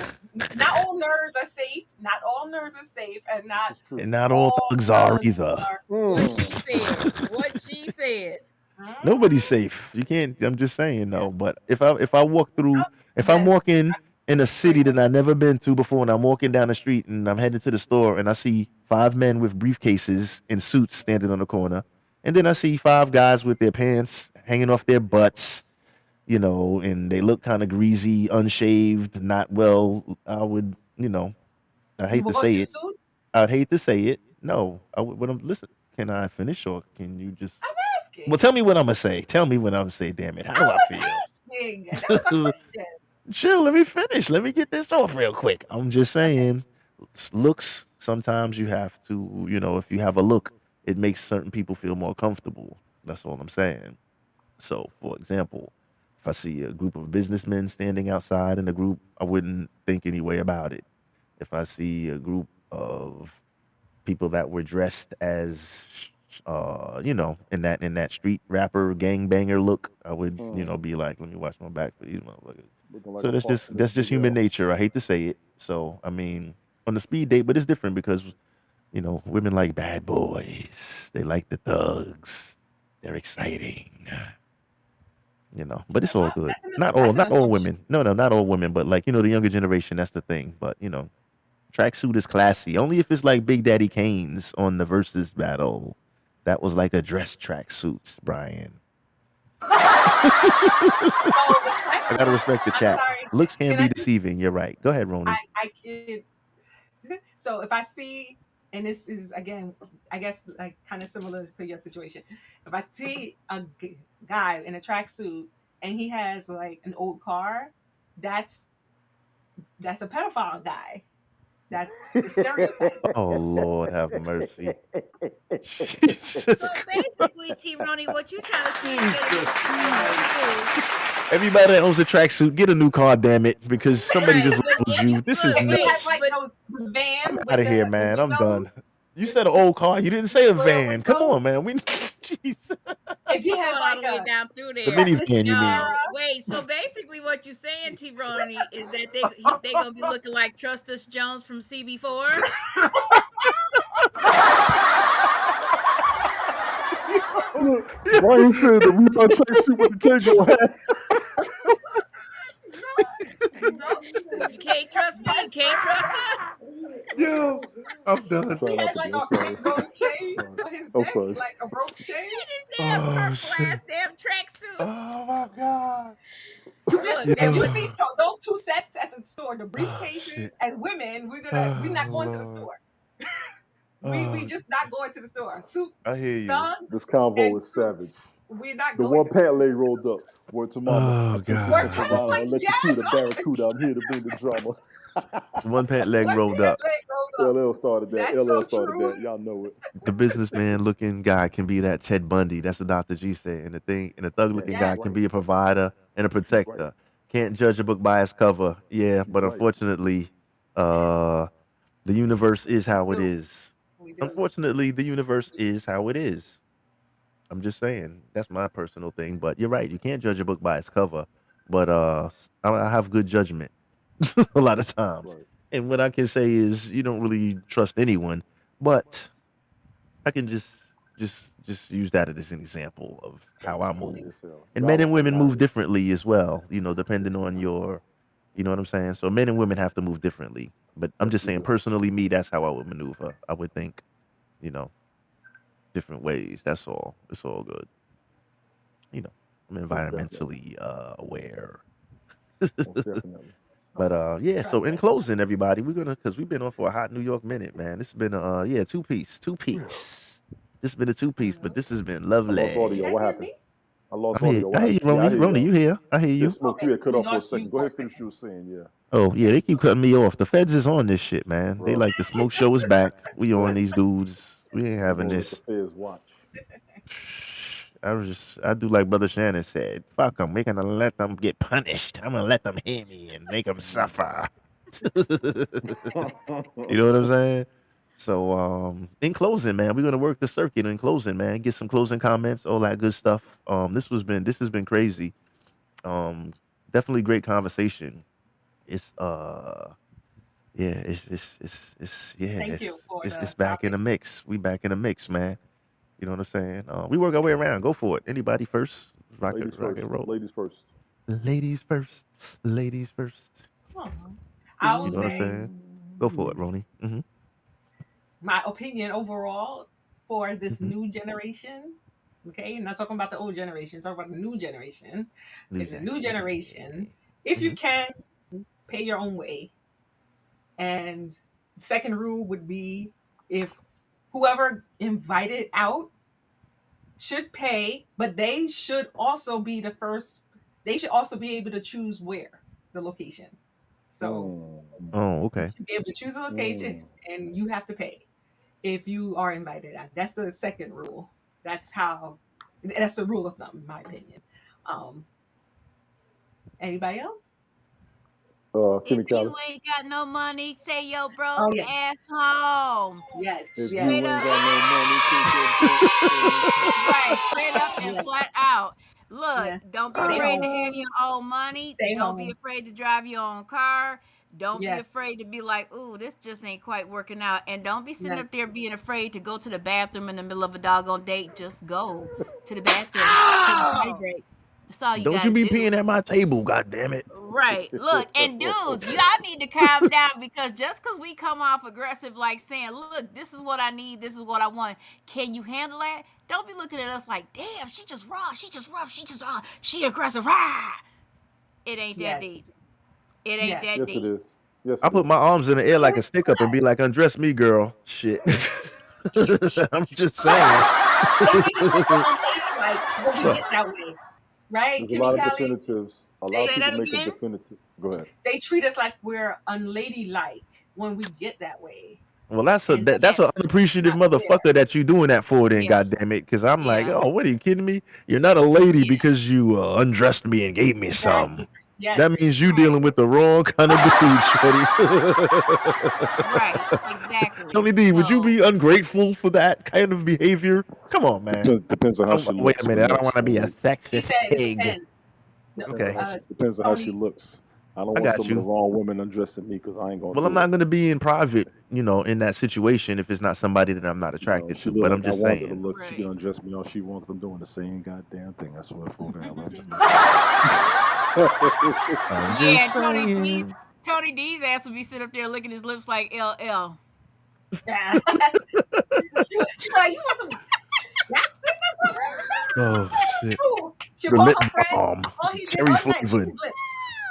Not all nerds are safe. Not all nerds are safe, and This not is true. and not all all thugs are thugs either. are. What Mm. she said. What she said. Nobody's Mm, safe. You can't. I'm just saying Yeah. though. But if I walk through, oh, if I'm yes. walking in a city that I've never been to before, and I'm walking down the street and I'm headed to the store, and I see 5 men with briefcases in suits standing on the corner, and then I see 5 guys with their pants hanging off their butts, and they look kind of greasy, unshaved, not well. I would, I You hate will to go to say the it. suit? I'd hate to say it. No, I would. But listen. Can I finish, or can you just? I'm Well, asking. tell me what I'm gonna say. Tell me what I'm gonna say. Damn it! How I do I was feel? asking. That was a question. Chill. Let me finish. Let me get this off real quick. I'm just Okay. saying, looks. Sometimes you have to. If you have a look, it makes certain people feel more comfortable. That's all I'm saying. So, for example, if I see a group of businessmen standing outside in a group, I wouldn't think any way about it. If I see a group of people that were dressed as in that street rapper gangbanger look, I would, Mm. be like, let me watch my back for these motherfuckers. Looking like So a that's part just of the that's just human BL. nature. I hate to say it. So I mean, on the speed date, but it's different because women like bad boys. They like the thugs. They're exciting. But it's all good. That's an Not all assumption. women. No, no, not all women, but like the younger generation. That's the thing. But tracksuit is classy. Only if it's like Big Daddy Kane's on the versus battle. That was like a dress tracksuit, Brian. So the I gotta tracksuit. respect the I'm chat. sorry. Looks can Can be I just? deceiving. You're right. Go ahead, Roni. I kid. So if I see and this is again, I guess, like kind of similar to your situation. If I see a guy in a tracksuit and he has like an old car, that's a pedophile guy. That's the stereotype. Oh Lord, have mercy. Jesus So Christ. basically, T. Ronnie, what you trying to see is get a Jesus new Christ. Everybody that owns a tracksuit, get a new car, damn it, because somebody right? just But labeled if you you. This is look, If he wait, has nuts. like but those I'm van out with of here, the man. I'm windows, done. You the, said an the, old car. You didn't the say a square van. Come windows. on, man. We jeez. If he you has going all like the way down through The there. a minivan, you mean? No, Sierra, wait. So basically, what you saying, T. Ronnie, is that they gonna be looking like Trustus Jones from CB4? Look, Brian said the Reebok tracksuit with the Kango hat. no, If you can't trust me, you that's can't trust us. Yo, I'm I'm done. he trying not has to like be. I'm a sorry. big gold chain Sorry. on his I'm neck, sorry. like a rope chain. And this damn Oh purple shit. ass damn tracksuit. Oh my god. You just Look, if and you what? see Yo. those two sets at the store, the Oh briefcases, shit. as women, we're not Oh going to the Lord. store. We Oh, just not going to the store. Suit I hear you. This thugs convo and is savage. suits. We're not The going one to the pant store. leg rolled up. Word to mama. Oh I took this Where from god. I was Piranha, like, electrocuted yes, Barracuda. I'm here to bring the drama. One pant leg what rolled pant up. leg rolled up. LL started that. That's LL so started true. that. Y'all know it. The businessman looking guy can be that Ted Bundy. That's what Dr. G said. And the thug Man, looking he's guy Yes, can right. be a provider and a He's right. protector. Can't judge a book by its cover. Yeah, He's but right. unfortunately, uh the universe is we how it do. is. We do. Unfortunately, the universe We do. is how it is. I'm just saying. That's my personal thing. But you're right. You can't judge a book by its cover. But I have good judgment a lot of times. Right. And what I can say is you don't really trust anyone. But I can just use that as an example of how I Funny move. as hell. And men Y'all and are women move hilarious. differently as well, depending Yes, on your, you know what I'm saying? So men and women have to move differently. But I'm yes, just we saying do. personally me, that's how I would maneuver. I would think, you know, different ways. That's all. It's all good. You know, I'm Most definitely. environmentally aware. Most definitely. But Most yeah, so trust in us. closing, everybody, we're gonna cause we've been on for a hot New York minute, man. This has been a two piece. Two piece. This has been a two piece, but Hmm. this has been I lost Can you audio. lovely. guys What hear happened? me? I lost I'm here. audio. What I hear you, happened? Yeah, I Roni. hear you Roni, now. you here? I hear Yeah, you. Smoke, you Okay, had cut we off for a lost you second. Go for a ahead, finish second. what you were saying. Yeah. Oh yeah, they keep cutting me off. The feds is on this shit, man. They Bro, like the smoke show is back. We on bro. these dudes. We ain't You having know, let the this. feds watch. I do like Brother Shannon said. Fuck them. We're gonna let them get punished. I'm gonna let them hear me and make them suffer. You know what I'm saying? So, in closing, man, we're gonna work the circuit. In closing, man, get some closing comments, all that good stuff. This has been crazy. Um, Definitely great conversation. It's yeah, Thank you for it's the back in topic. the mix. We back in the mix, man. You know what I'm saying? We work our way around. Go for it. Anybody first? Ladies Rock first. and roll. Ladies first. Ladies first. Ladies first. Oh, I will You know what I'm say saying? Go for it, Ooh. Roni. my opinion overall for this Hmm. new generation. Okay, I'm not talking about the old generation, talking about the new generation. New Okay, the new Jack generation, City. if you Hmm. can pay your own way. And second rule would be if whoever invited out should pay, but they should also be the first, they should also be able to choose where the location. So Mm. Oh, you okay. should be able to choose a location Mm. and you have to pay if you are invited out. That's the second rule. That's the rule of thumb, in my opinion. Um, Anybody else? If Kimmy you Callis. ain't got no money, take your Oh broke yeah. ass home. Yes. If Yes. Straight you ain't up. got no money, take your broke ass. Right, straight up and Yes. flat out. Look, Yeah. don't be Stay afraid to home. have your own money. Stay Don't be home. afraid to drive your own car. Don't be Yes. afraid to be like, ooh, this just ain't quite working out. And don't be sitting Yes. up there being afraid to go to the bathroom in the middle of a doggone date. Just go to the bathroom. Take a potty Oh, break. That's all you Don't got you to be do. peeing at my table, god damn it. Right. Look, and dudes, y'all need to calm down because just because we come off aggressive, like saying, look, this is what I need, this is what I want. Can you handle that? Don't be looking at us like, damn, she just raw, she just rough, she just she aggressive. Rah! It ain't that deep. yes. It ain't Yes. that Yes, it deep. is. Yes, I it put is. my arms in the air No, like a it's stick up and be like, "Undress me, girl." Shit. I'm just saying. they make it like we're unladylike when we So, get that way, right? There's a Kimmy lot of Callie, definitives. A lot of they Say people that make a again. definitive. Go ahead. they treat us like we're unladylike when we get that way, well, that's and that's an Yes. that's unappreciative not fair. motherfucker that you doing that for. Then, Yeah. goddamn it, because I'm like, Yeah. oh, what are you kidding me? You're not a lady Yeah. because you undressed me and gave me some. Exactly. Yes. That means you Right. dealing with the wrong kind of dude, shorty. Right. Exactly. Tony D, would you So be ungrateful for that kind of behavior? Come on, man. Depends on I how don't, she wait a looks, minute. I don't want Finesse. to be a He sexist said it pig. depends. No, Okay, Depends on how she Tony, looks. I don't I want got some of the you. wrong women undressing me because I ain't gonna Well, I'm do it. not going to be in private, in that situation if it's not somebody that I'm not You know, attracted she to. look But I'm like I just want her to saying. look. She can right. undress me all she wants. I'm doing the same goddamn thing. I swear for God. I'm just I'm Yeah, just Tony D. saying. Tony D's ass would be sitting up there licking his lips like LL. yeah. she like, you want some Jackson or Oh shit. something? Ooh, she The bought lip her friend. balm, All he did cherry all night lick flavored, his lip.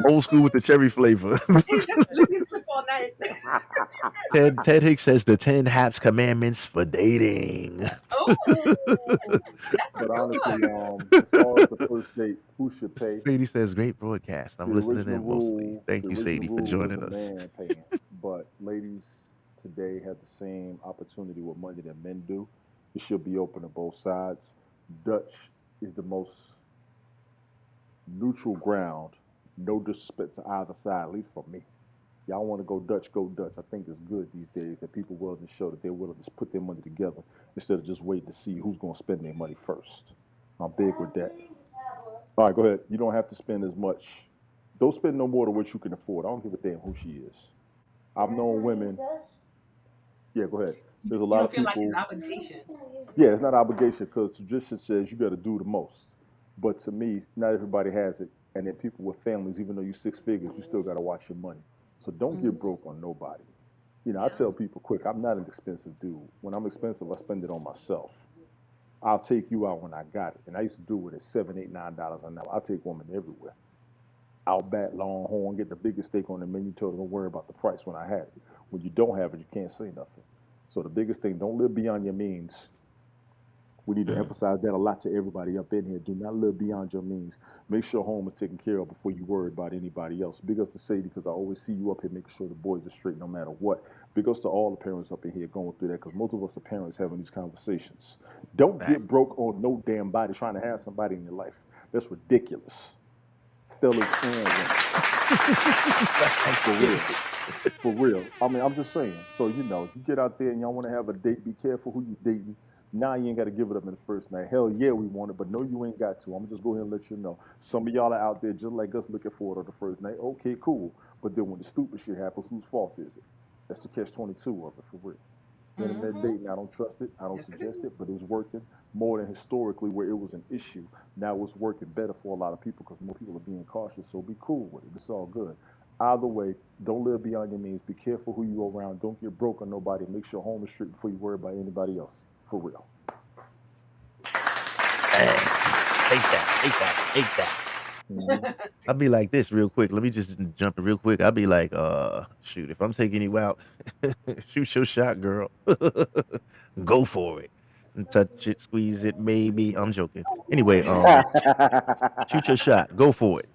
old school with the cherry flavor. He just licked his lip all night. Ted Hicks says the 10 Haps commandments for dating. Ooh, that's a But good honestly, one. as far as the first date, who should pay? Sadie says great broadcast. I'm listening in mostly. The Thank you, original Sadie, for rule was joining a us. man paying. But ladies today have the same opportunity with money that men do. It should be open to both sides. Dutch is the most neutral ground. No disrespect to either side, at least for me. Y'all want to go Dutch, go Dutch. I think it's good these days that people willing to show that they're willing to put their money together instead of just waiting to see who's going to spend their money first. I'm big with that. All right, go ahead. You don't have to spend as much. Don't spend no more than what you can afford. I don't give a damn who she is. I've known women. Yeah, go ahead. There's a You lot don't of feel like it's people. obligation. Yeah, it's not obligation because tradition says you got to do the most. But to me, not everybody has it. And then people with families, even though you 6 figures, you still got to watch your money. So don't get Mm-hmm. broke on nobody. I Yeah. tell people quick, I'm not an expensive dude. When I'm expensive, I spend it on myself. I'll take you out when I got it. And I used to do it at $7, $8, $9 an hour. I'll take women everywhere. Outback, Longhorn, get the biggest steak on the menu. Told her, don't worry about the price when I had it. When you don't have it, you can't say nothing. So the biggest thing, don't live beyond your means. We need to Mm. emphasize that a lot to everybody up in here. Do not live beyond your means. Make sure home is taken care of before you worry about anybody else. Big ups to Sadie because I always see you up here making sure the boys are straight no matter what. Big ups to all the parents up in here going through that because most of us are parents having these conversations. Don't Fact. get broke on no damn body trying to have somebody in your life. That's ridiculous. Fellas and women. For real. For real. I mean, I'm just saying. So, you get out there and y'all want to have a date, be careful who you dating. Now you ain't got to give it up in the first night. Hell yeah, we want it, but no, you ain't got to. I'm gonna just go ahead and let you know. Some of y'all are out there just like us looking for it on the first night. Okay, cool. But then when the stupid shit happens, whose fault is it? That's the catch 22 of it for real. Internet Mm-hmm. dating, I don't trust it. I don't Yes, it suggest is. it, but it's working more than historically where it was an issue. Now it's working better for a lot of people because more people are being cautious. So be cool with it. It's all good. Either way, don't live beyond your means. Be careful who you around. Don't get broke on nobody. Make sure home is straight before you worry about anybody else. For real. Dang. Take that. Take that. Mhm. I'll be like this real quick. Let me just jump in real quick. I'll be like, shoot, if I'm taking you out, shoot your shot, girl. Go for it. And touch it, squeeze it, maybe. I'm joking. Anyway, shoot your shot. Go for it.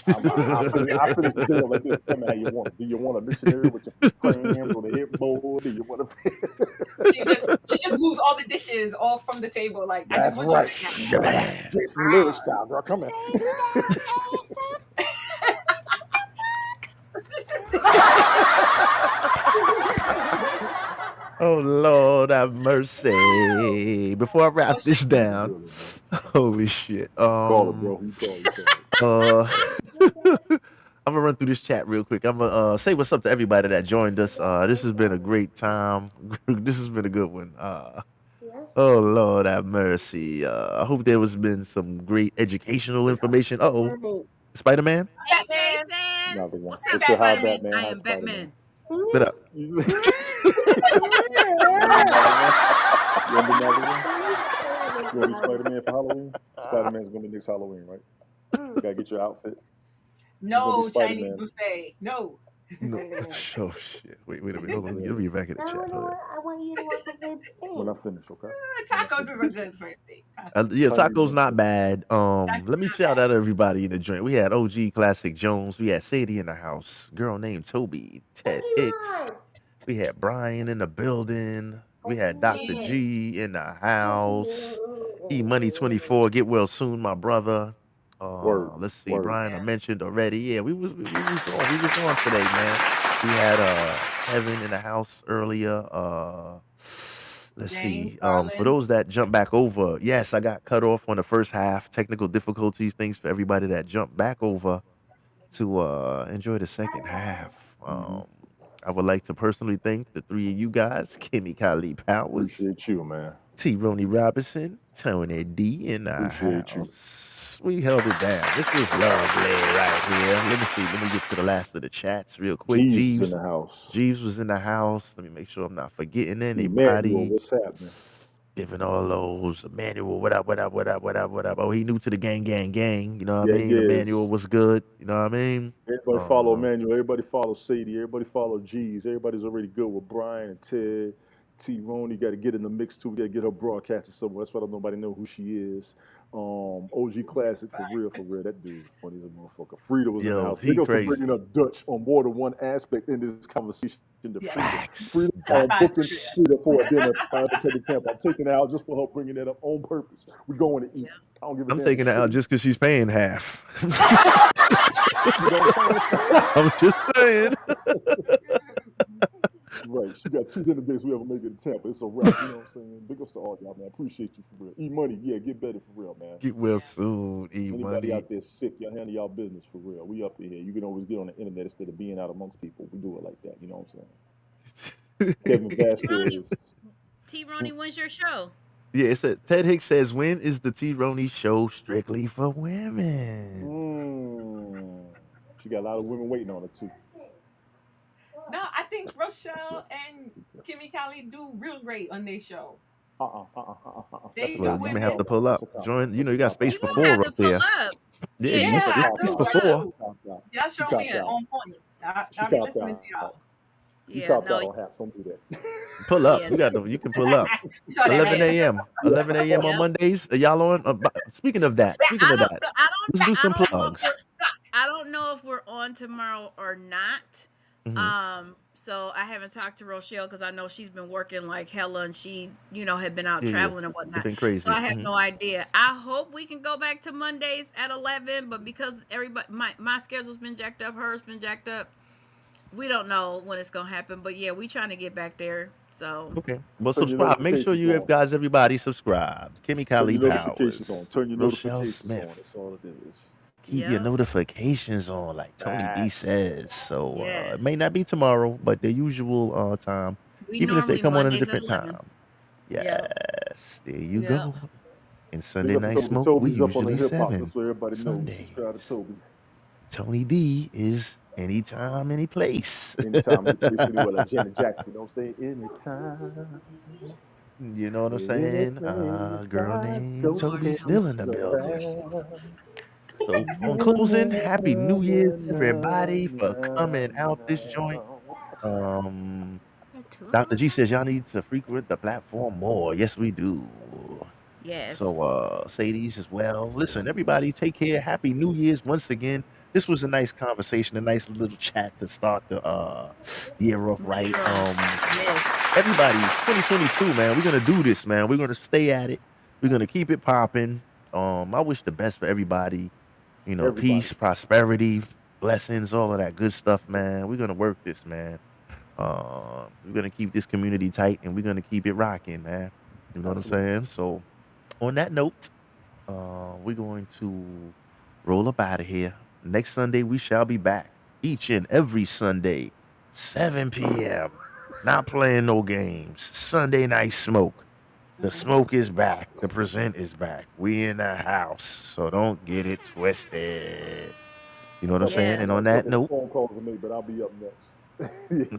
I finished the bill like this. Tell me how you want it. Do you want a missionary with your feet crammed on the headboard? Do you want She just moves all the dishes off from the table. Like, I just That's want you right. right now. Shabam. Jason Lewis style, girl. Come here. Oh Lord, have mercy. Before I Oh, wrap she, this What's the down, deal, man? holy shit. Call it, bro. You call it. You call it. Uh, I'm gonna run through this chat real quick. I'm gonna say what's up to everybody that joined us. This has been a great time. This has been a good one. Oh Lord, have mercy. I hope there was been some great educational information. Oh, Spider Man, Hey Batman. Another Jason. one. What's Hey, up, What's your hi, Batman. Spider-Man? Batman? I Hi, am Spider Man. Batman. what up? You want another one? You want another one? You want to be Spider Man for Halloween? Spider Man's gonna be next Halloween, right? You gotta get your outfit. You're gonna be No Spider Chinese Man. buffet. No. No, Sunday morning. oh shit. Wait a minute. Hold on. Let me get back in the No, chat. you know Hold what? I want you to walk with baby When I Spain. finish, okay? When I Tacos finish. is a good first date. on. Tacos. Yeah, Sunday tacos morning. not bad. That's Let me not shout bad. out everybody in the joint. We had OG Classic Jones. We had Sadie in the house. Girl named Toby. Ted Hicks. Pokemon! We had Brian in the building. We had Dr. Pokemon! Yeah. G in the house. E Money Pokemon! 24. Get well soon, my brother. Word. Let's see. Word. Brian, I Yeah. mentioned already. Yeah, we was on today, man. We had Heaven in the house earlier. Let's James see. For Garland. those that jump back over, yes, I got cut off on the first half. Technical difficulties. Thanks for everybody that jumped back over to enjoy the second half. Mm-hmm. I would like to personally thank the three of you guys, Kimmy Kali Powers, Appreciate you, man. T. Roney Robinson, Tony D in the Appreciate you. house. We held it down. This was lovely right here. Let me see. Let me get to the last of the chats real quick. Jeeves is in Jeeves. the house. Jeeves was in the house. Let me make sure I'm not forgetting Emmanuel, anybody. what's happening? Giving all those. Emmanuel, what up, what up, what up, what up, what up? Oh, he new to the gang. You know what I Yeah, mean? he is. Emmanuel was good. You know what I mean? Everybody follow Emmanuel. Everybody follow Sadie. Everybody follow G's. Everybody's already good with Brian and Ted. T. Roney got to get in the mix too. We got to get her broadcasting somewhere. That's why nobody know who she is. OG Classic for real, for real. That dude's funny as a motherfucker. Frida was in the Yo, house. he Big up for crazy. bringing up Dutch on more than one aspect in this conversation. To Yeah. Frida, Facts. booking Facts. Frida for a dinner. To Tampa. I'm taking it out just for her bringing that up on purpose. We're going to eat. I don't give a I'm damn if taking she it out pays. just because she's paying half. You know what I'm saying? I'm just saying. Right. She got 2 dinner dates we ever make it to Tampa. It's a wrap. You know what I'm saying? Big ups to all y'all, man. Appreciate you for real. E-Money, yeah, get better for real, man. Get well soon, E Anybody Money. out there sick, y'all handle y'all business for real. We up in here. You can always get on the internet instead of being out amongst people. We do it like that. You know what I'm saying? Kevin T. Roney, Vasquez. T. Ronnie, when's your show? Yeah, it said Ted Hicks says, when is the T Roni show strictly for women? Mm. She got a lot of women waiting on her, too. No, I think Rochelle and Kimmy Kelly do real great on their show. That's They a Well, do cop you out. may have women. to No, pull that's up. a cop out. Join, That's a you got cop space out. You for gonna four have to up pull there. up. Yeah, Yeah, you That's a got I you got cop space do. for out. I four. She do. copped out. Y'all She show me copped it out. on point. She I'll be copped listening to out. y'all. You Yeah, copped no, out on Haps. Don't do that. Pull up. yeah, You got the. You can pull up. You saw that 11 ass. a.m. Yeah. 11 a.m. on yep. Mondays. Are y'all on? Speaking of that. Speaking of that. Let's do I some don't know if plugs. I don't know if we're on tomorrow or not. Hmm. So I haven't talked to Rochelle because I know she's been working like hella and she, had been out Yeah. traveling and It's whatnot. been So crazy. I have no idea. I hope we can go back to Mondays at 11, but because everybody my schedule's been jacked up, hers been jacked up, we don't know when it's gonna happen. But yeah, we trying to get back there. So Okay. Well, Turn your subscribe. Make sure notifications you have on. guys, everybody subscribe. Kimmy Turn Kali your notifications on. Powers. Turn your Rochelle notifications Smith. on. That's all it is. Keep your yep. notifications on, like Tony D Facts. says. So it may Yes. not be tomorrow, but the usual time, We even if they normally come on at a Mondays at different 11. time. Yep. Yes, there you Yep. go. And Big Sunday up to Night Toby. Smoke, we Toby's up on the usually hip hop. 7 That's what everybody knows. Sunday. Subscribe to Toby. Tony D is anytime, any place. Anytime, any place, anywhere. Like Janet Jackson. You know what I'm saying? Anytime, You know what I'm any saying? place. Girl I named don't Lord Toby care help still who's in the us. building. around. So on Na, closing, na, happy na, New Year's, na, everybody, for na, coming out this joint. na. Um, Two of them Dr. or G says something? y'all need to frequent the platform more. Yes, we do. So Yes. Sadie's as well. Listen, everybody, take care. Happy New Year's once again. This was a nice conversation, a nice little chat to start the year off The right. year off. Yes. Everybody, 2022, man, we're gonna do this, man. We're gonna stay at it. We're gonna keep it popping. I wish the best for everybody. Everybody. Peace, prosperity, blessings, all of that good stuff, man. We're gonna work this, man. We're gonna keep this community tight, and we're gonna keep it rocking, man. You know what I'm Absolutely. saying? So, on that note, we're going to roll up out of here. Next Sunday, we shall be back each and every Sunday, 7 p.m. Not playing no games. Sunday Night Smoke. The smoke is back. The present is back. We in the house, so don't get it twisted. You know I what I'm got a, saying? I And Yes. got on a that couple of note, phone calls to make, but I'll be up next.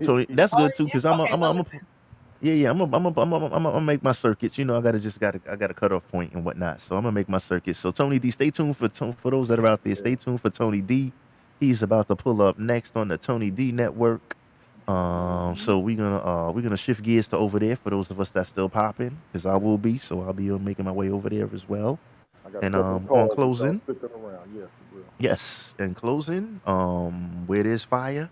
Tony, that's Oh, good too, yeah. cause I'm a, Okay, I'm a, well, I'm a, listen. yeah, I'm gonna make my circuits. I got a cutoff point and whatnot. So I'm gonna make my circuits. So Tony D, stay tuned for those that are out there. Yeah. Stay tuned for Tony D. He's about to pull up next on the Tony D Network. So we're gonna shift gears to over there for those of us that's still popping, because I will be. So I'll be making my way over there as well. I got a And couple of on calls, but y'all closing, sticking around. Yeah, for real. yes, and closing, where there's fire,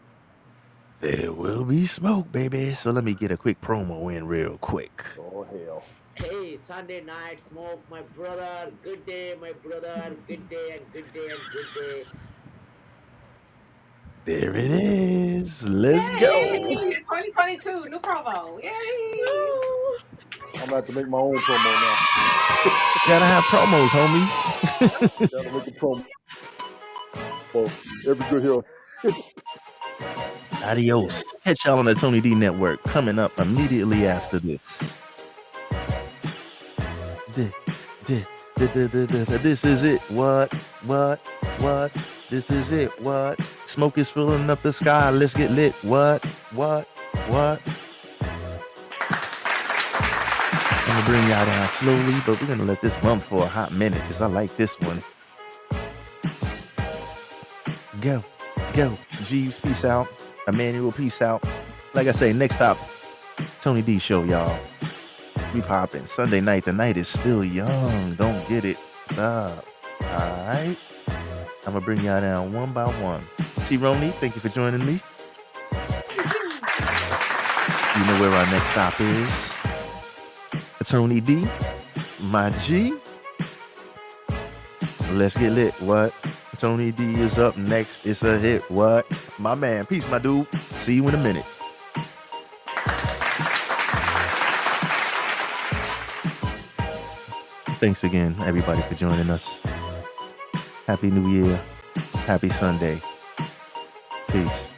there will be smoke, baby. So let me get a quick promo in real quick. Oh hell. Hey, Sunday night smoke, my brother. Good day, my brother. Good day and good day and good day. There it is. Let's Yay! go. 2022, new promo. Yay! I'm gonna have to make my own promo now. Gotta have promos, homie. Gotta make a promo for every good hero. Adios. Catch y'all on the Tony D Network coming up immediately after this. This is it. What? This is it. What? Smoke is filling up the sky. Let's get lit. What? I'm gonna bring y'all down slowly, but we're gonna let this bump for a hot minute because I like this one. Go. Jeeves, peace out. Emmanuel, peace out. Like I say, next stop, Tony D Show, y'all. We popping. Sunday night. The night is still young. Don't get it up. Alright. I'm gonna bring y'all down one by one. See, Roni, thank you for joining me. You know where our next stop is. Tony D, my G. Let's get lit. What? Tony D is up next. It's a hit. What? My man. Peace, my dude. See you in a minute. Thanks again, everybody, for joining us. Happy New Year. Happy Sunday. Peace.